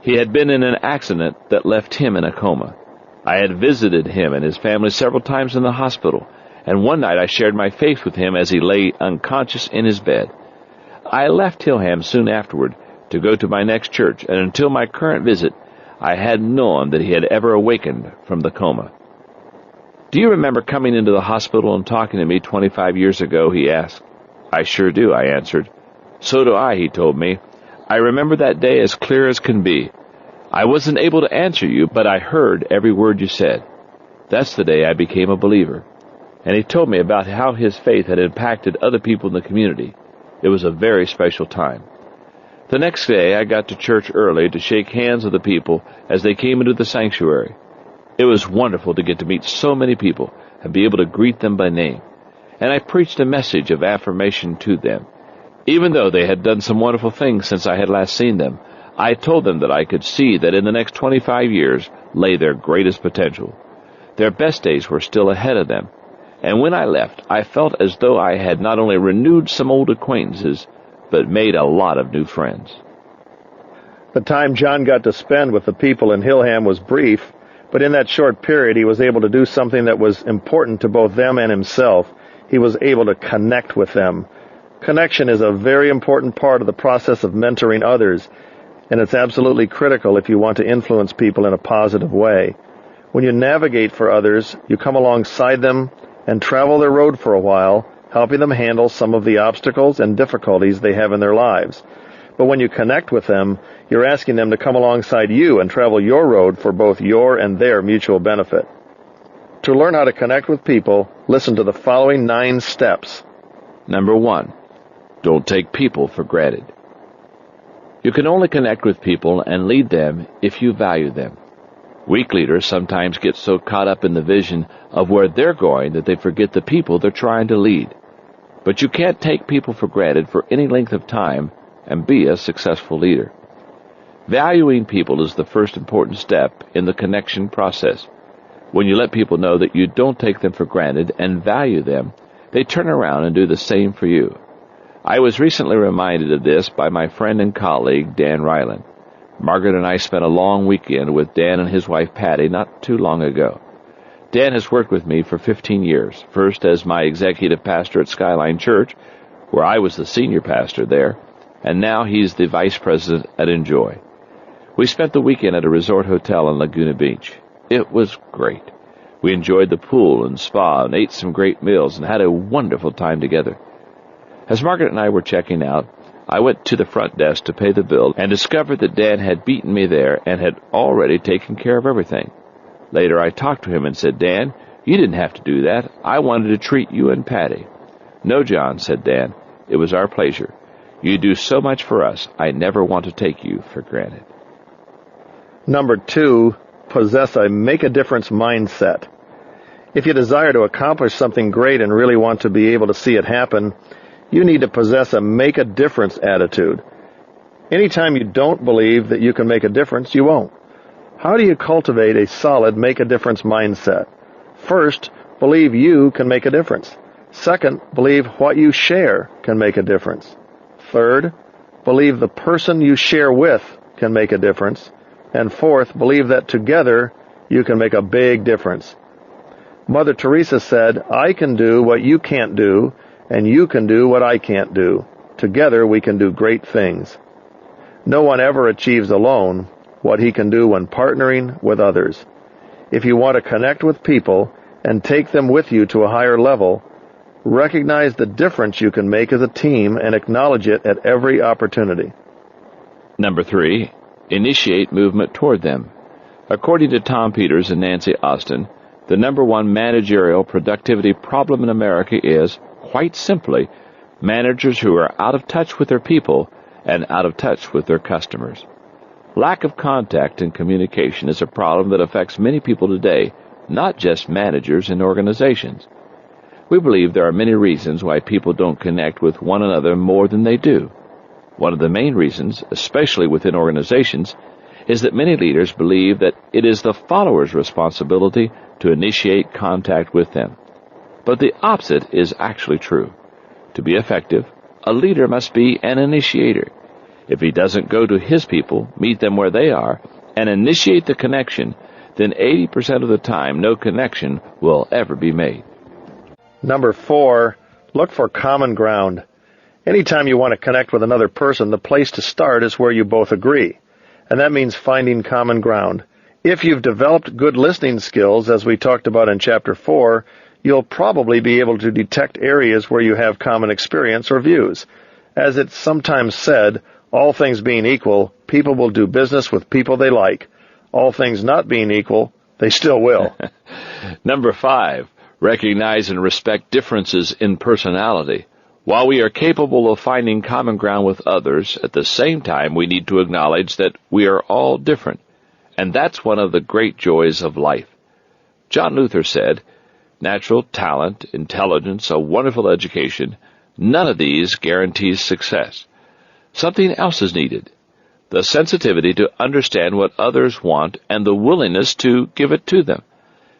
He had been in an accident that left him in a coma. I had visited him and his family several times in the hospital, and one night I shared my faith with him as he lay unconscious in his bed. I left Hillham soon afterward to go to my next church, and until my current visit, I hadn't known that he had ever awakened from the coma. "Do you remember coming into the hospital and talking to me 25 years ago?" he asked. "I sure do," I answered. "So do I," he told me. "I remember that day as clear as can be. I wasn't able to answer you, but I heard every word you said. That's the day I became a believer." And he told me about how his faith had impacted other people in the community. It was a very special time. The next day, I got to church early to shake hands with the people as they came into the sanctuary. It was wonderful to get to meet so many people and be able to greet them by name. And I preached a message of affirmation to them. Even though they had done some wonderful things since I had last seen them, I told them that I could see that in the next 25 years lay their greatest potential. Their best days were still ahead of them. And when I left, I felt as though I had not only renewed some old acquaintances, but made a lot of new friends. The time John got to spend with the people in Hillham was brief, but in that short period he was able to do something that was important to both them and himself. He was able to connect with them. Connection is a very important part of the process of mentoring others, and it's absolutely critical if you want to influence people in a positive way. When you navigate for others, you come alongside them and travel their road for a while, helping them handle some of the obstacles and difficulties they have in their lives. But when you connect with them, you're asking them to come alongside you and travel your road for both your and their mutual benefit. To learn how to connect with people, listen to the following 9 steps. Number 1, don't take people for granted. You can only connect with people and lead them if you value them. Weak leaders sometimes get so caught up in the vision of where they're going that they forget the people they're trying to lead. But you can't take people for granted for any length of time and be a successful leader. Valuing people is the first important step in the connection process. When you let people know that you don't take them for granted and value them, they turn around and do the same for you. I was recently reminded of this by my friend and colleague, Dan Ryland. Margaret and I spent a long weekend with Dan and his wife Patty not too long ago. Dan has worked with me for 15 years, first as my executive pastor at Skyline Church, where I was the senior pastor there, and now he's the vice president at Enjoy. We spent the weekend at a resort hotel in Laguna Beach. It was great. We enjoyed the pool and spa and ate some great meals and had a wonderful time together. As Margaret and I were checking out, I went to the front desk to pay the bill and discovered that Dan had beaten me there and had already taken care of everything. Later I talked to him and said, "Dan, you didn't have to do that. I wanted to treat you and Patty." "No, John," said Dan. "It was our pleasure. You do so much for us. I never want to take you for granted." Number 2, possess a make-a-difference mindset. If you desire to accomplish something great and really want to be able to see it happen, you need to possess a make-a-difference attitude. Anytime you don't believe that you can make a difference, you won't. How do you cultivate a solid make-a-difference mindset? First, believe you can make a difference. Second, believe what you share can make a difference. Third, believe the person you share with can make a difference. And fourth, believe that together you can make a big difference. Mother Teresa said, "I can do what you can't do, and you can do what I can't do. Together we can do great things." No one ever achieves alone what he can do when partnering with others. If you want to connect with people and take them with you to a higher level, recognize the difference you can make as a team and acknowledge it at every opportunity. Number 3, initiate movement toward them. According to Tom Peters and Nancy Austin, the number 1 managerial productivity problem in America is, quite simply, managers who are out of touch with their people and out of touch with their customers. Lack of contact and communication is a problem that affects many people today, not just managers and organizations. We believe there are many reasons why people don't connect with one another more than they do. One of the main reasons, especially within organizations, is that many leaders believe that it is the followers' responsibility to initiate contact with them. But the opposite is actually true. To be effective, a leader must be an initiator. If he doesn't go to his people, meet them where they are, and initiate the connection, then 80% of the time no connection will ever be made. Number 4, look for common ground. Anytime you want to connect with another person, the place to start is where you both agree. And that means finding common ground. If you've developed good listening skills, as we talked about in Chapter 4, you'll probably be able to detect areas where you have common experience or views. As it's sometimes said, all things being equal, people will do business with people they like. All things not being equal, they still will. Number 5, recognize and respect differences in personality. While we are capable of finding common ground with others, at the same time we need to acknowledge that we are all different. And that's one of the great joys of life. John Luther said, natural talent, intelligence, a wonderful education, none of these guarantees success. Something else is needed. The sensitivity to understand what others want and the willingness to give it to them.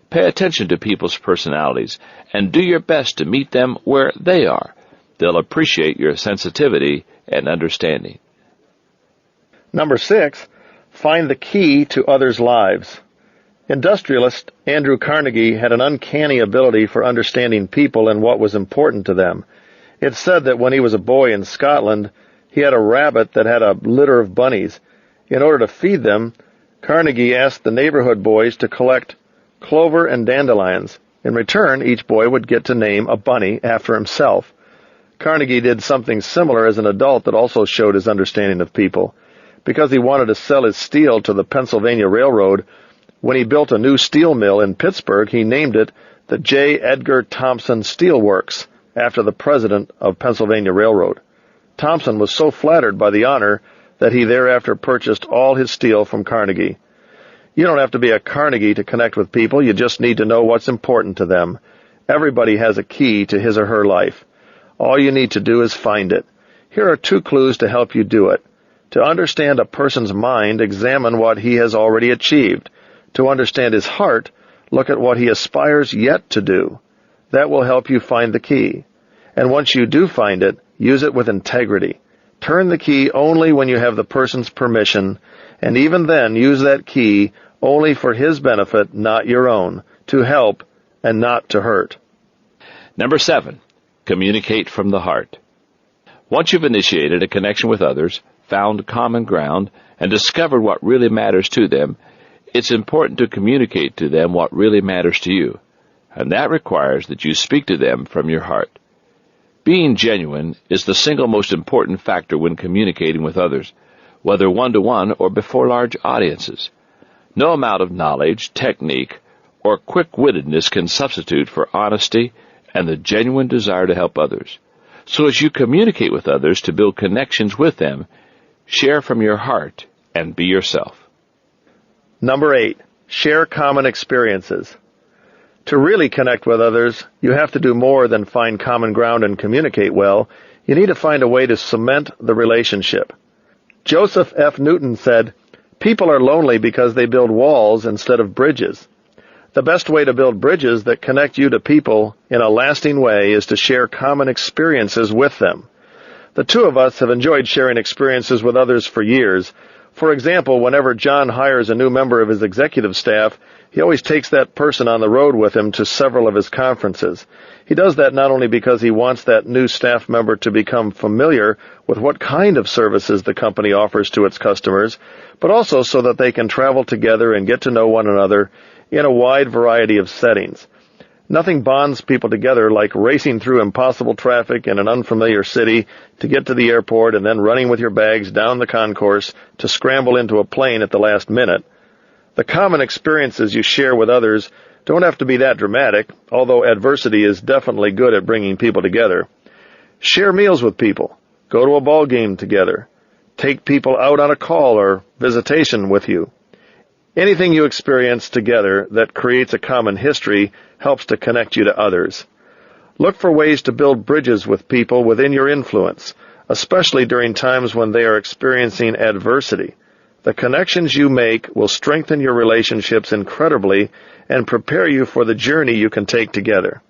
Pay attention to people's personalities and do your best to meet them where they are. They'll appreciate your sensitivity and understanding. Number 6, find the key to others' lives. Industrialist Andrew Carnegie had an uncanny ability for understanding people and what was important to them. It's said that when he was a boy in Scotland, he had a rabbit that had a litter of bunnies. In order to feed them, Carnegie asked the neighborhood boys to collect clover and dandelions. In return, each boy would get to name a bunny after himself. Carnegie did something similar as an adult that also showed his understanding of people. Because he wanted to sell his steel to the Pennsylvania Railroad, when he built a new steel mill in Pittsburgh, he named it the J. Edgar Thompson Steel Works, after the president of Pennsylvania Railroad. Thompson was so flattered by the honor that he thereafter purchased all his steel from Carnegie. You don't have to be a Carnegie to connect with people. You just need to know what's important to them. Everybody has a key to his or her life. All you need to do is find it. Here are 2 clues to help you do it. To understand a person's mind, examine what he has already achieved. To understand his heart, look at what he aspires yet to do. That will help you find the key. And once you do find it, use it with integrity. Turn the key only when you have the person's permission, and even then use that key only for his benefit, not your own, to help and not to hurt. Number 7, communicate from the heart. Once you've initiated a connection with others, found common ground, and discovered what really matters to them, it's important to communicate to them what really matters to you, and that requires that you speak to them from your heart. Being genuine is the single most important factor when communicating with others, whether one-to-one or before large audiences. No amount of knowledge, technique, or quick-wittedness can substitute for honesty and the genuine desire to help others. So as you communicate with others to build connections with them, share from your heart and be yourself. Number 8, share common experiences. To really connect with others, you have to do more than find common ground and communicate well. You need to find a way to cement the relationship. Joseph F. Newton said, "People are lonely because they build walls instead of bridges." The best way to build bridges that connect you to people in a lasting way is to share common experiences with them. The 2 of us have enjoyed sharing experiences with others for years. For example, whenever John hires a new member of his executive staff, he always takes that person on the road with him to several of his conferences. He does that not only because he wants that new staff member to become familiar with what kind of services the company offers to its customers, but also so that they can travel together and get to know one another in a wide variety of settings. Nothing bonds people together like racing through impossible traffic in an unfamiliar city to get to the airport and then running with your bags down the concourse to scramble into a plane at the last minute. The common experiences you share with others don't have to be that dramatic, although adversity is definitely good at bringing people together. Share meals with people. Go to a ball game together. Take people out on a call or visitation with you. Anything you experience together that creates a common history helps to connect you to others. Look for ways to build bridges with people within your influence, especially during times when they are experiencing adversity. The connections you make will strengthen your relationships incredibly and prepare you for the journey you can take together.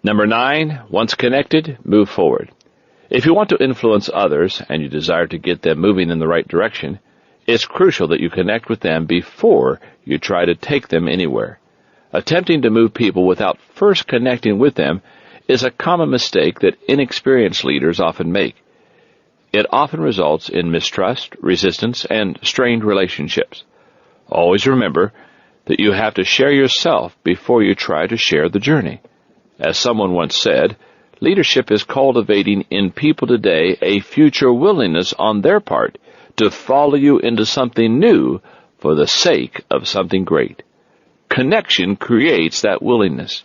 Number 9, once connected, move forward. If you want to influence others and you desire to get them moving in the right direction, it's crucial that you connect with them before you try to take them anywhere. Attempting to move people without first connecting with them is a common mistake that inexperienced leaders often make. It often results in mistrust, resistance, and strained relationships. Always remember that you have to share yourself before you try to share the journey. As someone once said, leadership is cultivating in people today a future willingness on their part to follow you into something new for the sake of something great. Connection creates that willingness.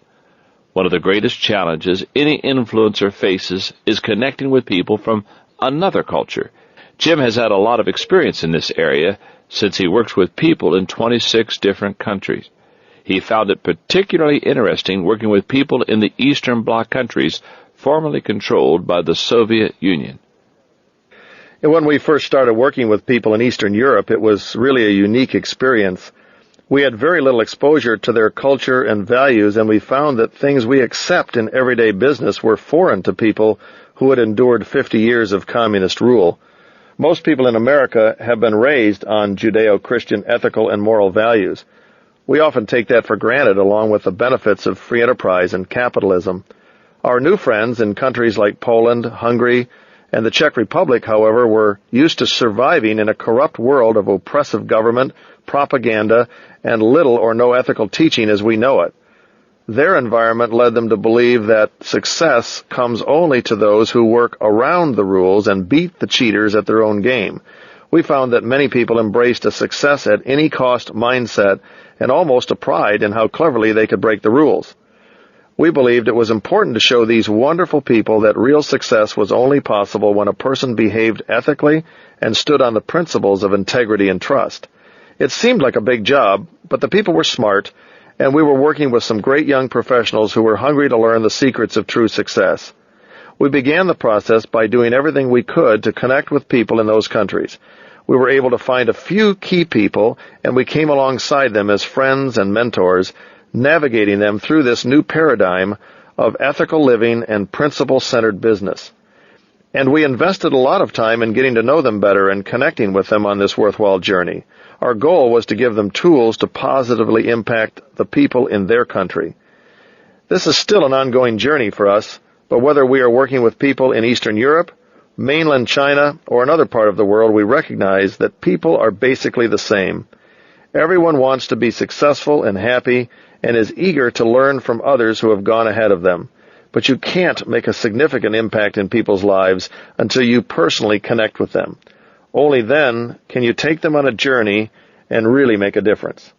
One of the greatest challenges any influencer faces is connecting with people from another culture. Jim has had a lot of experience in this area since he works with people in 26 different countries. He found it particularly interesting working with people in the Eastern Bloc countries formerly controlled by the Soviet Union. And when we first started working with people in Eastern Europe, it was really a unique experience. We had very little exposure to their culture and values, and we found that things we accept in everyday business were foreign to people who had endured 50 years of communist rule. Most people in America have been raised on Judeo-Christian ethical and moral values. We often take that for granted, along with the benefits of free enterprise and capitalism. Our new friends in countries like Poland, Hungary, and the Czech Republic, however, were used to surviving in a corrupt world of oppressive government, propaganda, and little or no ethical teaching as we know it. Their environment led them to believe that success comes only to those who work around the rules and beat the cheaters at their own game. We found that many people embraced a success at any cost mindset and almost a pride in how cleverly they could break the rules. We believed it was important to show these wonderful people that real success was only possible when a person behaved ethically and stood on the principles of integrity and trust. It seemed like a big job, but the people were smart, and we were working with some great young professionals who were hungry to learn the secrets of true success. We began the process by doing everything we could to connect with people in those countries. We were able to find a few key people, and we came alongside them as friends and mentors, navigating them through this new paradigm of ethical living and principle-centered business. And we invested a lot of time in getting to know them better and connecting with them on this worthwhile journey. Our goal was to give them tools to positively impact the people in their country. This is still an ongoing journey for us, but whether we are working with people in Eastern Europe, mainland China, or another part of the world, we recognize that people are basically the same. Everyone wants to be successful and happy and is eager to learn from others who have gone ahead of them. But you can't make a significant impact in people's lives until you personally connect with them. Only then can you take them on a journey and really make a difference.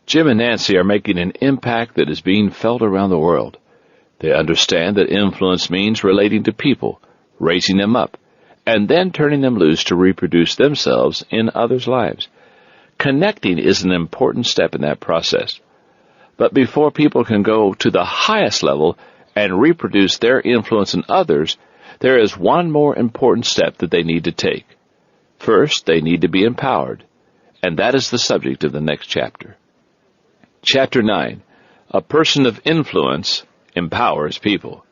Jim and Nancy are making an impact that is being felt around the world. They understand that influence means relating to people, raising them up, and then turning them loose to reproduce themselves in others' lives. Connecting is an important step in that process. But before people can go to the highest level and reproduce their influence in others, there is one more important step that they need to take. First, they need to be empowered, and that is the subject of the next chapter. Chapter 9, A Person of Influence Empowers People.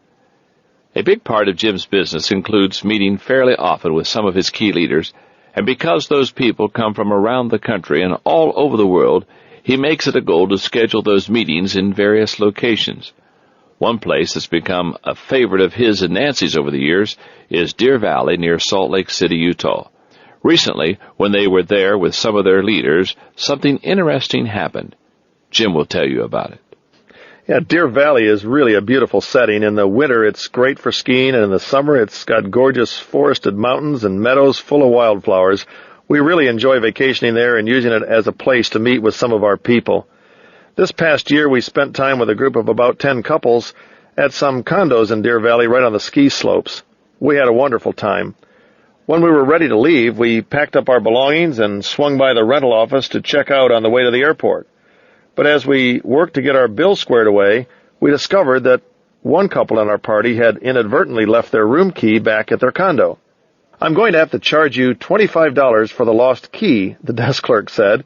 A big part of Jim's business includes meeting fairly often with some of his key leaders, and because those people come from around the country and all over the world, he makes it a goal to schedule those meetings in various locations. One place that's become a favorite of his and Nancy's over the years is Deer Valley near Salt Lake City, Utah. Recently, when they were there with some of their leaders, something interesting happened. Jim will tell you about it. Yeah, Deer Valley is really a beautiful setting. In the winter, it's great for skiing, and in the summer, it's got gorgeous forested mountains and meadows full of wildflowers. We really enjoy vacationing there and using it as a place to meet with some of our people. This past year, we spent time with a group of about 10 couples at some condos in Deer Valley right on the ski slopes. We had a wonderful time. When we were ready to leave, we packed up our belongings and swung by the rental office to check out on the way to the airport. But as we worked to get our bill squared away, we discovered that one couple in our party had inadvertently left their room key back at their condo. "I'm going to have to charge you $25 for the lost key," the desk clerk said.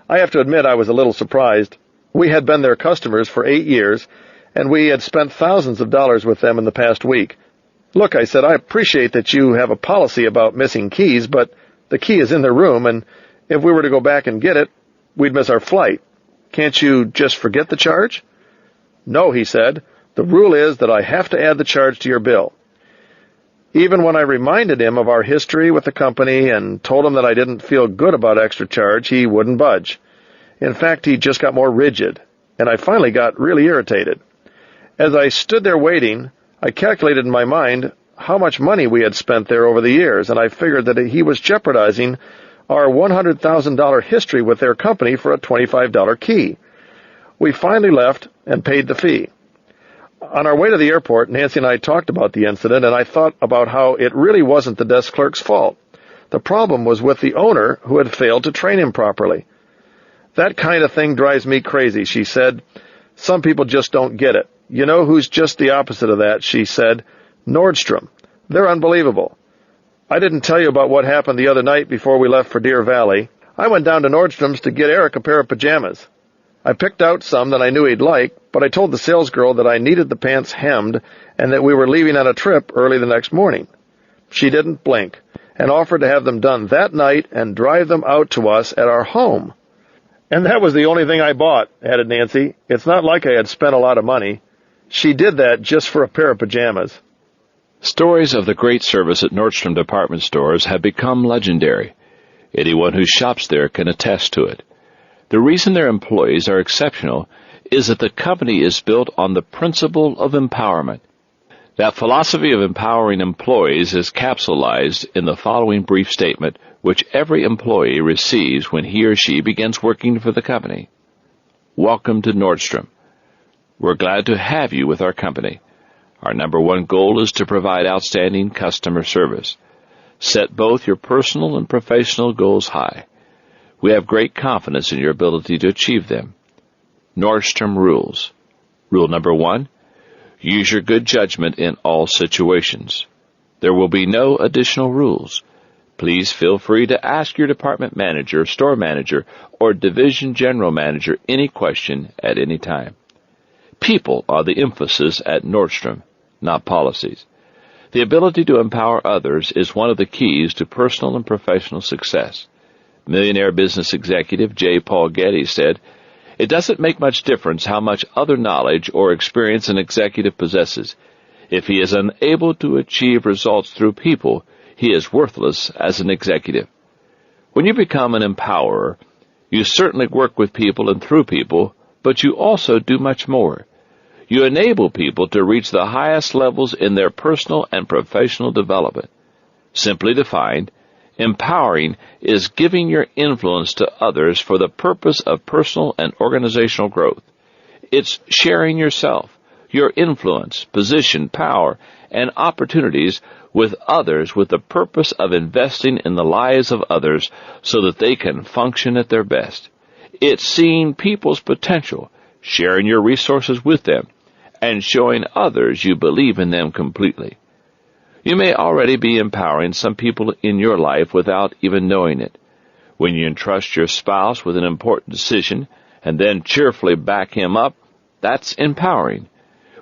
I have to admit I was a little surprised. We had been their customers for 8 years, and we had spent thousands of dollars with them in the past week. "Look," I said, "I appreciate that you have a policy about missing keys, but the key is in their room, and if we were to go back and get it, we'd miss our flight. Can't you just forget the charge?" "No," he said. "The rule is that I have to add the charge to your bill." Even when I reminded him of our history with the company and told him that I didn't feel good about extra charge, he wouldn't budge. In fact, he just got more rigid, and I finally got really irritated. As I stood there waiting, I calculated in my mind how much money we had spent there over the years, and I figured that he was jeopardizing our $100,000 history with their company for a $25 key. We finally left and paid the fee. On our way to the airport, Nancy and I talked about the incident, and I thought about how it really wasn't the desk clerk's fault. The problem was with the owner, who had failed to train him properly. "That kind of thing drives me crazy," she said. "Some people just don't get it. You know who's just the opposite of that?" she said. "Nordstrom. They're unbelievable. I didn't tell you about what happened the other night before we left for Deer Valley. I went down to Nordstrom's to get Eric a pair of pajamas. I picked out some that I knew he'd like, but I told the salesgirl that I needed the pants hemmed and that we were leaving on a trip early the next morning. She didn't blink and offered to have them done that night and drive them out to us at our home. And that was the only thing I bought," added Nancy. "It's not like I had spent a lot of money. She did that just for a pair of pajamas." Stories of the great service at Nordstrom department stores have become legendary. Anyone who shops there can attest to it. The reason their employees are exceptional is that the company is built on the principle of empowerment. That philosophy of empowering employees is capsulized in the following brief statement, which every employee receives when he or she begins working for the company. Welcome to Nordstrom. We're glad to have you with our company. Our number one goal is to provide outstanding customer service. Set both your personal and professional goals high. We have great confidence in your ability to achieve them. Nordstrom rules. Rule number 1, use your good judgment in all situations. There will be no additional rules. Please feel free to ask your department manager, store manager, or division general manager any question at any time. People are the emphasis at Nordstrom, not policies. The ability to empower others is one of the keys to personal and professional success. Millionaire business executive J. Paul Getty said, "It doesn't make much difference how much other knowledge or experience an executive possesses. If he is unable to achieve results through people, he is worthless as an executive." When you become an empowerer, you certainly work with people and through people, but you also do much more. You enable people to reach the highest levels in their personal and professional development. Simply defined, empowering is giving your influence to others for the purpose of personal and organizational growth. It's sharing yourself, your influence, position, power, and opportunities with others with the purpose of investing in the lives of others so that they can function at their best. It's seeing people's potential, sharing your resources with them, and showing others you believe in them completely. You may already be empowering some people in your life without even knowing it. When you entrust your spouse with an important decision and then cheerfully back him up, that's empowering.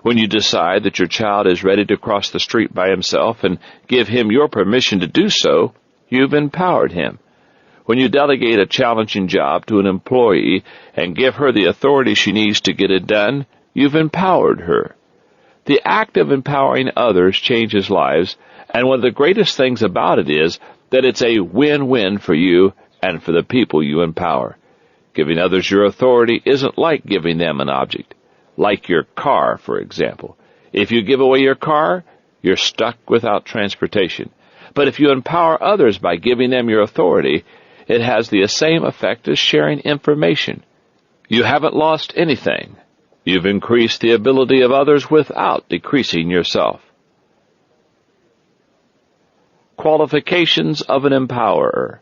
When you decide that your child is ready to cross the street by himself and give him your permission to do so, you've empowered him. When you delegate a challenging job to an employee and give her the authority she needs to get it done, you've empowered her. The act of empowering others changes lives, and one of the greatest things about it is that it's a win-win for you and for the people you empower. Giving others your authority isn't like giving them an object, like your car, for example. If you give away your car, you're stuck without transportation. But if you empower others by giving them your authority, it has the same effect as sharing information. You haven't lost anything. You've increased the ability of others without decreasing yourself. Qualifications of an empowerer.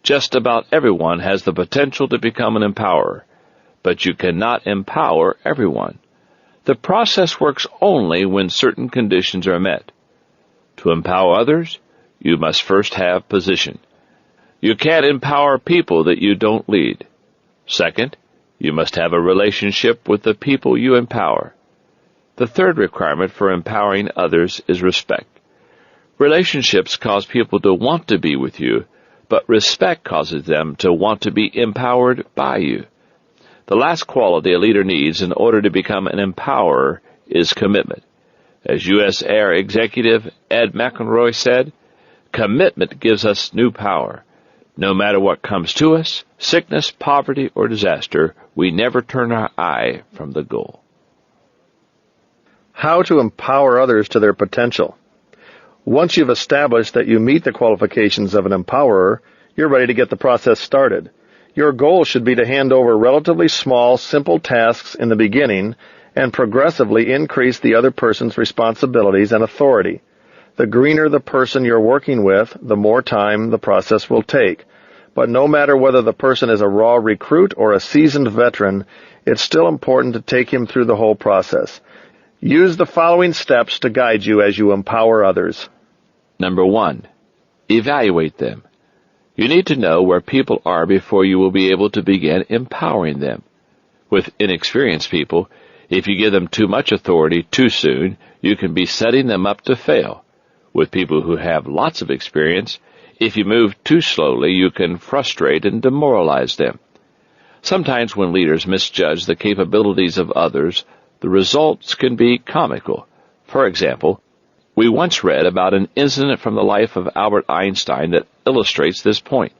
Just about everyone has the potential to become an empowerer, but you cannot empower everyone. The process works only when certain conditions are met. To empower others, you must first have position. You can't empower people that you don't lead. Second, you must have a relationship with the people you empower. The third requirement for empowering others is respect. Relationships cause people to want to be with you, but respect causes them to want to be empowered by you. The last quality a leader needs in order to become an empowerer is commitment. As U.S. Air Executive Ed McElroy said, "Commitment gives us new power. No matter what comes to us, sickness, poverty, or disaster, we never turn our eye from the goal." How to empower others to their potential. Once you've established that you meet the qualifications of an empowerer, you're ready to get the process started. Your goal should be to hand over relatively small, simple tasks in the beginning and progressively increase the other person's responsibilities and authority. The greener the person you're working with, the more time the process will take. But no matter whether the person is a raw recruit or a seasoned veteran, it's still important to take him through the whole process. Use the following steps to guide you as you empower others. Number 1, evaluate them. You need to know where people are before you will be able to begin empowering them. With inexperienced people, if you give them too much authority too soon, you can be setting them up to fail. With people who have lots of experience, if you move too slowly, you can frustrate and demoralize them. Sometimes when leaders misjudge the capabilities of others, the results can be comical. For example, we once read about an incident from the life of Albert Einstein that illustrates this point.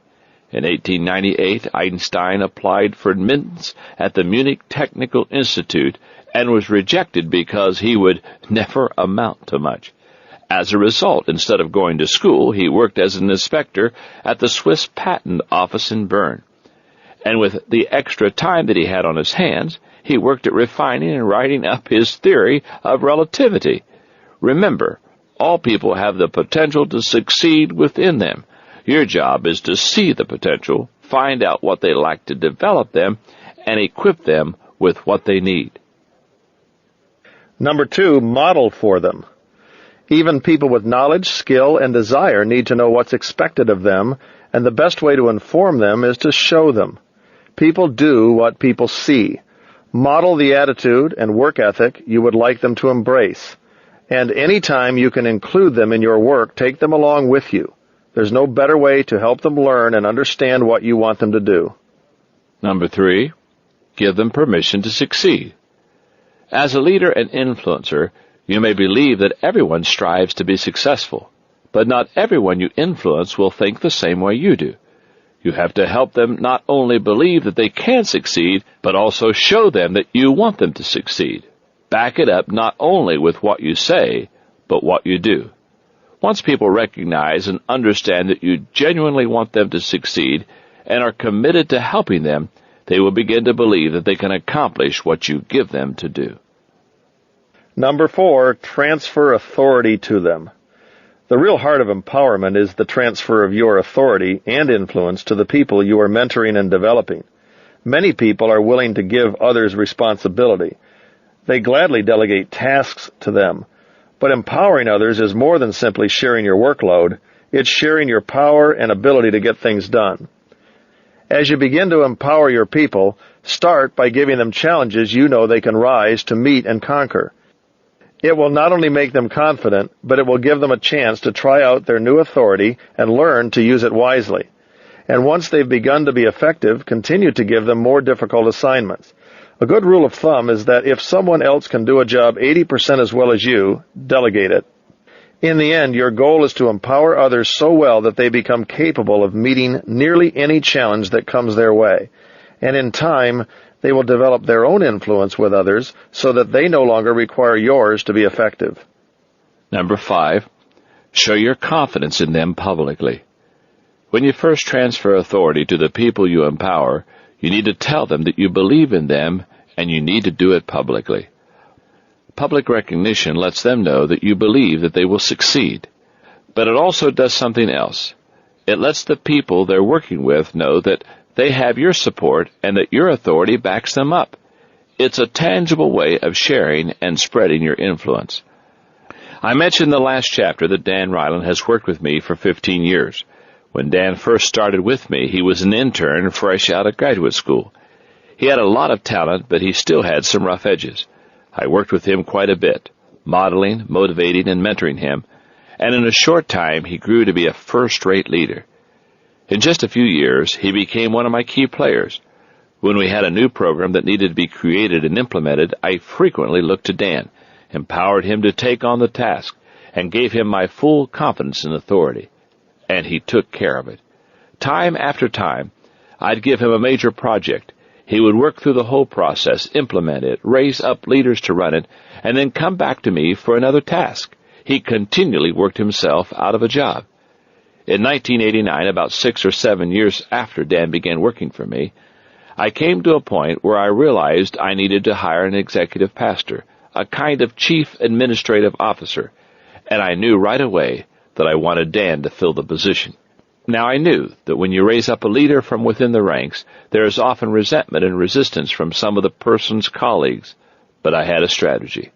In 1898, Einstein applied for admittance at the Munich Technical Institute and was rejected because he would never amount to much. As a result, instead of going to school, he worked as an inspector at the Swiss Patent Office in Bern. And with the extra time that he had on his hands, he worked at refining and writing up his theory of relativity. Remember, all people have the potential to succeed within them. Your job is to see the potential, find out what they lack to develop them, and equip them with what they need. Number 2, model for them. Even people with knowledge, skill, and desire need to know what's expected of them, and the best way to inform them is to show them. People do what people see. Model the attitude and work ethic you would like them to embrace. And any time you can include them in your work, take them along with you. There's no better way to help them learn and understand what you want them to do. Number 3, give them permission to succeed. As a leader and influencer, you may believe that everyone strives to be successful, but not everyone you influence will think the same way you do. You have to help them not only believe that they can succeed, but also show them that you want them to succeed. Back it up not only with what you say, but what you do. Once people recognize and understand that you genuinely want them to succeed and are committed to helping them, they will begin to believe that they can accomplish what you give them to do. Number 4, transfer authority to them. The real heart of empowerment is the transfer of your authority and influence to the people you are mentoring and developing. Many people are willing to give others responsibility. They gladly delegate tasks to them. But empowering others is more than simply sharing your workload. It's sharing your power and ability to get things done. As you begin to empower your people, start by giving them challenges you know they can rise to meet and conquer. It will not only make them confident, but it will give them a chance to try out their new authority and learn to use it wisely. And once they've begun to be effective, continue to give them more difficult assignments. A good rule of thumb is that if someone else can do a job 80% as well as you, delegate it. In the end, your goal is to empower others so well that they become capable of meeting nearly any challenge that comes their way. And in time, they will develop their own influence with others so that they no longer require yours to be effective. Number 5, show your confidence in them publicly. When you first transfer authority to the people you empower, you need to tell them that you believe in them and you need to do it publicly. Public recognition lets them know that you believe that they will succeed. But it also does something else. It lets the people they're working with know that they have your support and that your authority backs them up. It's a tangible way of sharing and spreading your influence. I mentioned in the last chapter that Dan Ryland has worked with me for 15 years. When Dan first started with me, he was an intern fresh out of graduate school. He had a lot of talent, but he still had some rough edges. I worked with him quite a bit, modeling, motivating, and mentoring him, and in a short time he grew to be a first-rate leader. In just a few years, he became one of my key players. When we had a new program that needed to be created and implemented, I frequently looked to Dan, empowered him to take on the task, and gave him my full confidence and authority. And he took care of it. Time after time, I'd give him a major project. He would work through the whole process, implement it, raise up leaders to run it, and then come back to me for another task. He continually worked himself out of a job. In 1989, about 6 or 7 years after Dan began working for me, I came to a point where I realized I needed to hire an executive pastor, a kind of chief administrative officer, and I knew right away that I wanted Dan to fill the position. Now I knew that when you raise up a leader from within the ranks, there is often resentment and resistance from some of the person's colleagues, but I had a strategy.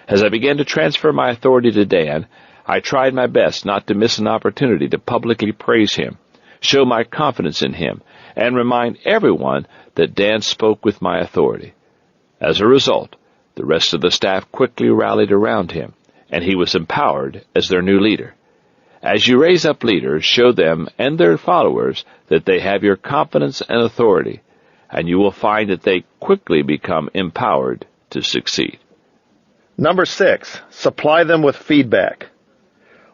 As I began to transfer my authority to Dan, I tried my best not to miss an opportunity to publicly praise him, show my confidence in him, and remind everyone that Dan spoke with my authority. As a result, the rest of the staff quickly rallied around him, and he was empowered as their new leader. As you raise up leaders, show them and their followers that they have your confidence and authority, and you will find that they quickly become empowered to succeed. Number 6, supply them with feedback.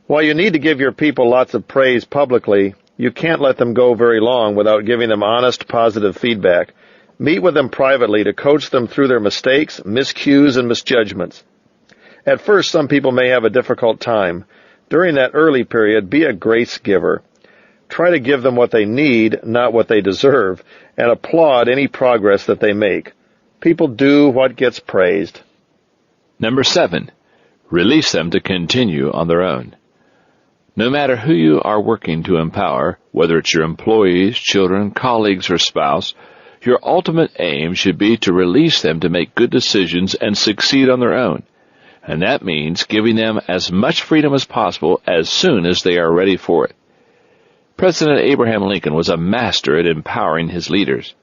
While you need to give your people lots of praise publicly, you can't let them go very long without giving them honest, positive feedback. Meet with them privately to coach them through their mistakes, miscues, and misjudgments. At first, some people may have a difficult time. During that early period, be a grace giver. Try to give them what they need, not what they deserve, and applaud any progress that they make. People do what gets praised. Number 7, release them to continue on their own. No matter who you are working to empower, whether it's your employees, children, colleagues, or spouse, your ultimate aim should be to release them to make good decisions and succeed on their own. And that means giving them as much freedom as possible as soon as they are ready for it. President Abraham Lincoln was a master at empowering his leaders.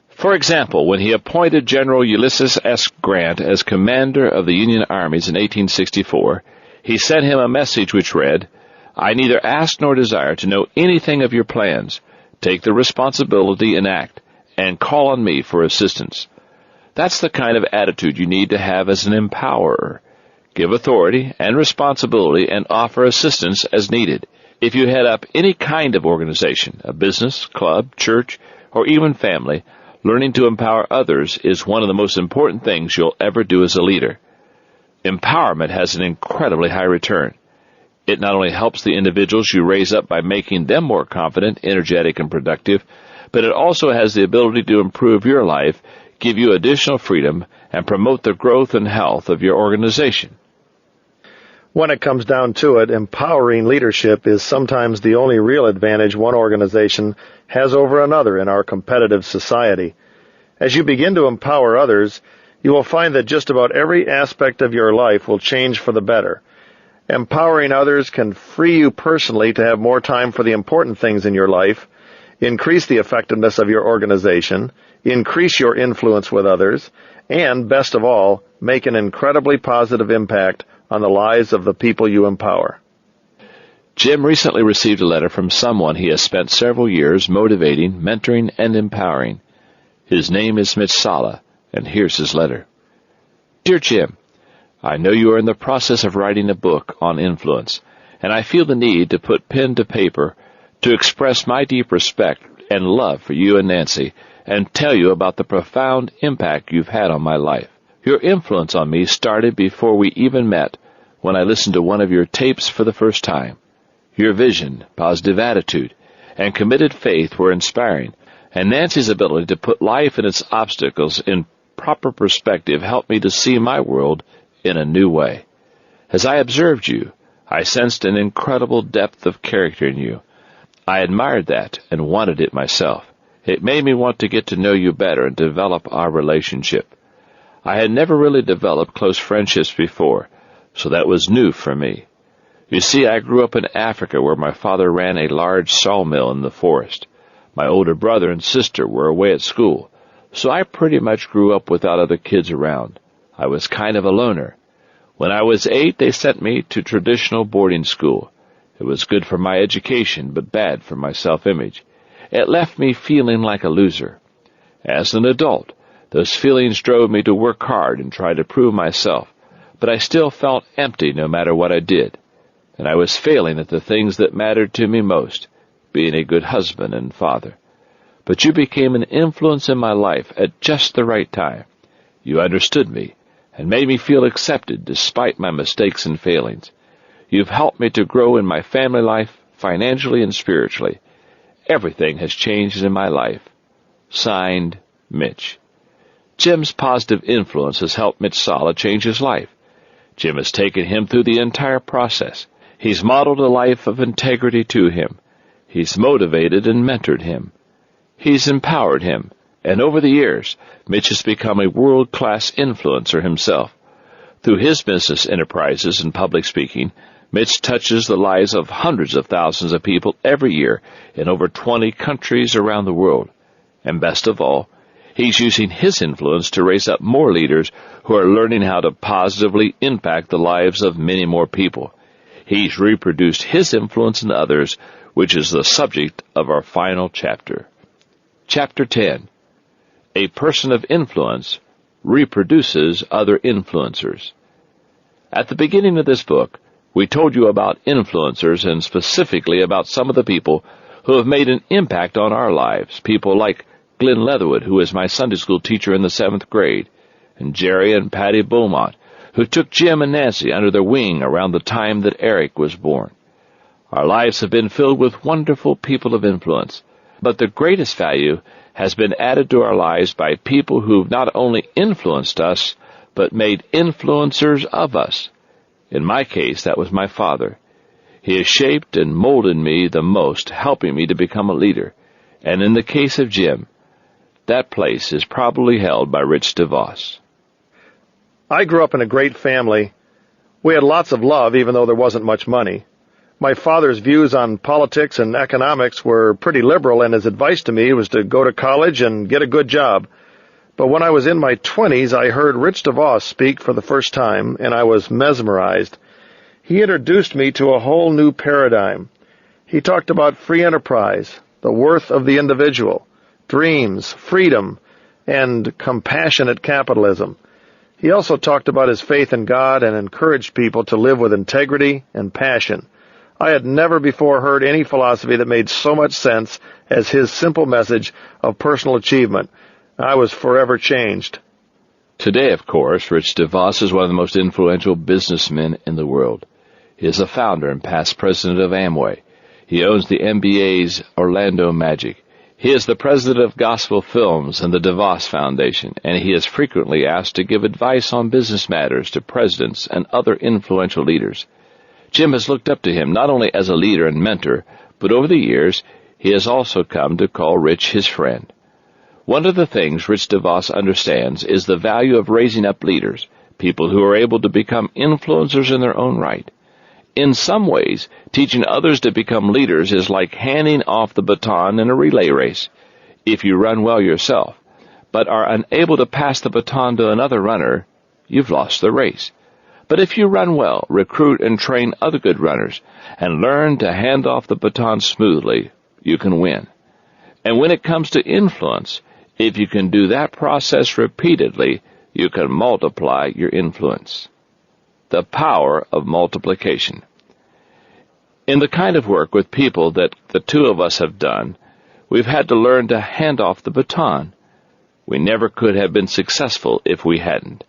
For example, when he appointed General Ulysses S. Grant as commander of the Union armies in 1864, he sent him a message which read, "I neither ask nor desire to know anything of your plans. Take the responsibility and act, and call on me for assistance." That's the kind of attitude you need to have as an empowerer. Give authority and responsibility and offer assistance as needed. If you head up any kind of organization, a business, club, church, or even family, learning to empower others is one of the most important things you'll ever do as a leader. Empowerment has an incredibly high return. It not only helps the individuals you raise up by making them more confident, energetic, and productive, but it also has the ability to improve your life, give you additional freedom, and promote the growth and health of your organization. When it comes down to it, empowering leadership is sometimes the only real advantage one organization has over another in our competitive society. As you begin to empower others, you will find that just about every aspect of your life will change for the better. Empowering others can free you personally to have more time for the important things in your life, increase the effectiveness of your organization, increase your influence with others, and, best of all, make an incredibly positive impact on the lives of the people you empower. Jim recently received a letter from someone he has spent several years motivating, mentoring, and empowering. His name is Mitch Sala, and here's his letter. Dear Jim, I know you are in the process of writing a book on influence, and I feel the need to put pen to paper to express my deep respect and love for you and Nancy and tell you about the profound impact you've had on my life. Your influence on me started before we even met when I listened to one of your tapes for the first time. Your vision, positive attitude, and committed faith were inspiring, and Nancy's ability to put life and its obstacles in proper perspective helped me to see my world in a new way. As I observed you, I sensed an incredible depth of character in you. I admired that and wanted it myself. It made me want to get to know you better and develop our relationship. I had never really developed close friendships before, so that was new for me. You see, I grew up in Africa where my father ran a large sawmill in the forest. My older brother and sister were away at school, so I pretty much grew up without other kids around. I was kind of a loner. When I was 8, they sent me to traditional boarding school. It was good for my education, but bad for my self-image. It left me feeling like a loser. As an adult, those feelings drove me to work hard and try to prove myself, but I still felt empty no matter what I did, and I was failing at the things that mattered to me most, being a good husband and father. But you became an influence in my life at just the right time. You understood me and made me feel accepted despite my mistakes and failings. You've helped me to grow in my family life, financially and spiritually. Everything has changed in my life. Signed, Mitch. Jim's positive influence has helped Mitch Sala change his life. Jim has taken him through the entire process. He's modeled a life of integrity to him. He's motivated and mentored him. He's empowered him, and over the years, Mitch has become a world-class influencer himself. Through his business enterprises and public speaking, Mitch touches the lives of hundreds of thousands of people every year in over 20 countries around the world. And best of all, he's using his influence to raise up more leaders who are learning how to positively impact the lives of many more people. He's reproduced his influence in others, which is the subject of our final chapter. Chapter 10. A person of influence reproduces other influencers. At the beginning of this book, we told you about influencers and specifically about some of the people who have made an impact on our lives, people like Glenn Leatherwood, who is my Sunday school teacher in the 7th grade, and Jerry and Patty Beaumont, who took Jim and Nancy under their wing around the time that Eric was born. Our lives have been filled with wonderful people of influence, but the greatest value has been added to our lives by people who've not only influenced us, but made influencers of us. In my case, that was my father. He has shaped and molded me the most, helping me to become a leader. And in the case of Jim, that place is probably held by Rich DeVos. I grew up in a great family. We had lots of love, even though there wasn't much money. My father's views on politics and economics were pretty liberal, and his advice to me was to go to college and get a good job. But when I was in my 20s, I heard Rich DeVos speak for the first time, and I was mesmerized. He introduced me to a whole new paradigm. He talked about free enterprise, the worth of the individual, dreams, freedom, and compassionate capitalism. He also talked about his faith in God and encouraged people to live with integrity and passion. I had never before heard any philosophy that made so much sense as his simple message of personal achievement. I was forever changed. Today, of course, Rich DeVos is one of the most influential businessmen in the world. He is the founder and past president of Amway. He owns the NBA's Orlando Magic. He is the president of Gospel Films and the DeVos Foundation, and he is frequently asked to give advice on business matters to presidents and other influential leaders. Jim has looked up to him not only as a leader and mentor, but over the years, he has also come to call Rich his friend. One of the things Rich DeVos understands is the value of raising up leaders, people who are able to become influencers in their own right. In some ways, teaching others to become leaders is like handing off the baton in a relay race. If you run well yourself, but are unable to pass the baton to another runner, you've lost the race. But if you run well, recruit and train other good runners, and learn to hand off the baton smoothly, you can win. And when it comes to influence, if you can do that process repeatedly, you can multiply your influence. The power of multiplication. In the kind of work with people that the two of us have done, we've had to learn to hand off the baton. We never could have been successful if we hadn't.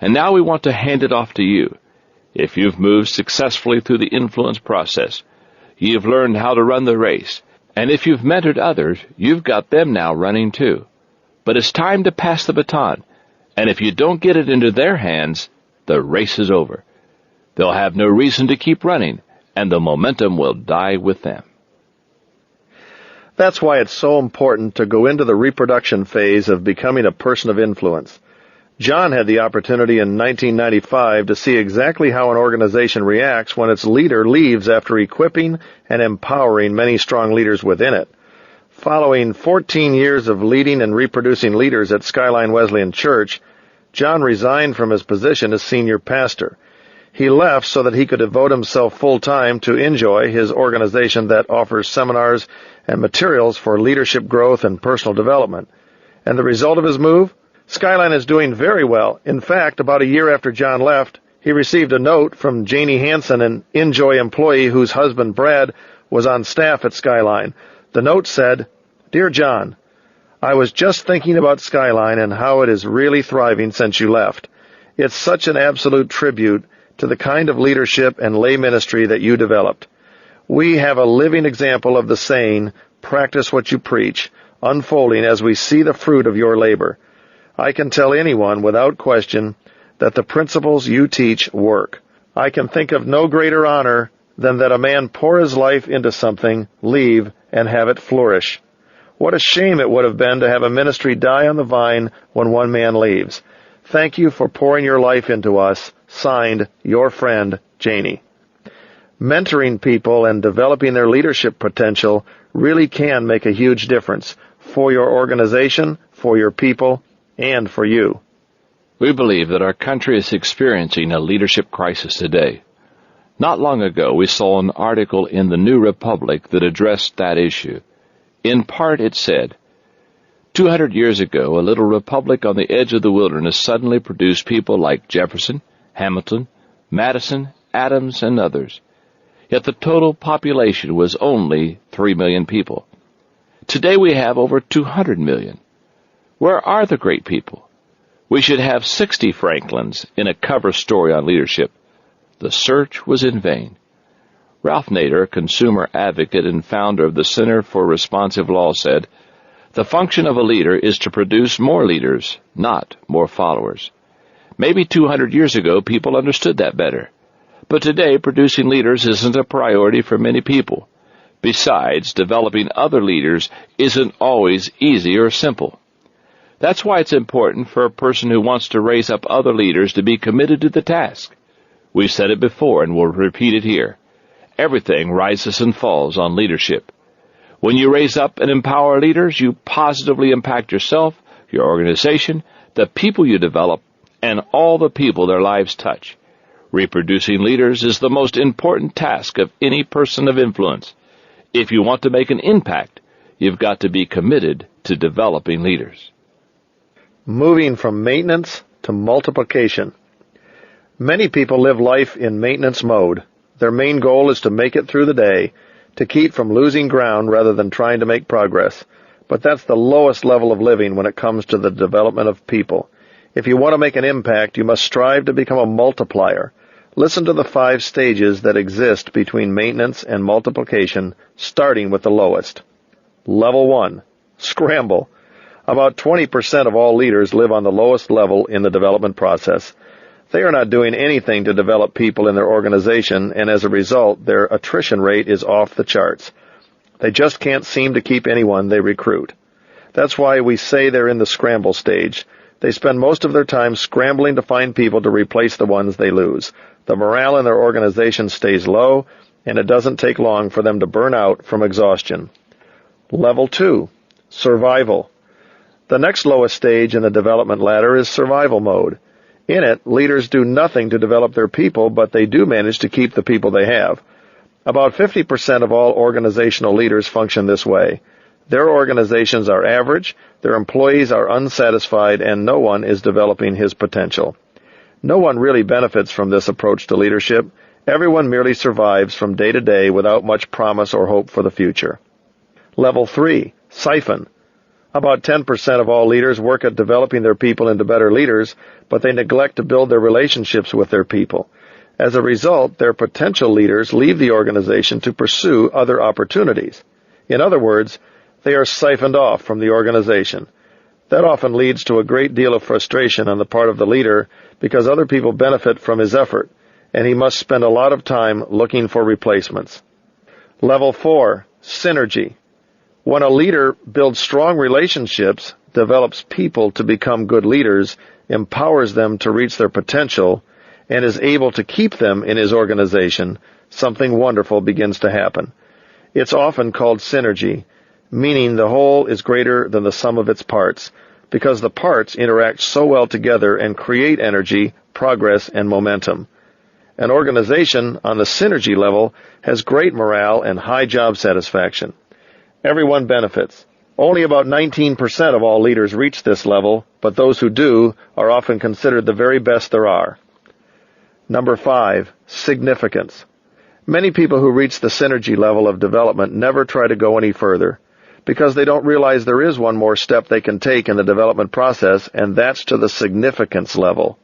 And now we want to hand it off to you. If you've moved successfully through the influence process, you've learned how to run the race. And if you've mentored others, you've got them now running too. But it's time to pass the baton. And if you don't get it into their hands, the race is over. They'll have no reason to keep running, and the momentum will die with them. That's why it's so important to go into the reproduction phase of becoming a person of influence. John had the opportunity in 1995 to see exactly how an organization reacts when its leader leaves after equipping and empowering many strong leaders within it. Following 14 years of leading and reproducing leaders at Skyline Wesleyan Church, John resigned from his position as senior pastor. He left so that he could devote himself full-time to enjoy his organization that offers seminars and materials for leadership growth and personal development. And the result of his move? Skyline is doing very well. In fact, about a year after John left, He received a note from Janie Hansen, an Enjoy employee whose husband Brad was on staff at Skyline. The note said, "Dear John, I was just thinking about Skyline and how it is really thriving since you left. It's such an absolute tribute to the kind of leadership and lay ministry that you developed. We have a living example of the saying, 'Practice what you preach,' unfolding as we see the fruit of your labor. I can tell anyone without question that the principles you teach work. I can think of no greater honor than that a man pour his life into something, leave, and have it flourish. What a shame it would have been to have a ministry die on the vine when one man leaves. Thank you for pouring your life into us. Signed, your friend, Janie." Mentoring people and developing their leadership potential really can make a huge difference for your organization, for your people, and for you. We believe that our country is experiencing a leadership crisis today. Not long ago, we saw an article in the New Republic that addressed that issue. In part, it said, 200 years ago, a little republic on the edge of the wilderness suddenly produced people like Jefferson, Hamilton, Madison, Adams, and others. Yet the total population was only 3 million people. Today we have over 200 million. Where are the great people? We should have 60 Franklins in a cover story on leadership. The search was in vain. Ralph Nader, a consumer advocate and founder of the Center for Responsive Law, said, "The function of a leader is to produce more leaders, not more followers." Maybe 200 years ago people understood that better. But today producing leaders isn't a priority for many people. Besides, developing other leaders isn't always easy or simple. That's why it's important for a person who wants to raise up other leaders to be committed to the task. We've said it before and we'll repeat it here. Everything rises and falls on leadership. When you raise up and empower leaders, you positively impact yourself, your organization, the people you develop, and all the people their lives touch. Reproducing leaders is the most important task of any person of influence. If you want to make an impact, you've got to be committed to developing leaders. Moving from maintenance to multiplication. Many people live life in maintenance mode. Their main goal is to make it through the day, to keep from losing ground rather than trying to make progress. But that's the lowest level of living when it comes to the development of people. If you want to make an impact, you must strive to become a multiplier. Listen to the 5 stages that exist between maintenance and multiplication, starting with the lowest. Level 1. Scramble. About 20% of all leaders live on the lowest level in the development process. They are not doing anything to develop people in their organization, and as a result, their attrition rate is off the charts. They just can't seem to keep anyone they recruit. That's why we say they're in the scramble stage. They spend most of their time scrambling to find people to replace the ones they lose. The morale in their organization stays low, and it doesn't take long for them to burn out from exhaustion. Level 2. Survival. The next lowest stage in the development ladder is survival mode. In it, leaders do nothing to develop their people, but they do manage to keep the people they have. About 50% of all organizational leaders function this way. Their organizations are average, their employees are unsatisfied, and no one is developing his potential. No one really benefits from this approach to leadership. Everyone merely survives from day to day without much promise or hope for the future. Level 3. Siphon. About 10% of all leaders work at developing their people into better leaders, but they neglect to build their relationships with their people. As a result, their potential leaders leave the organization to pursue other opportunities. In other words, they are siphoned off from the organization. That often leads to a great deal of frustration on the part of the leader because other people benefit from his effort, and he must spend a lot of time looking for replacements. Level 4. Synergy. When a leader builds strong relationships, develops people to become good leaders, empowers them to reach their potential, and is able to keep them in his organization, something wonderful begins to happen. It's often called synergy, meaning the whole is greater than the sum of its parts, because the parts interact so well together and create energy, progress, and momentum. An organization on the synergy level has great morale and high job satisfaction. Everyone benefits. Only about 19% of all leaders reach this level, but those who do are often considered the very best there are. Number 5, significance. Many people who reach the synergy level of development never try to go any further, because they don't realize there is one more step they can take in the development process, and that's to the significance level.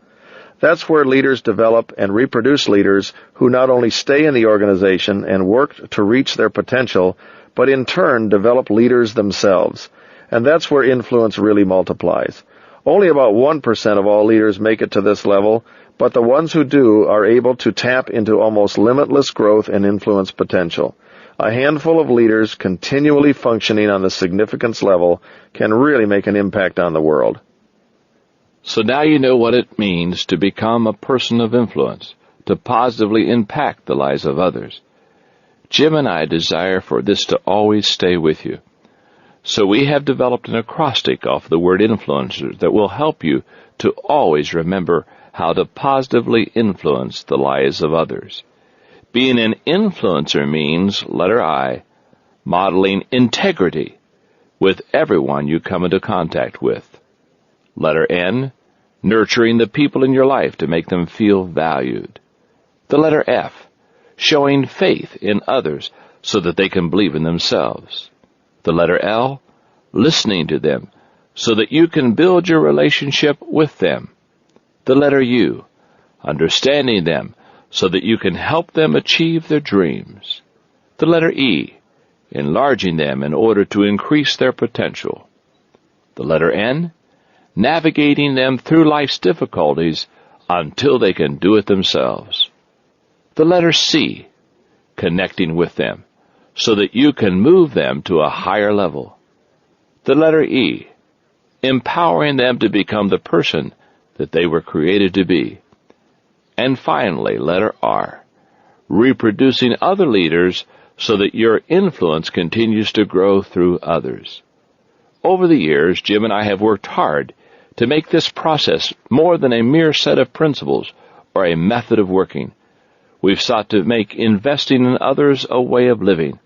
That's where leaders develop and reproduce leaders who not only stay in the organization and work to reach their potential, but in turn develop leaders themselves. And that's where influence really multiplies. Only about 1% of all leaders make it to this level, but the ones who do are able to tap into almost limitless growth and influence potential. A handful of leaders continually functioning on the significance level can really make an impact on the world. So now you know what it means to become a person of influence, to positively impact the lives of others. Jim and I desire for this to always stay with you. So we have developed an acrostic off the word influencer that will help you to always remember how to positively influence the lives of others. Being an influencer means, letter I, modeling integrity with everyone you come into contact with. Letter N, nurturing the people in your life to make them feel valued. The letter F, showing faith in others so that they can believe in themselves. The letter L, listening to them so that you can build your relationship with them. The letter U, understanding them so that you can help them achieve their dreams. The letter E, enlarging them in order to increase their potential. The letter N, navigating them through life's difficulties until they can do it themselves. The letter C, connecting with them so that you can move them to a higher level. The letter E, empowering them to become the person that they were created to be. And finally, letter R, reproducing other leaders so that your influence continues to grow through others. Over the years, Jim and I have worked hard to make this process more than a mere set of principles or a method of working. We've sought to make investing in others a way of living.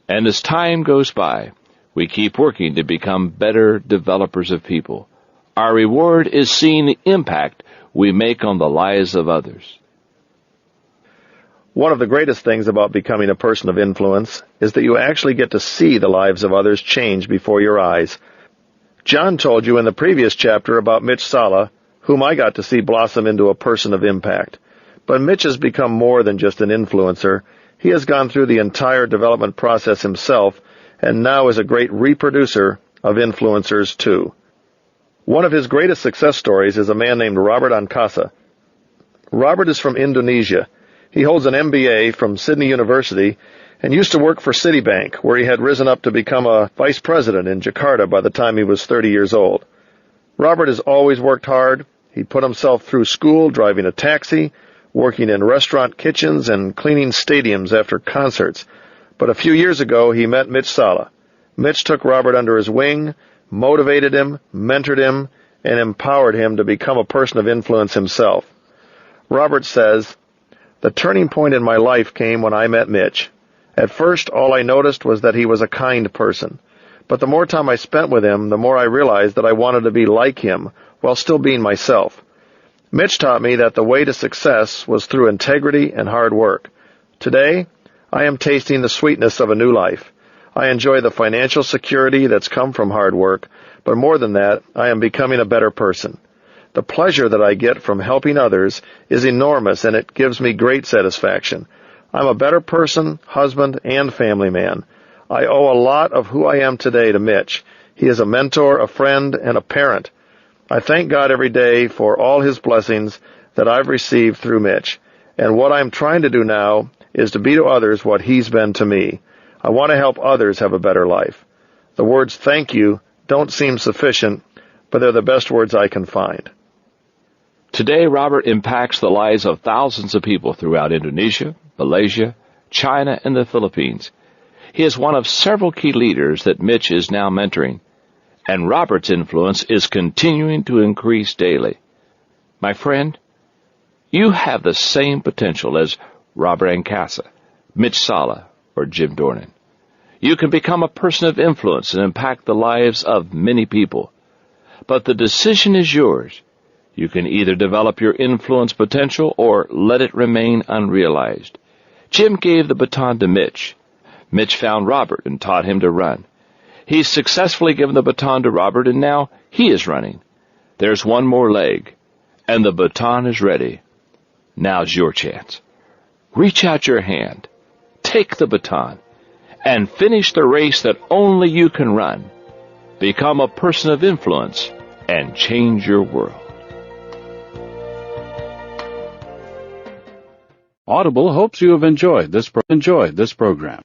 And as time goes by, we keep working to become better developers of people. Our reward is seeing the impact we make on the lives of others. One of the greatest things about becoming a person of influence is that you actually get to see the lives of others change before your eyes. John told you in the previous chapter about Mitch Sala, whom I got to see blossom into a person of impact. But Mitch has become more than just an influencer. He has gone through the entire development process himself, and now is a great reproducer of influencers too. One of his greatest success stories is a man named Robert Ancasa. Robert is from Indonesia. He holds an MBA from Sydney University and used to work for Citibank, where he had risen up to become a vice president in Jakarta by the time he was 30 years old. Robert has always worked hard. He put himself through school driving a taxi, working in restaurant kitchens, and cleaning stadiums after concerts. But a few years ago, he met Mitch Sala. Mitch took Robert under his wing, motivated him, mentored him, and empowered him to become a person of influence himself. Robert says, "The turning point in my life came when I met Mitch. At first, all I noticed was that he was a kind person. But the more time I spent with him, the more I realized that I wanted to be like him while still being myself. Mitch taught me that the way to success was through integrity and hard work. Today, I am tasting the sweetness of a new life. I enjoy the financial security that's come from hard work, but more than that, I am becoming a better person. The pleasure that I get from helping others is enormous, and it gives me great satisfaction. I'm a better person, husband, and family man. I owe a lot of who I am today to Mitch. He is a mentor, a friend, and a parent. I thank God every day for all his blessings that I've received through Mitch. And what I'm trying to do now is to be to others what he's been to me. I want to help others have a better life. The words thank you don't seem sufficient, but they're the best words I can find." Today, Robert impacts the lives of thousands of people throughout Indonesia, Malaysia, China, and the Philippines. He is one of several key leaders that Mitch is now mentoring, and Robert's influence is continuing to increase daily. My friend, you have the same potential as Robert Ancasa, Mitch Sala, or Jim Dornan. You can become a person of influence and impact the lives of many people. But the decision is yours. You can either develop your influence potential or let it remain unrealized. Jim gave the baton to Mitch. Mitch found Robert and taught him to run. He's successfully given the baton to Robert, and now he is running. There's one more leg, and the baton is ready. Now's your chance. Reach out your hand, take the baton, and finish the race that only you can run. Become a person of influence and change your world. Audible hopes you have enjoyed this program.